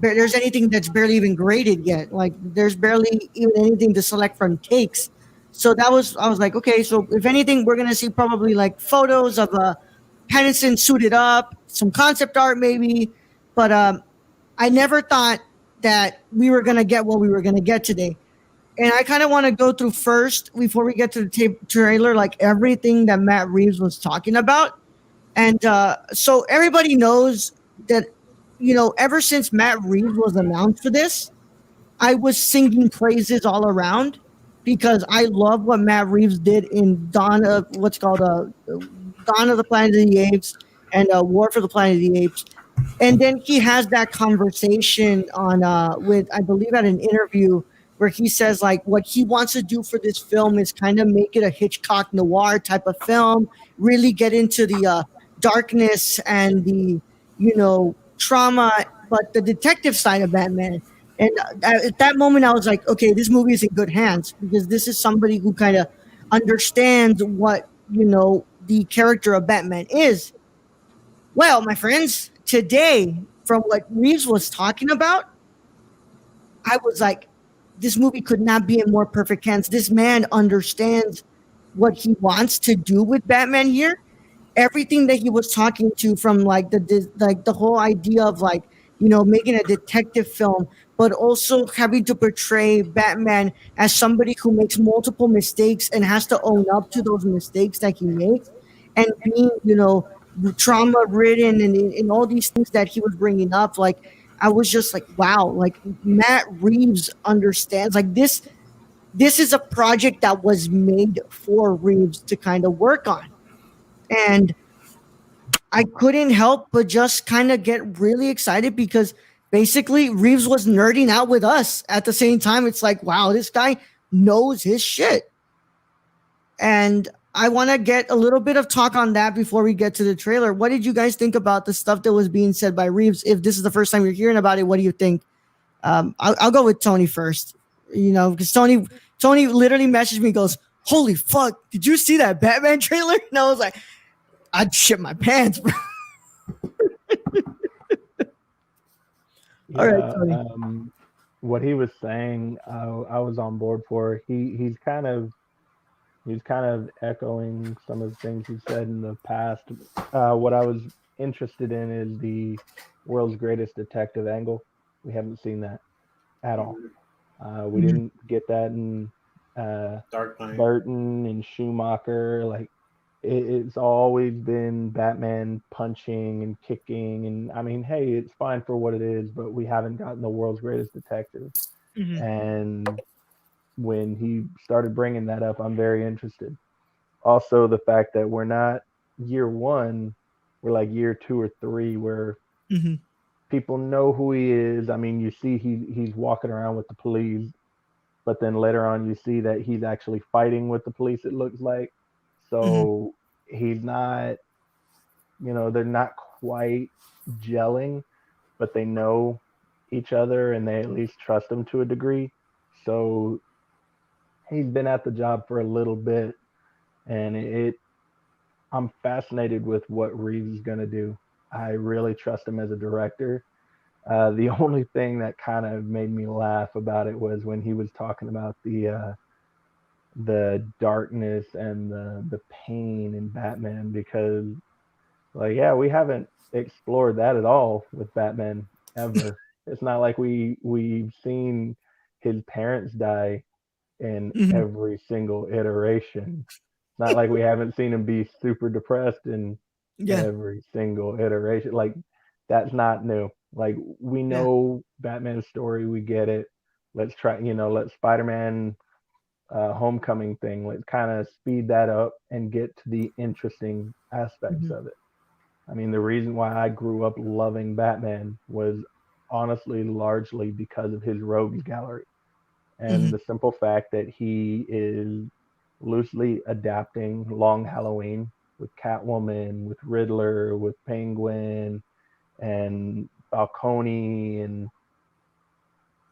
there's anything that's barely even graded yet. Like there's barely even anything to select from takes. So I was like, okay, so if anything, we're going to see probably like photos of Henderson suited up, some concept art maybe, but I never thought that we were gonna get what we were gonna get today. And I kind of want to go through first before we get to the trailer, like everything that Matt Reeves was talking about. And so everybody knows that, ever since Matt Reeves was announced for this, I was singing praises all around because I love what Matt Reeves did in Dawn of Dawn of the Planet of the Apes and War for the Planet of the Apes. And then he has that conversation on with, I believe, at an interview where he says like what he wants to do for this film is kind of make it a Hitchcock noir type of film, really get into the darkness and the trauma, but the detective side of Batman. And at that moment, I was like, okay, this movie is in good hands because this is somebody who kind of understands what the character of Batman is. Well, my friends, today, from what Reeves was talking about, I was like, this movie could not be in more perfect hands. This man understands what he wants to do with Batman here. Everything that he was talking to, from like the whole idea of like making a detective film, but also having to portray Batman as somebody who makes multiple mistakes and has to own up to those mistakes that he makes, and being trauma ridden, and all these things that he was bringing up. Like I was just like, wow, like Matt Reeves understands. Like this is a project that was made for Reeves to kind of work on. And I couldn't help but just kind of get really excited because basically Reeves was nerding out with us at the same time. It's like, wow, this guy knows his shit. And I want to get a little bit of talk on that before we get to the trailer. What did you guys think about the stuff that was being said by Reeves? If this is the first time you're hearing about it, what do you think? I'll go with Tony first. Because Tony literally messaged me, goes, "Holy fuck! Did you see that Batman trailer?" And I was like, "I'd shit my pants, bro." All right, Tony. What he was saying, I was on board for. He's kind of echoing some of the things he said in the past. What I was interested in is the world's greatest detective angle. We haven't seen that at all. We didn't get that in Dark Knight, Burton and Schumacher. Like it's always been Batman punching and kicking, and I mean, hey, it's fine for what it is, but we haven't gotten the world's greatest detective. And when he started bringing that up, I'm very interested. Also, the fact that we're not year one, we're like year 2 or 3, where people know who he is. I mean, you see he's walking around with the police, but then later on you see that he's actually fighting with the police, it looks like. So he's not, they're not quite gelling, but they know each other and they at least trust him to a degree. So he's been at the job for a little bit, and I'm fascinated with what Reeves is going to do. I really trust him as a director. The only thing that kind of made me laugh about it was when he was talking about the darkness and the pain in Batman, because like, yeah, we haven't explored that at all with Batman ever. It's not like we've seen his parents die in every single iteration. It's not like we haven't seen him be super depressed in every single iteration. Like that's not new. Like we know Batman's story, we get it. Let's try, let Spider-Man homecoming thing. Let's kind of speed that up and get to the interesting aspects of it. I mean, the reason why I grew up loving Batman was honestly largely because of his rogues gallery and the simple fact that he is loosely adapting Long Halloween with Catwoman, with Riddler, with Penguin, and Falcone, and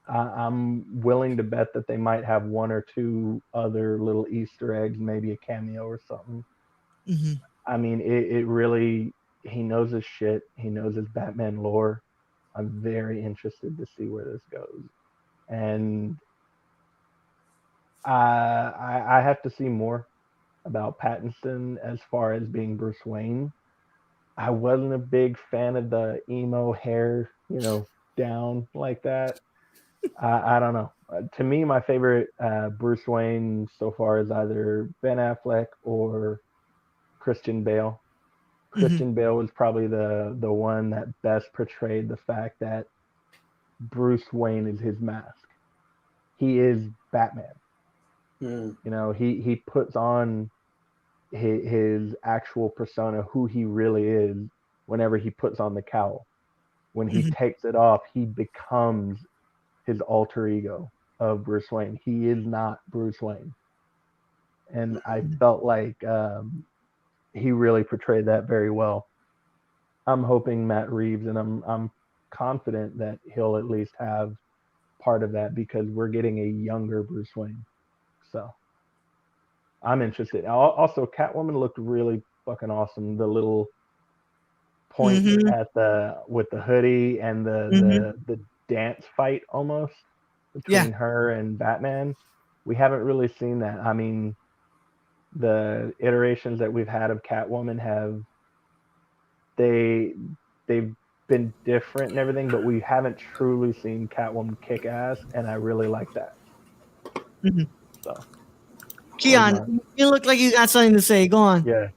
I'm willing to bet that they might have one or two other little Easter eggs, maybe a cameo or something. I mean, it really, he knows his shit. He knows his Batman lore. I'm very interested to see where this goes. And I have to see more about Pattinson as far as being Bruce Wayne. I wasn't a big fan of the emo hair, down like that. I don't know. To me, my favorite Bruce Wayne so far is either Ben Affleck or Christian Bale. Christian Bale was probably the one that best portrayed the fact that Bruce Wayne is his mask. He is Batman. He puts on his actual persona, who he really is, whenever he puts on the cowl. When he takes it off, he becomes his alter ego of Bruce Wayne. He is not Bruce Wayne. And I felt like he really portrayed that very well. I'm hoping Matt Reeves, and I'm confident that he'll at least have part of that because we're getting a younger Bruce Wayne. So I'm interested. Also, Catwoman looked really fucking awesome. The little point with the hoodie and the dance fight almost between her and Batman. We haven't really seen that. I mean, the iterations that we've had of Catwoman they've been different and everything, but we haven't truly seen Catwoman kick ass, and I really like that. So, Keon, you look like you got something to say. Go on. Yeah.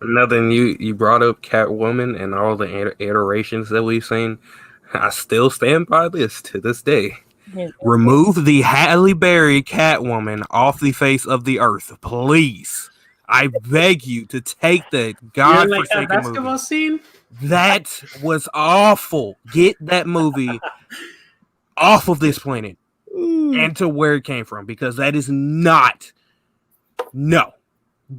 Nothing. You brought up Catwoman and all the iterations that we've seen. I still stand by this to this day. Remove the Halle Berry Catwoman off the face of the earth, please. I beg you to take the godforsaken that basketball movie. Scene? That was awful. Get that movie off of this planet and to where it came from, because that is not. No,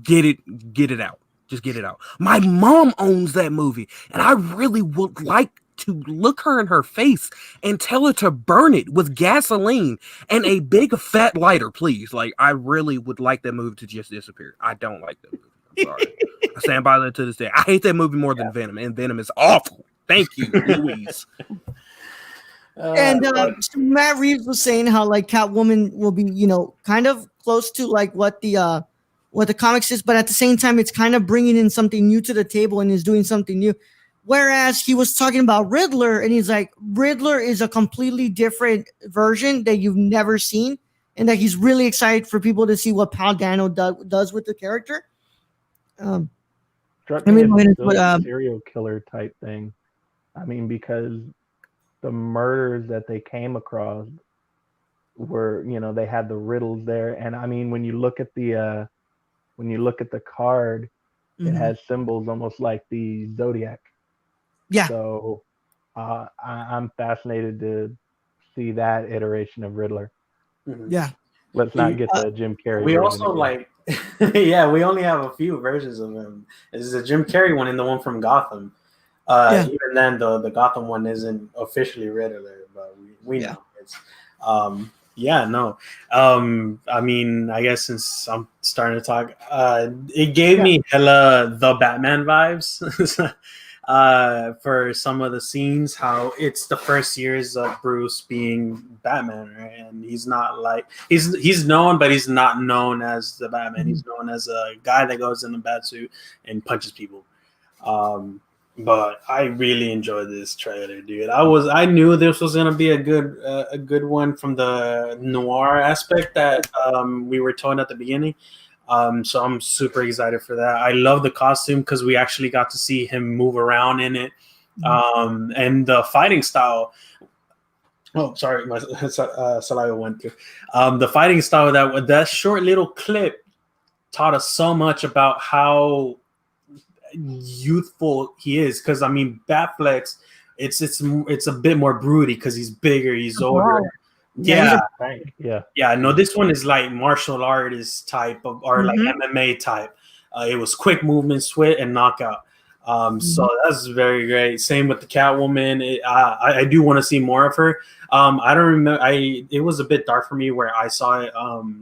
get it out. Just get it out. My mom owns that movie, and I really would like to look her in her face and tell her to burn it with gasoline and a big fat lighter, please. Like, I really would like that movie to just disappear. I don't like that movie. I'm sorry. I stand by that to this day. I hate that movie more than Venom, and Venom is awful. Thank you, Louise. And Matt Reeves was saying how like Catwoman will be, kind of close to like what the comics is, but at the same time, it's kind of bringing in something new to the table and is doing something new. Whereas he was talking about Riddler, and he's like, Riddler is a completely different version that you've never seen, and that he's really excited for people to see what Paul Dano does with the character. Struck me as a serial killer type thing. I mean, because the murders that they came across were, they had the riddles there, and I mean, when you look at the card, it has symbols almost like the Zodiac. Yeah. So I'm fascinated to see that iteration of Riddler. Yeah. Let's not get the Jim Carrey. We also we only have a few versions of him. There's the Jim Carrey one and the one from Gotham. Even then, the Gotham one isn't officially Riddler, but we know it's. I mean, I guess since I'm starting to talk, it gave me hella the Batman vibes. For some of the scenes, how it's the first years of Bruce being Batman, right? And he's not like he's known, but he's not known as the Batman. He's known as a guy that goes in a batsuit and punches people. But I really enjoyed this trailer, dude. I knew this was gonna be a good one from the noir aspect that we were told at the beginning. So I'm super excited for that. I love the costume because we actually got to see him move around in it. And the fighting style. Oh, sorry, my saliva went through. The fighting style that short little clip taught us so much about how youthful he is. Because I mean, Batflex, it's a bit more broody because he's bigger, he's older. Yeah, Yeah. No, this one is like martial artist type of, or like MMA type. It was quick movement, sweat, and knockout. So that's very great. Same with the Catwoman. I do want to see more of her. I don't remember. It was a bit dark for me where I saw it.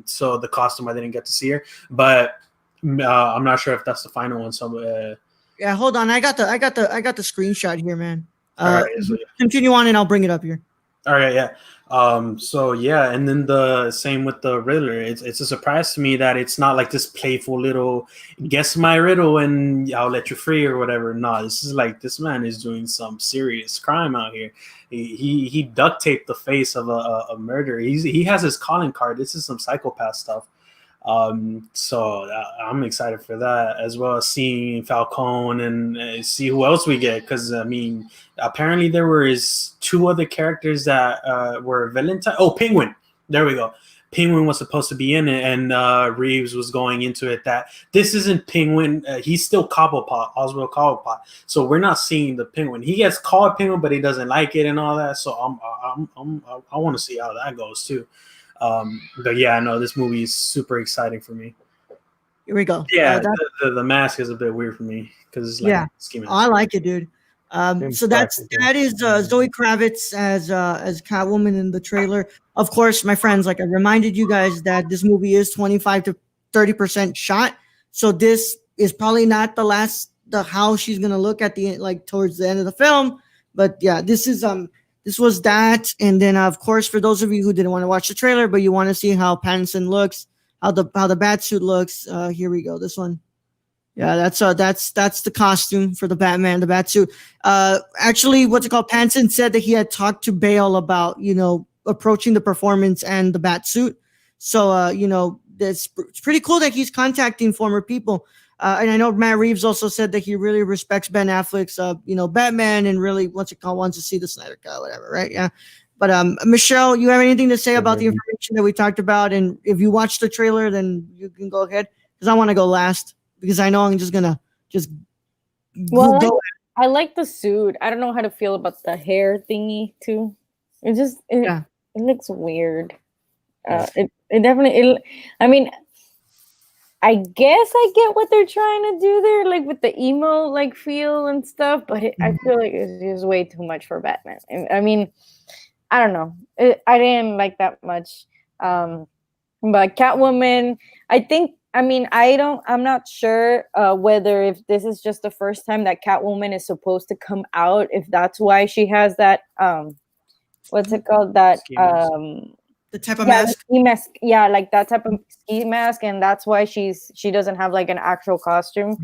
So the costume I didn't get to see her, but I'm not sure if that's the final one. So yeah, hold on. I got the screenshot here, man. all right, so, Continue on, and I'll bring it up here. all right, yeah. So yeah, and then the same with the Riddler. It's a surprise to me that it's not like this playful little guess my riddle and I'll let you free or whatever. No, this is like this man is doing some serious crime out here. He duct taped the face of a murderer. He has his calling card. This is some psychopath stuff. So I'm excited for that, as well as seeing Falcone and see who else we get. Because I mean, apparently there was 2 other characters that were villain type. Oh, Penguin. There we go. Penguin was supposed to be in it, and Reeves was going into it that this isn't Penguin. He's still Cobblepot, Oswald Cobblepot. So we're not seeing the Penguin. He gets called Penguin, but he doesn't like it and all that. So I want to see how that goes too. But yeah, no, this movie is super exciting for me. Here we go. Yeah, the mask is a bit weird for me because it's like I like it, dude. So that is Zoe Kravitz as Catwoman in the trailer. Of course, my friends, like I reminded you guys that this movie is 25 to 30% shot. So this is probably not the how she's gonna look at the towards the end of the film. But yeah, this was that, and then of course, for those of you who didn't want to watch the trailer but you want to see how Pattinson looks, how the Batsuit looks, here we go. This one, yeah, that's the costume for the Batman, the Batsuit. Actually, what's it called? Pattinson said that he had talked to Bale about approaching the performance and the Batsuit. So it's pretty cool that he's contacting former people. And I know Matt Reeves also said that he really respects Ben Affleck's, Batman, and really wants to see the Snyder Cut, whatever, right? Yeah. But Michelle, you have anything to say about the information that we talked about? And if you watched the trailer, then you can go ahead, because I want to go last, because I know I'm just gonna go. I like the suit. I don't know how to feel about the hair thingy too. It looks weird. It definitely. I mean, I guess I get what they're trying to do there, like with the emo feel and stuff, but I feel like it's just way too much for Batman. I mean, I don't know. I didn't like that much. But Catwoman, I'm not sure whether if this is just the first time that Catwoman is supposed to come out, if that's why she has that what's it called? That the type of mask, ski mask, like that type of ski mask, and that's why she doesn't have like an actual costume.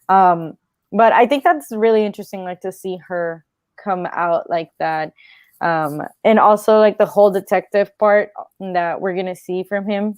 But I think that's really interesting, to see her come out like that, and also like the whole detective part that we're gonna see from him.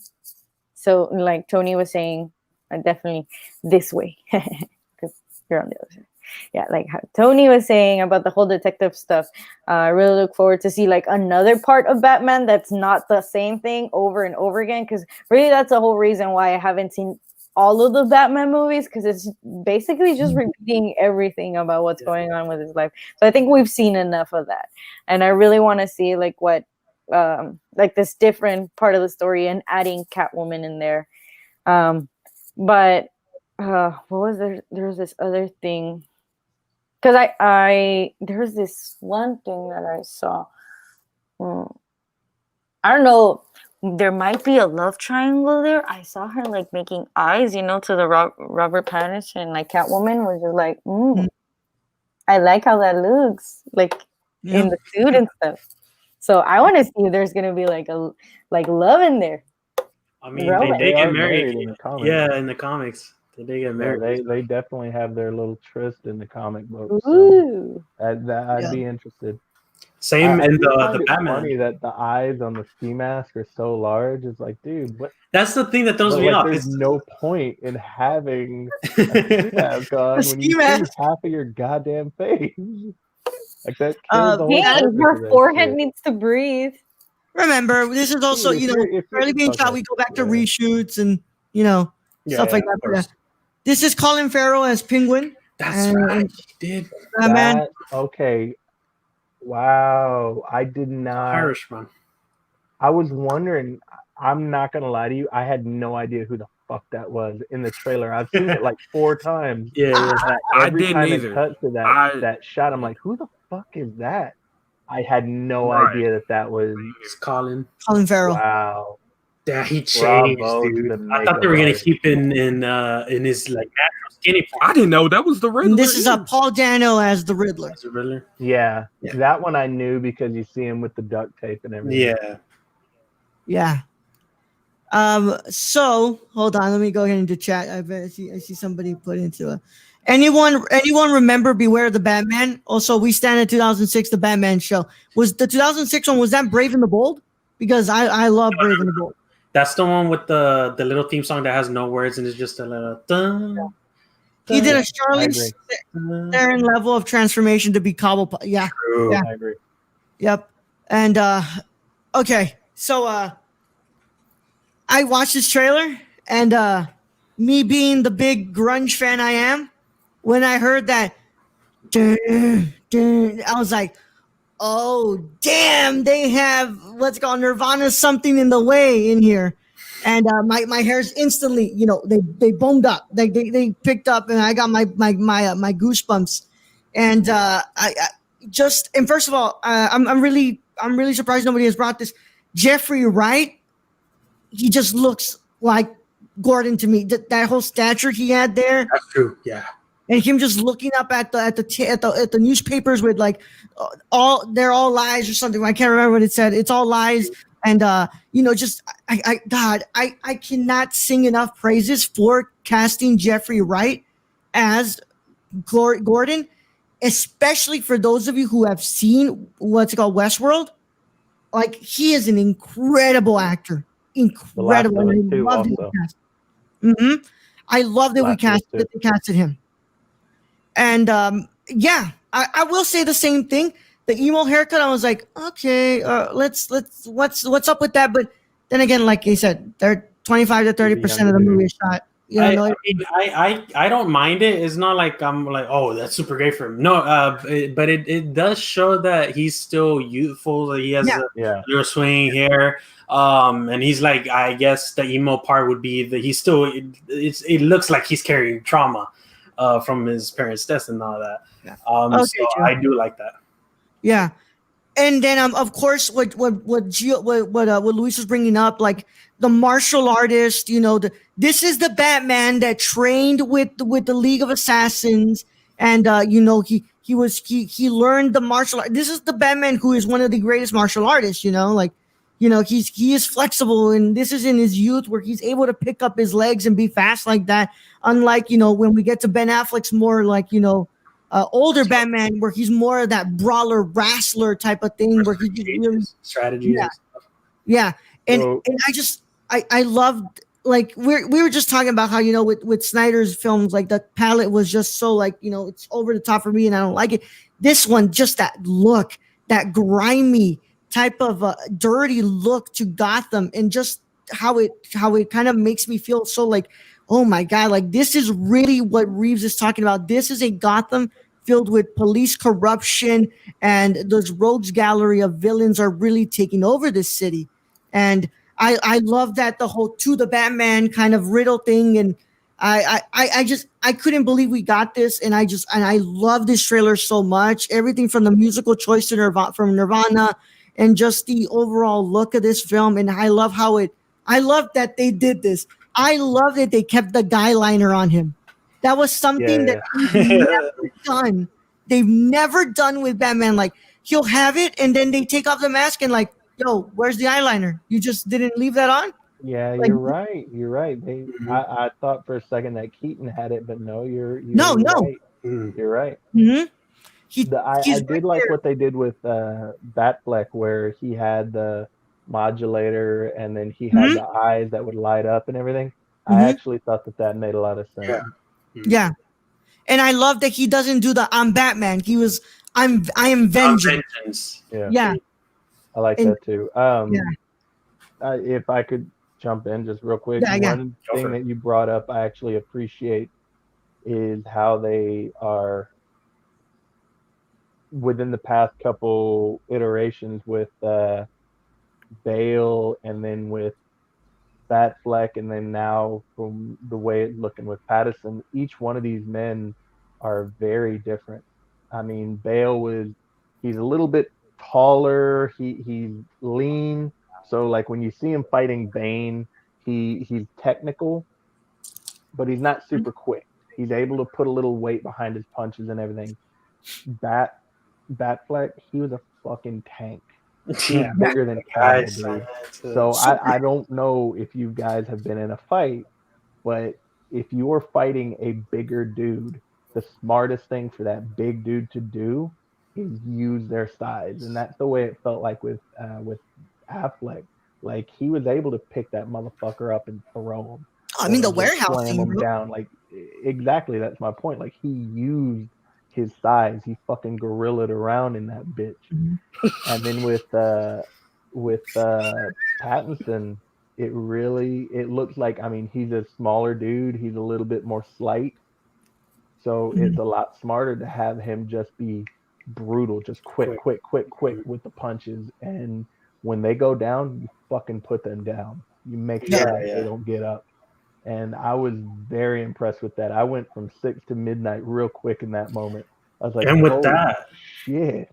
So like Tony was saying, definitely this way, because you're on the other side. Yeah, like how Tony was saying about the whole detective stuff. I really look forward to see another part of Batman that's not the same thing over and over again, because really that's the whole reason why I haven't seen all of the Batman movies, because it's basically just repeating everything about what's going on with his life. So I think we've seen enough of that, and I really want to see what this different part of the story and adding Catwoman in there. But what was there? There was this other thing. Because there's this one thing that I saw. I don't know. There might be a love triangle there. I saw her making eyes, to the Robert Pattinson, Catwoman was just I like how that looks, in the suit and stuff. So I want to see if there's gonna be a love in there. I mean, they get married in the comics. Yeah, in the comics. They get married. Yeah, they definitely have their little tryst in the comic books. So I'd be interested. Same in the Batman. Funny that the eyes on the ski mask are so large. It's dude, what? That's the thing that throws me off. There's no point in having a ski mask on when you see half of your goddamn face. Like that kills the whole yeah, purpose Her of that forehead shit. needs to breathe. remember, this is also, Dude, if you're early being shot, okay, we go back to yeah. reshoots and, stuff like that. of But, course. this is Colin Farrell as Penguin. That's and right. He did. Batman. That okay. Wow, I did not. Irishman. I was wondering. I'm not gonna lie to you. I had no idea who the fuck that was in the trailer. I've seen it like 4 times. Yeah, yeah. And I every didn't time either. it cuts to that shot, I'm like, who the fuck is that? I had no Right. idea that was. It's Colin. Farrell. Wow. Yeah, he changed, Bravo to dude. the I thought they were makeup gonna artist. keep in his like natural skinny form. I didn't know that was the Riddler. And this is either. Paul Dano as the Riddler. As a Riddler. Yeah, Yeah. that one I knew because you see him with the duct tape and everything. Yeah. Yeah. So hold on, let me go ahead into chat. I see somebody put into a anyone remember Beware the Batman? Also, we stand in 2006, the Batman show. Was the 2006 one, was that Brave and the Bold? Because I love Brave and the Bold. That's the one with the little theme song that has no words and it's just a little dun, He did a I Charlize agree. Theron level of transformation to be Cobblepot. Yeah. True. Yeah. I agree. Yep. And okay, so I watched this trailer, and me being the big grunge fan I am, when I heard that, I was like, oh damn, they have what's called Nirvana's Something in the Way in here. And my hair's instantly, they boomed up. They picked up, and I got my goosebumps. And and first of all, I'm really surprised nobody has brought this. Jeffrey Wright, he just looks like Gordon to me. That whole stature he had there, That's true. Yeah. and him just looking up at the newspapers with like they're all lies or something. I can't remember what it said. It's all lies. And just I cannot sing enough praises for casting Jeffrey Wright as Gordon, especially for those of you who have seen what's called Westworld. Like, he is an incredible actor, incredible. The Last of Us And I 2 love that also. we cast. I love that Last of Us 2. they casted him. And I will say the same thing. The emo haircut, I was like, okay, what's up with that? But then again, like you said, they're 25 to 30% of the movie is shot. I don't mind it. It's not like I'm like, oh, that's super great for him. No, but it does show that he's still youthful. That he has your swing hair. And he's like, I guess the emo part would be that he's still. It looks like he's carrying trauma, from his parents' death and all that. Yeah. So I do like that. Yeah, and then of course what Luis was bringing up, like the martial artist, this is the Batman that trained with the League of Assassins, and he learned the martial art. This is the Batman who is one of the greatest martial artists. He is flexible, and this is in his youth where he's able to pick up his legs and be fast like that. Unlike when we get to Ben Affleck's more like older Batman, where he's more of that brawler, wrestler type of thing, where he really strategies. Yeah, and I loved, like we were just talking about how with Snyder's films, like the palette was just so like it's over the top for me, and I don't like it. This one, just that look, that grimy type of dirty look to Gotham, and just how it kind of makes me feel so like, oh my God, like this is really what Reeves is talking about. This is a Gotham filled with police corruption, and those rogues gallery of villains are really taking over this city. And I love that the whole To the Batman kind of riddle thing. And I couldn't believe we got this. And I love this trailer so much. Everything from the musical choice to from Nirvana, and just the overall look of this film. And I love that they did this. I love that they kept the guy liner on him. That was something that they've never done. They've never done with Batman. Like, he'll have it, and then they take off the mask and like, yo, where's the eyeliner? You just didn't leave that on? Yeah, Like, you're right. You're right. I thought for a second that Keaton had it, but no, you're No. right. You're right. Mm-hmm. I did like what they did with Batfleck, where he had the modulator and then he had the eyes that would light up and everything. I actually thought that made a lot of sense. Yeah. And I love that he doesn't do the I'm Batman. He was, I am vengeance. Vengeance. Yeah. I like And- that too. If I could jump in just real quick, Yeah. one Go thing for it. that you brought up, I actually appreciate is how they are within the past couple iterations with Bale and then with Batfleck, and then now from the way it's looking with Patterson, each one of these men are very different. I mean, he's a little bit taller, he's lean, so like when you see him fighting Bane, he's technical, but he's not super quick. He's able to put a little weight behind his punches and everything. Batfleck, he was a fucking tank. He was bigger than cattle, dude. So I don't know if you guys have been in a fight, but if you're fighting a bigger dude, the smartest thing for that big dude to do is use their size, and that's the way it felt like with Affleck. Like he was able to pick that motherfucker up and throw him. I mean, the or just warehouse slam scene, him bro. down. Like exactly, that's my point. Like he used his size. He fucking gorillaed around in that bitch. Mhm. And then with Pattinson, it looks like, I mean, he's a smaller dude. He's a little bit more slight. So it's a lot smarter to have him just be brutal, just quick with the punches. And when they go down, you fucking put them down. You make sure that they don't get up. And I was very impressed with that. I went from 6 to midnight real quick in that moment. I was like, And with holy that, shit.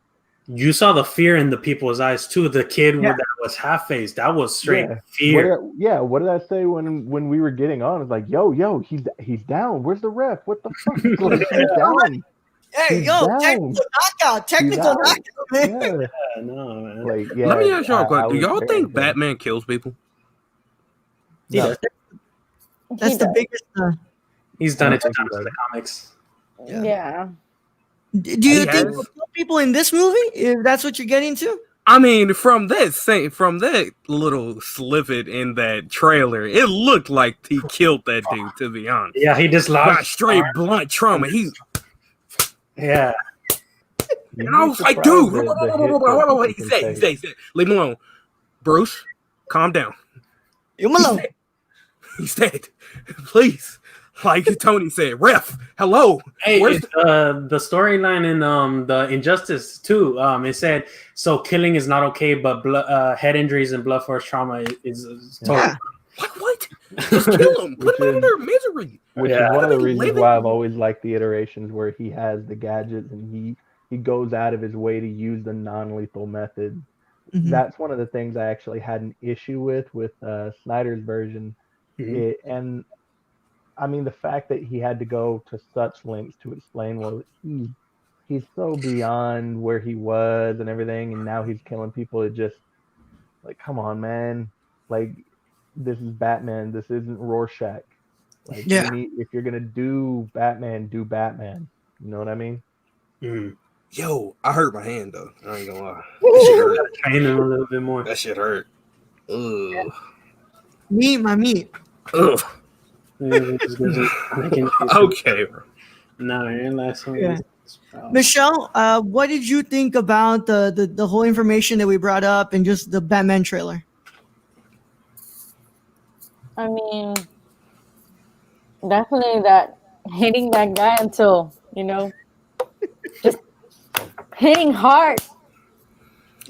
you saw the fear in the people's eyes too. The kid that was half faced, that was straight fear. What did I say when we were getting on? It's like, yo, he's down. Where's the ref? What the fuck? Like, he's down. Hey, He's yo, down. technical knockout, man. Yeah. Yeah, no, man. Like, yeah. Let me ask y'all a I question. Do was y'all very think impressed. Batman kills people? No. That's the biggest. He's done I it don't to think he times in does. the comics. Yeah. Do you He think has. we'll kill people in this movie? If that's what you're getting to? I mean, from that little snippet in that trailer, it looked like he killed that dude. To be honest, Yeah, he just by lost. straight blunt trauma. Yeah, And I was like, dude, wait, say, leave him alone, Bruce. Calm down. Leave him alone. He's dead. Please. Like Tony said, ref, hello. hey, Where's the storyline in the Injustice too. It said so killing is not okay, but head injuries and blood force trauma is totally. Yeah. What? Just kill him. Put Which him in is- their misery. Which Yeah. is one of the Living- reasons why I've always liked the iterations where he has the gadgets and he goes out of his way to use the non-lethal method. Mhm. That's one of the things I actually had an issue with Snyder's version. Mhm. And I mean, the fact that he had to go to such lengths to explain, well, he's so beyond where he was and everything, and now he's killing people. It just, like, come on, man. Like, this is Batman. This isn't Rorschach. Like, Yeah. if you're gonna do Batman, do Batman. You know what I mean? Mhm. Yo, I hurt my hand though. I ain't gonna lie. That shit hurt. Train him a little bit more. That shit hurt. Ugh. My meat. Ugh. Okay. Okay. No, your last one. Yeah. Michelle, what did you think about the whole information that we brought up and just the Batman trailer? I mean, definitely that hitting that guy until, just hitting hard.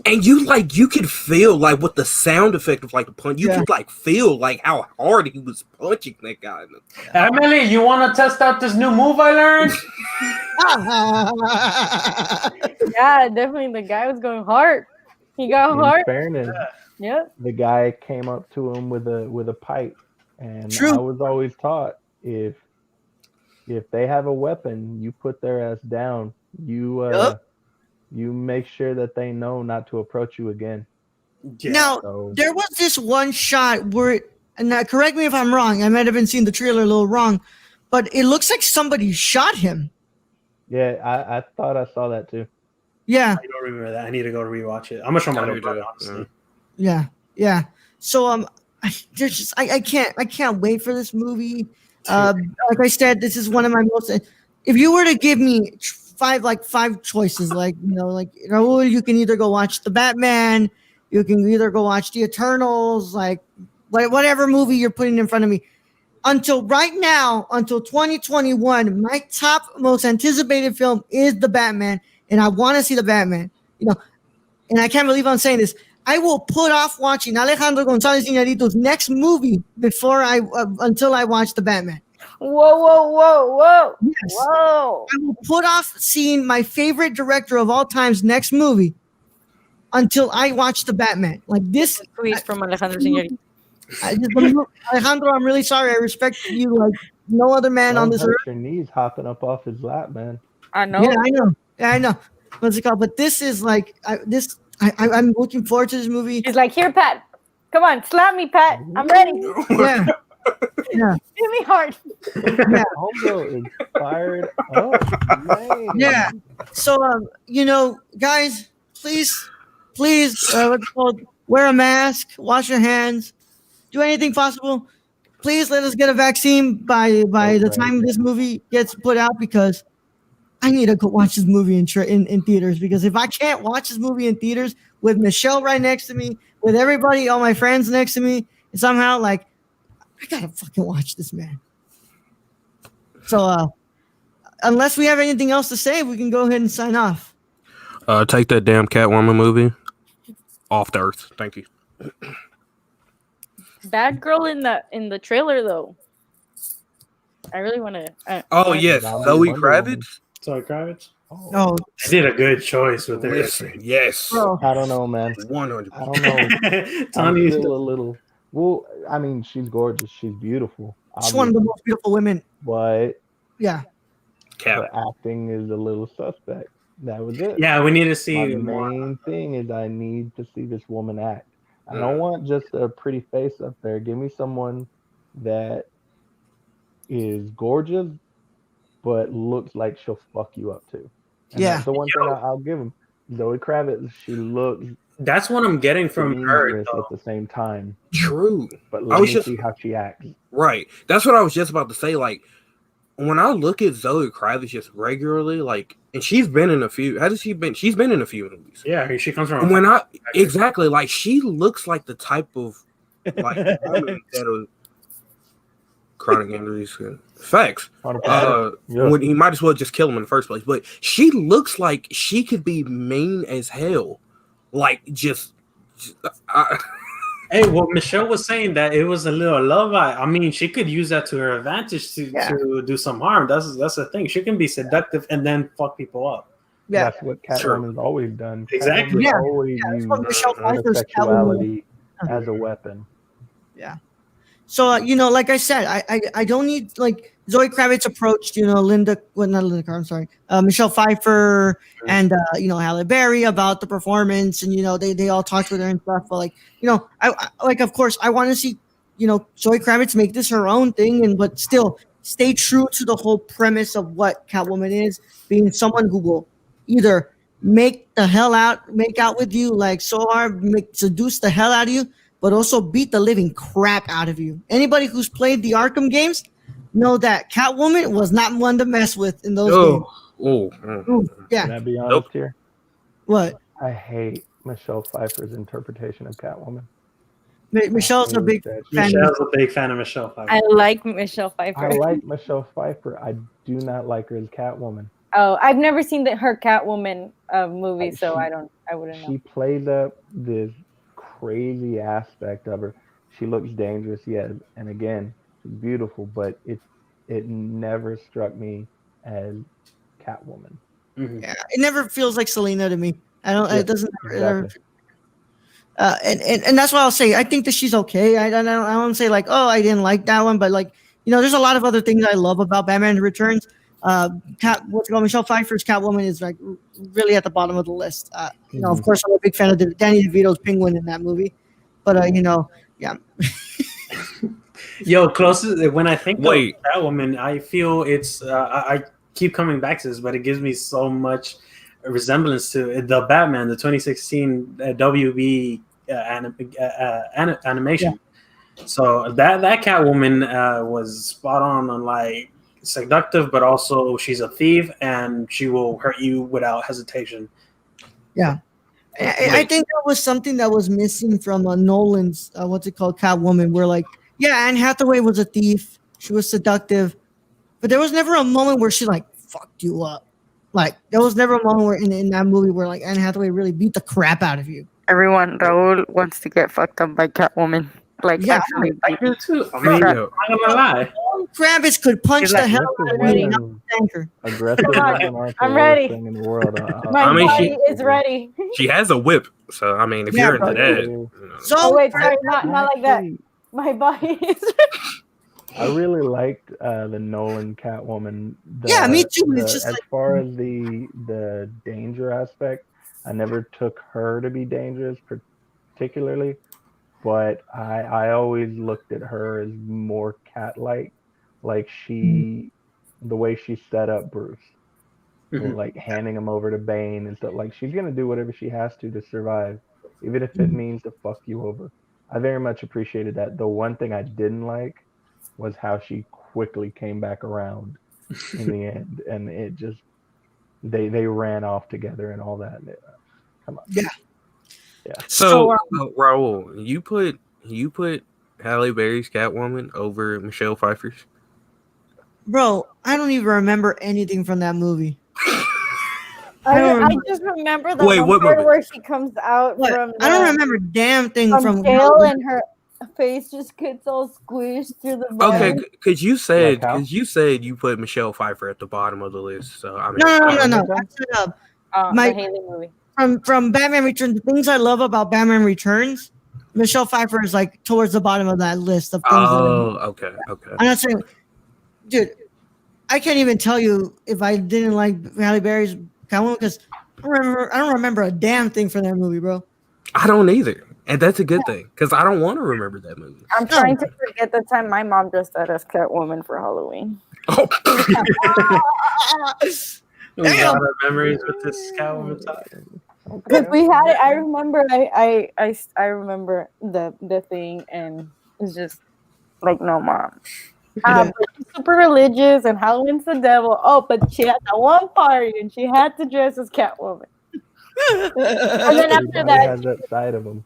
And you could feel like with the sound effect of like the punch, you could like feel like how hard he was punching that guy. Emily, you want to test out this new move I learned? Yeah, definitely the guy was going hard. He got In hard. fairness, Yep. the guy came up to him with a pipe, and True. I was always taught if they have a weapon, you put their ass down. You make sure that they know not to approach you again. Now, So there was this one shot where, and now correct me if I'm wrong, I might have been seeing the trailer a little wrong, but it looks like somebody shot him. yeah, I thought I saw that too. Yeah, I don't remember that. I need to go rewatch it. I'm gonna show my I do little brother, too. honestly. yeah. So I can't wait for this movie. Like I said, this is one of my most. If you were to give me five choices. You can either go watch the Batman, you can either go watch the Eternals, like whatever movie you're putting in front of me. Until right now, until 2021, my top most anticipated film is the Batman, and I want to see the Batman. And I can't believe I'm saying this. I will put off watching Alejandro González Iñárritu's next movie until I watch the Batman. Whoa. Yes. Whoa. I will put off seeing my favorite director of all time's next movie until I watch the Batman. Like this. Squeeze from Alejandro Señorita. Alejandro, I'm really sorry. I respect you like no other man on this earth. Your knees hopping up off his lap, man. I know. Yeah, I know. What's it called? But this is like I'm looking forward to this movie. He's like, here, Pat. Come on, slap me, Pat. I'm ready. Yeah. Hit me hard. Yeah. Hondo is fired up, man. Yeah. So guys, please, what's it called? Wear a mask, wash your hands, do anything possible. Please let us get a vaccine by the time this movie gets put out, because I need to go watch this movie in theaters. Because if I can't watch this movie in theaters with Michelle right next to me, with everybody, all my friends next to me, and somehow like I gotta fucking watch this, man. So unless we have anything else to say, we can go ahead and sign off. Take that damn Catwoman movie off the earth. Thank you. Bad girl in the trailer though. I really want to. Oh yes, Zoe Kravitz. Zoe Kravitz. Oh, I did a good choice with her. Listen, yes. Bro. I don't know, man. 100%. I don't know. Tony's I'm still a little. Well, I mean, she's gorgeous. She's beautiful. She's one of the most beautiful women. But yeah, Cap. her acting is a little suspect. That was it. Yeah, we need to see. The main thing is I need to see this woman act. I don't want just a pretty face up there. Give me someone that is gorgeous, but looks like she'll fuck you up too. And that's the one thing I'll give him. Zoe Kravitz, she looks. That's what I'm getting from her at the same time. True. But let me see how she acts. Right. That's what I was just about to say. Like, when I look at Zoe Kravitz just regularly, like, and she's been in a few. Has she been? She's been in a few movies. Yeah, she comes from. And when exactly, like, she looks like the type of like woman that chronic injuries. Facts. When he might as well just kill him in the first place. But she looks like she could be mean as hell. Like Hey, well, Michelle was saying that it was a little love. I mean, she could use that to her advantage to do some harm. That's the thing. She can be seductive and then fuck people up. Yeah, that's what Catwoman's always done. Exactly. Always used homosexuality as a weapon. Yeah. So like I said, I don't need like Zoe Kravitz approached Michelle Pfeiffer and Halle Berry about the performance, and they all talked with her and stuff. But I of course I want to see Zoe Kravitz make this her own thing, but still stay true to the whole premise of what Catwoman is, being someone who will either make out with you like so hard, seduce the hell out of you, but also beat the living crap out of you. Anybody who's played the Arkham games know that Catwoman was not one to mess with in those games. Yeah. Can I be honest here? What? I hate Michelle Pfeiffer's interpretation of Catwoman. Michelle's a big fan. Michelle's a big fan of Michelle Pfeiffer. I like Michelle Pfeiffer. I like Michelle Pfeiffer. I do not like her as Catwoman. Oh, I've never seen her Catwoman movie, so I wouldn't know. She plays up this crazy aspect of her. She looks dangerous, yes, and again, she's beautiful, but it never struck me as Catwoman. Mm-hmm. Yeah, it never feels like Selena to me. I don't. It doesn't. Exactly. And that's what I'll say. I think that she's okay. I don't say like, oh, I didn't like that one, but like, there's a lot of other things I love about Batman Returns. Michelle Pfeiffer's Catwoman is like really at the bottom of the list. Of course, I'm a big fan of Danny DeVito's Penguin in that movie, but yeah. Yo, closest when I think of Catwoman, I feel it's. I keep coming back to this, but it gives me so much resemblance to the Batman, the 2016 WB animation. Yeah. So that Catwoman was spot on like seductive, but also she's a thief and she will hurt you without hesitation. Yeah. I think that was something that was missing from Nolan's what's it called, Catwoman, where like, yeah, Anne Hathaway was a thief, she was seductive, but there was never a moment where she like fucked you up. Like there was never a moment where in that movie where like Anne Hathaway really beat the crap out of you. Everyone, Raul wants to get fucked up by Catwoman. Like, Yeah, actually, I do too. I mean, Yo, I'm not gonna lie. Travis could punch He's the like, hell out of me and not thank her. Aggressive Come on, women aren't the I'm worst ready. thing in the world. my I mean, body is ready. she has a whip, so I mean, if Yeah, you're into bro. that, you know. So Oh wait, sorry, not like that. Actually, My body is I really liked the Nolan Catwoman. Yeah, me too. It's just as like far as the danger aspect, I never took her to be dangerous particularly, but I always looked at her as more cat-like, like the way she set up Bruce, like handing him over to Bane and stuff. Like she's gonna do whatever she has to survive, even if it means to fuck you over. I very much appreciated that. The one thing I didn't like was how she quickly came back around in the end, and it just they ran off together and all that. Come on. Yeah. So, Raul, you put Halle Berry's Catwoman over Michelle Pfeiffer's? Bro, I don't even remember anything from that movie. I just remember the Wait, what part movie? where she comes out What? from I don't remember a damn thing from jail and her face just gets all squished through the body. Okay, because you said Like how? you put Michelle Pfeiffer at the bottom of the list. So I mean, No. My- The Haley movie. From Batman Returns, the things I love about Batman Returns, Michelle Pfeiffer is like towards the bottom of that list of things. Oh, okay. I'm not saying, dude, I can't even tell you if I didn't like Halle Berry's Catwoman because I don't remember a damn thing from that movie, bro. I don't either, and that's a good thing because I don't want to remember that movie. I'm trying to forget the time my mom dressed up as Catwoman for Halloween. Oh. A lot of memories with this Catwoman talk. Because we had it, I remember. I remember the thing, and it's just like, no, mom. But she's super religious, and Halloween's the devil. Oh, but she had that one party, and she had to dress as Catwoman. And then after Everybody that, has that side of them.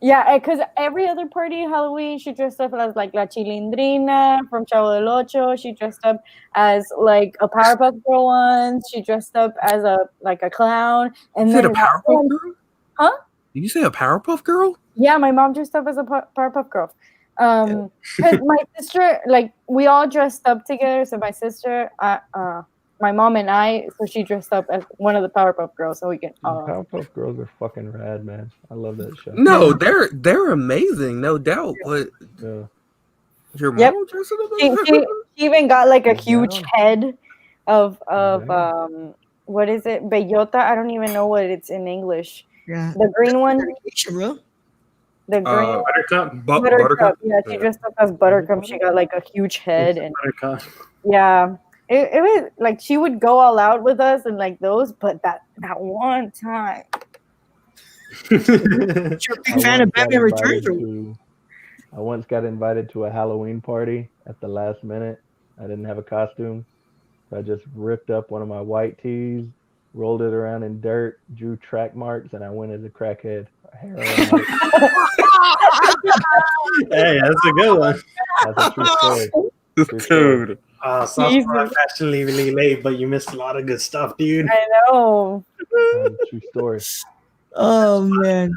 yeah, because every other party Halloween, she dressed up as like La Chilindrina from Chavo del Ocho. She dressed up as like a Powerpuff Girl once. She dressed up as a clown. And You then said a Powerpuff Girl? Huh? Did you say a Powerpuff Girl? Yeah, my mom dressed up as a Powerpuff Girl. 'Cause my sister, like, we all dressed up together. So my sister, my mom and I, so she dressed up as one of the Powerpuff Girls, so we can. Powerpuff Girls are fucking rad, man. I love that show. No, they're amazing, no doubt. But Yeah. your mom Yep. dressing up? She even got like a Yeah. huge head of Yeah. what is it? Bellota. I don't even know what it's in English. Yeah. The green one. Dedication, bro. The green Buttercup. Buttercup. Yeah, she dressed up as Buttercup. She got like a huge head, and Buttercup. yeah, it was like she would go all out with us and like those, but that one time. You're a big fan of Batman Returns, or I once got invited to a Halloween party at the last minute. I didn't have a costume. So I just ripped up one of my white tees, rolled it around in dirt, drew track marks, and I went as a crackhead. Hey, that's a good one. That's a true story. True story. Dude. Sounds fashionably late, but you missed a lot of good stuff, dude. I know. That's a true story. Oh man.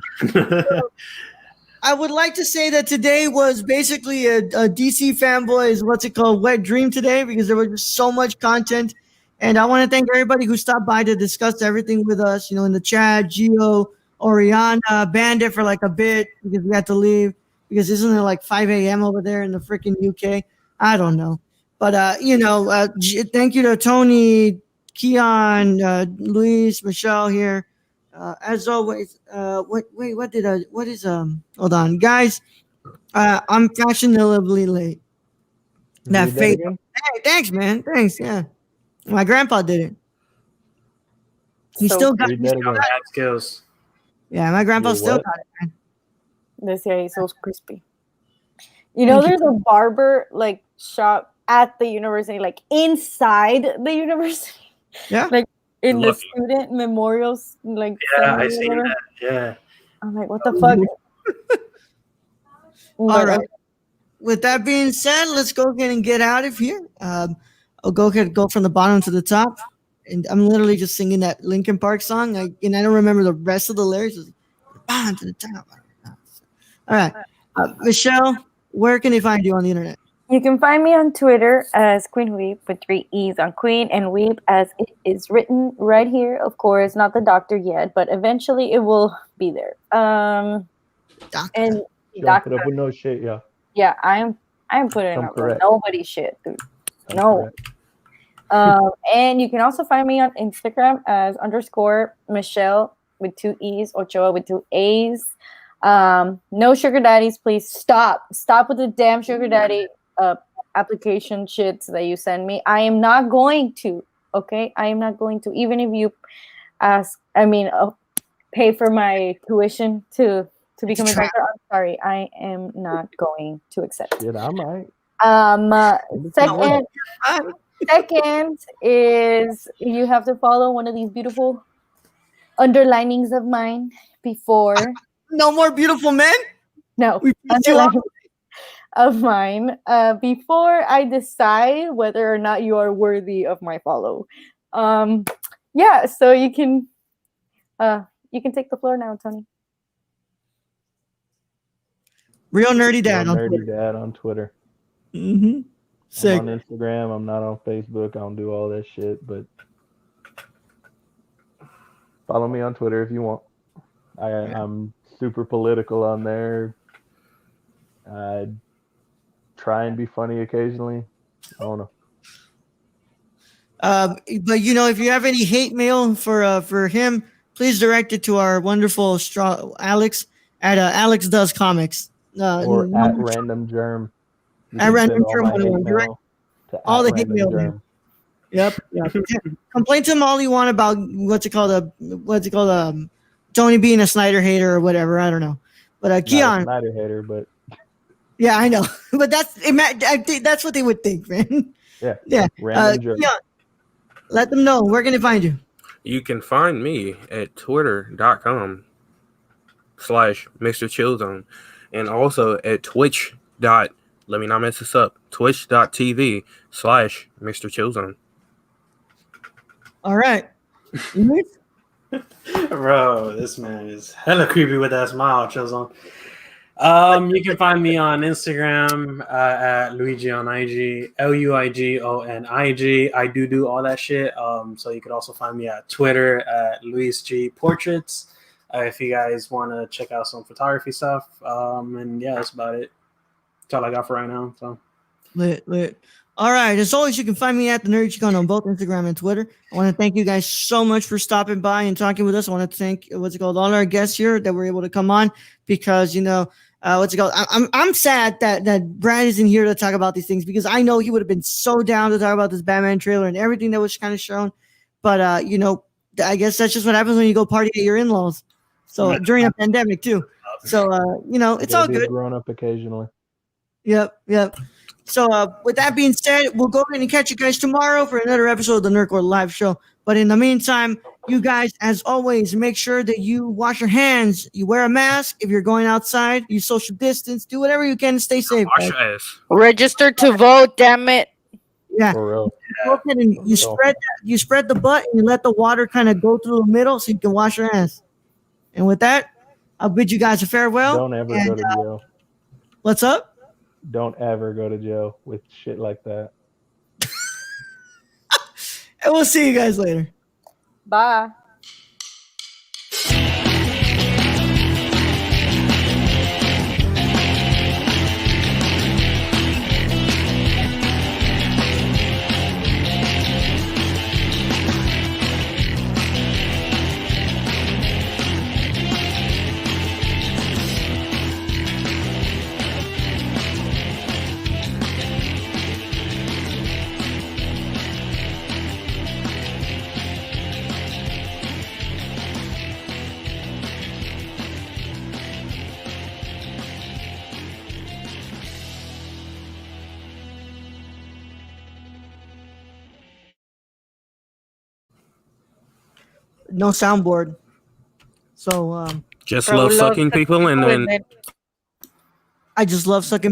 I would like to say that today was basically a DC fanboys, what's it called, wet dream today, because there was just so much content. And I want to thank everybody who stopped by to discuss everything with us, you know, in the chat, Gio, Oriana, Bandit for like a bit because we had to leave because isn't it like 5 a.m. over there in the freaking UK? I don't know. But, thank you to Tony, Keon, Luis, Michelle here. As always, hold on, guys. I'm fashionably late. That Read fake. again? Hey, thanks, man. Thanks. Yeah. My grandpa did it. He So still got Read that again. Bad skills. Yeah, my grandpa Your still what? got it, man. This guy is so crispy. You know, there's a barber like shop at the university, like inside the university. Yeah. Like in the Lucky. student memorials, like Yeah, center I or seen whatever. that. Yeah. I'm like, what the fuck? All right. With that being said, let's go ahead and get out of here. I'll go ahead and go from the bottom to the top. And I'm literally just singing that Linkin Park song. And I don't remember the rest of the lyrics. It's bottom to the top. All right. Michelle, where can they find you on the internet? You can find me on Twitter as Queen Weep with 3 E's on Queen and Weep as it is written right here. Of course, not the doctor yet, but eventually it will be there. Doctor. And Don't doctor, put up with no shit, yeah. yeah, I'm putting I'm up with correct. nobody's shit, dude. I'm No. correct. And you can also find me on Instagram as _Michelle with 2 E's, Ochoa with 2 A's. No sugar daddies, please stop with the damn sugar daddy application shits that you send me. I am not going to. Okay, I am not going to. Even if you pay for my tuition to become a doctor. I'm sorry, I am not going to accept it. Shit, I might. Second is you have to follow one of these beautiful underlinings of mine before. No more beautiful men? No, We pissed you off? underlining of mine before I decide whether or not you are worthy of my follow. Yeah, so you can take the floor now, Tony. Real nerdy dad Real on nerdy Twitter. dad on Twitter. Mm-hmm. Sick. I'm on Instagram. I'm not on Facebook. I don't do all that shit, but follow me on Twitter if you want. I'm super political on there. I try and be funny occasionally. I don't know. But if you have any hate mail for him, please direct it to our wonderful Alex at Alex Does Comics. Or at Random Germ. You At can Random send all Germ my 101, hate direct mail to all at the hate Random mail, Germ. man. Yep. Complain to him all you want about Tony being a Snyder hater or whatever. I don't know. But Not a Keon, Snyder hater, but yeah, I know. But I think that's what they would think, man. yeah. Random Germ. Keon, let them know where can they find you. You can find me at twitter.com/Mr. Chillzone and also at let me not mess this up, twitch.tv/Mr. Chillzone. All right. Bro, this man is hella creepy with that smile, Chillzone. You can find me on Instagram at Luigi on IG, LuiGONIG. I do all that shit. So you could also find me at Twitter at Luis G Portraits. If you guys want to check out some photography stuff. And yeah, that's about it. That's all I got for right now. So Lit. All right. As always, you can find me at the Nerdy Chicano on both Instagram and Twitter. I want to thank you guys so much for stopping by and talking with us. I want to thank all our guests here that were able to come on because I'm sad that Brad isn't here to talk about these things because I know he would have been so down to talk about this Batman trailer and everything that was kind of shown. But I guess that's just what happens when you go party at your in-laws. So during a pandemic too. So it's all good. Grown up occasionally. Yep. So with that being said, we'll go ahead and catch you guys tomorrow for another episode of the Nerdcore Live Show. But in the meantime, you guys, as always, make sure that you wash your hands, you wear a mask. If you're going outside, you social distance, do whatever you can to stay safe. Wash your ass. Register to vote, damn it. Yeah. For real. Go ahead and you spread the butt and you let the water kind of go through the middle so you can wash your ass. And with that, I'll bid you guys a farewell. Don't ever go to jail. What's up? Don't ever go to jail with shit like that. And we'll see you guys later. Bye. no soundboard. So Just Bro love loves sucking people and then women. I just love sucking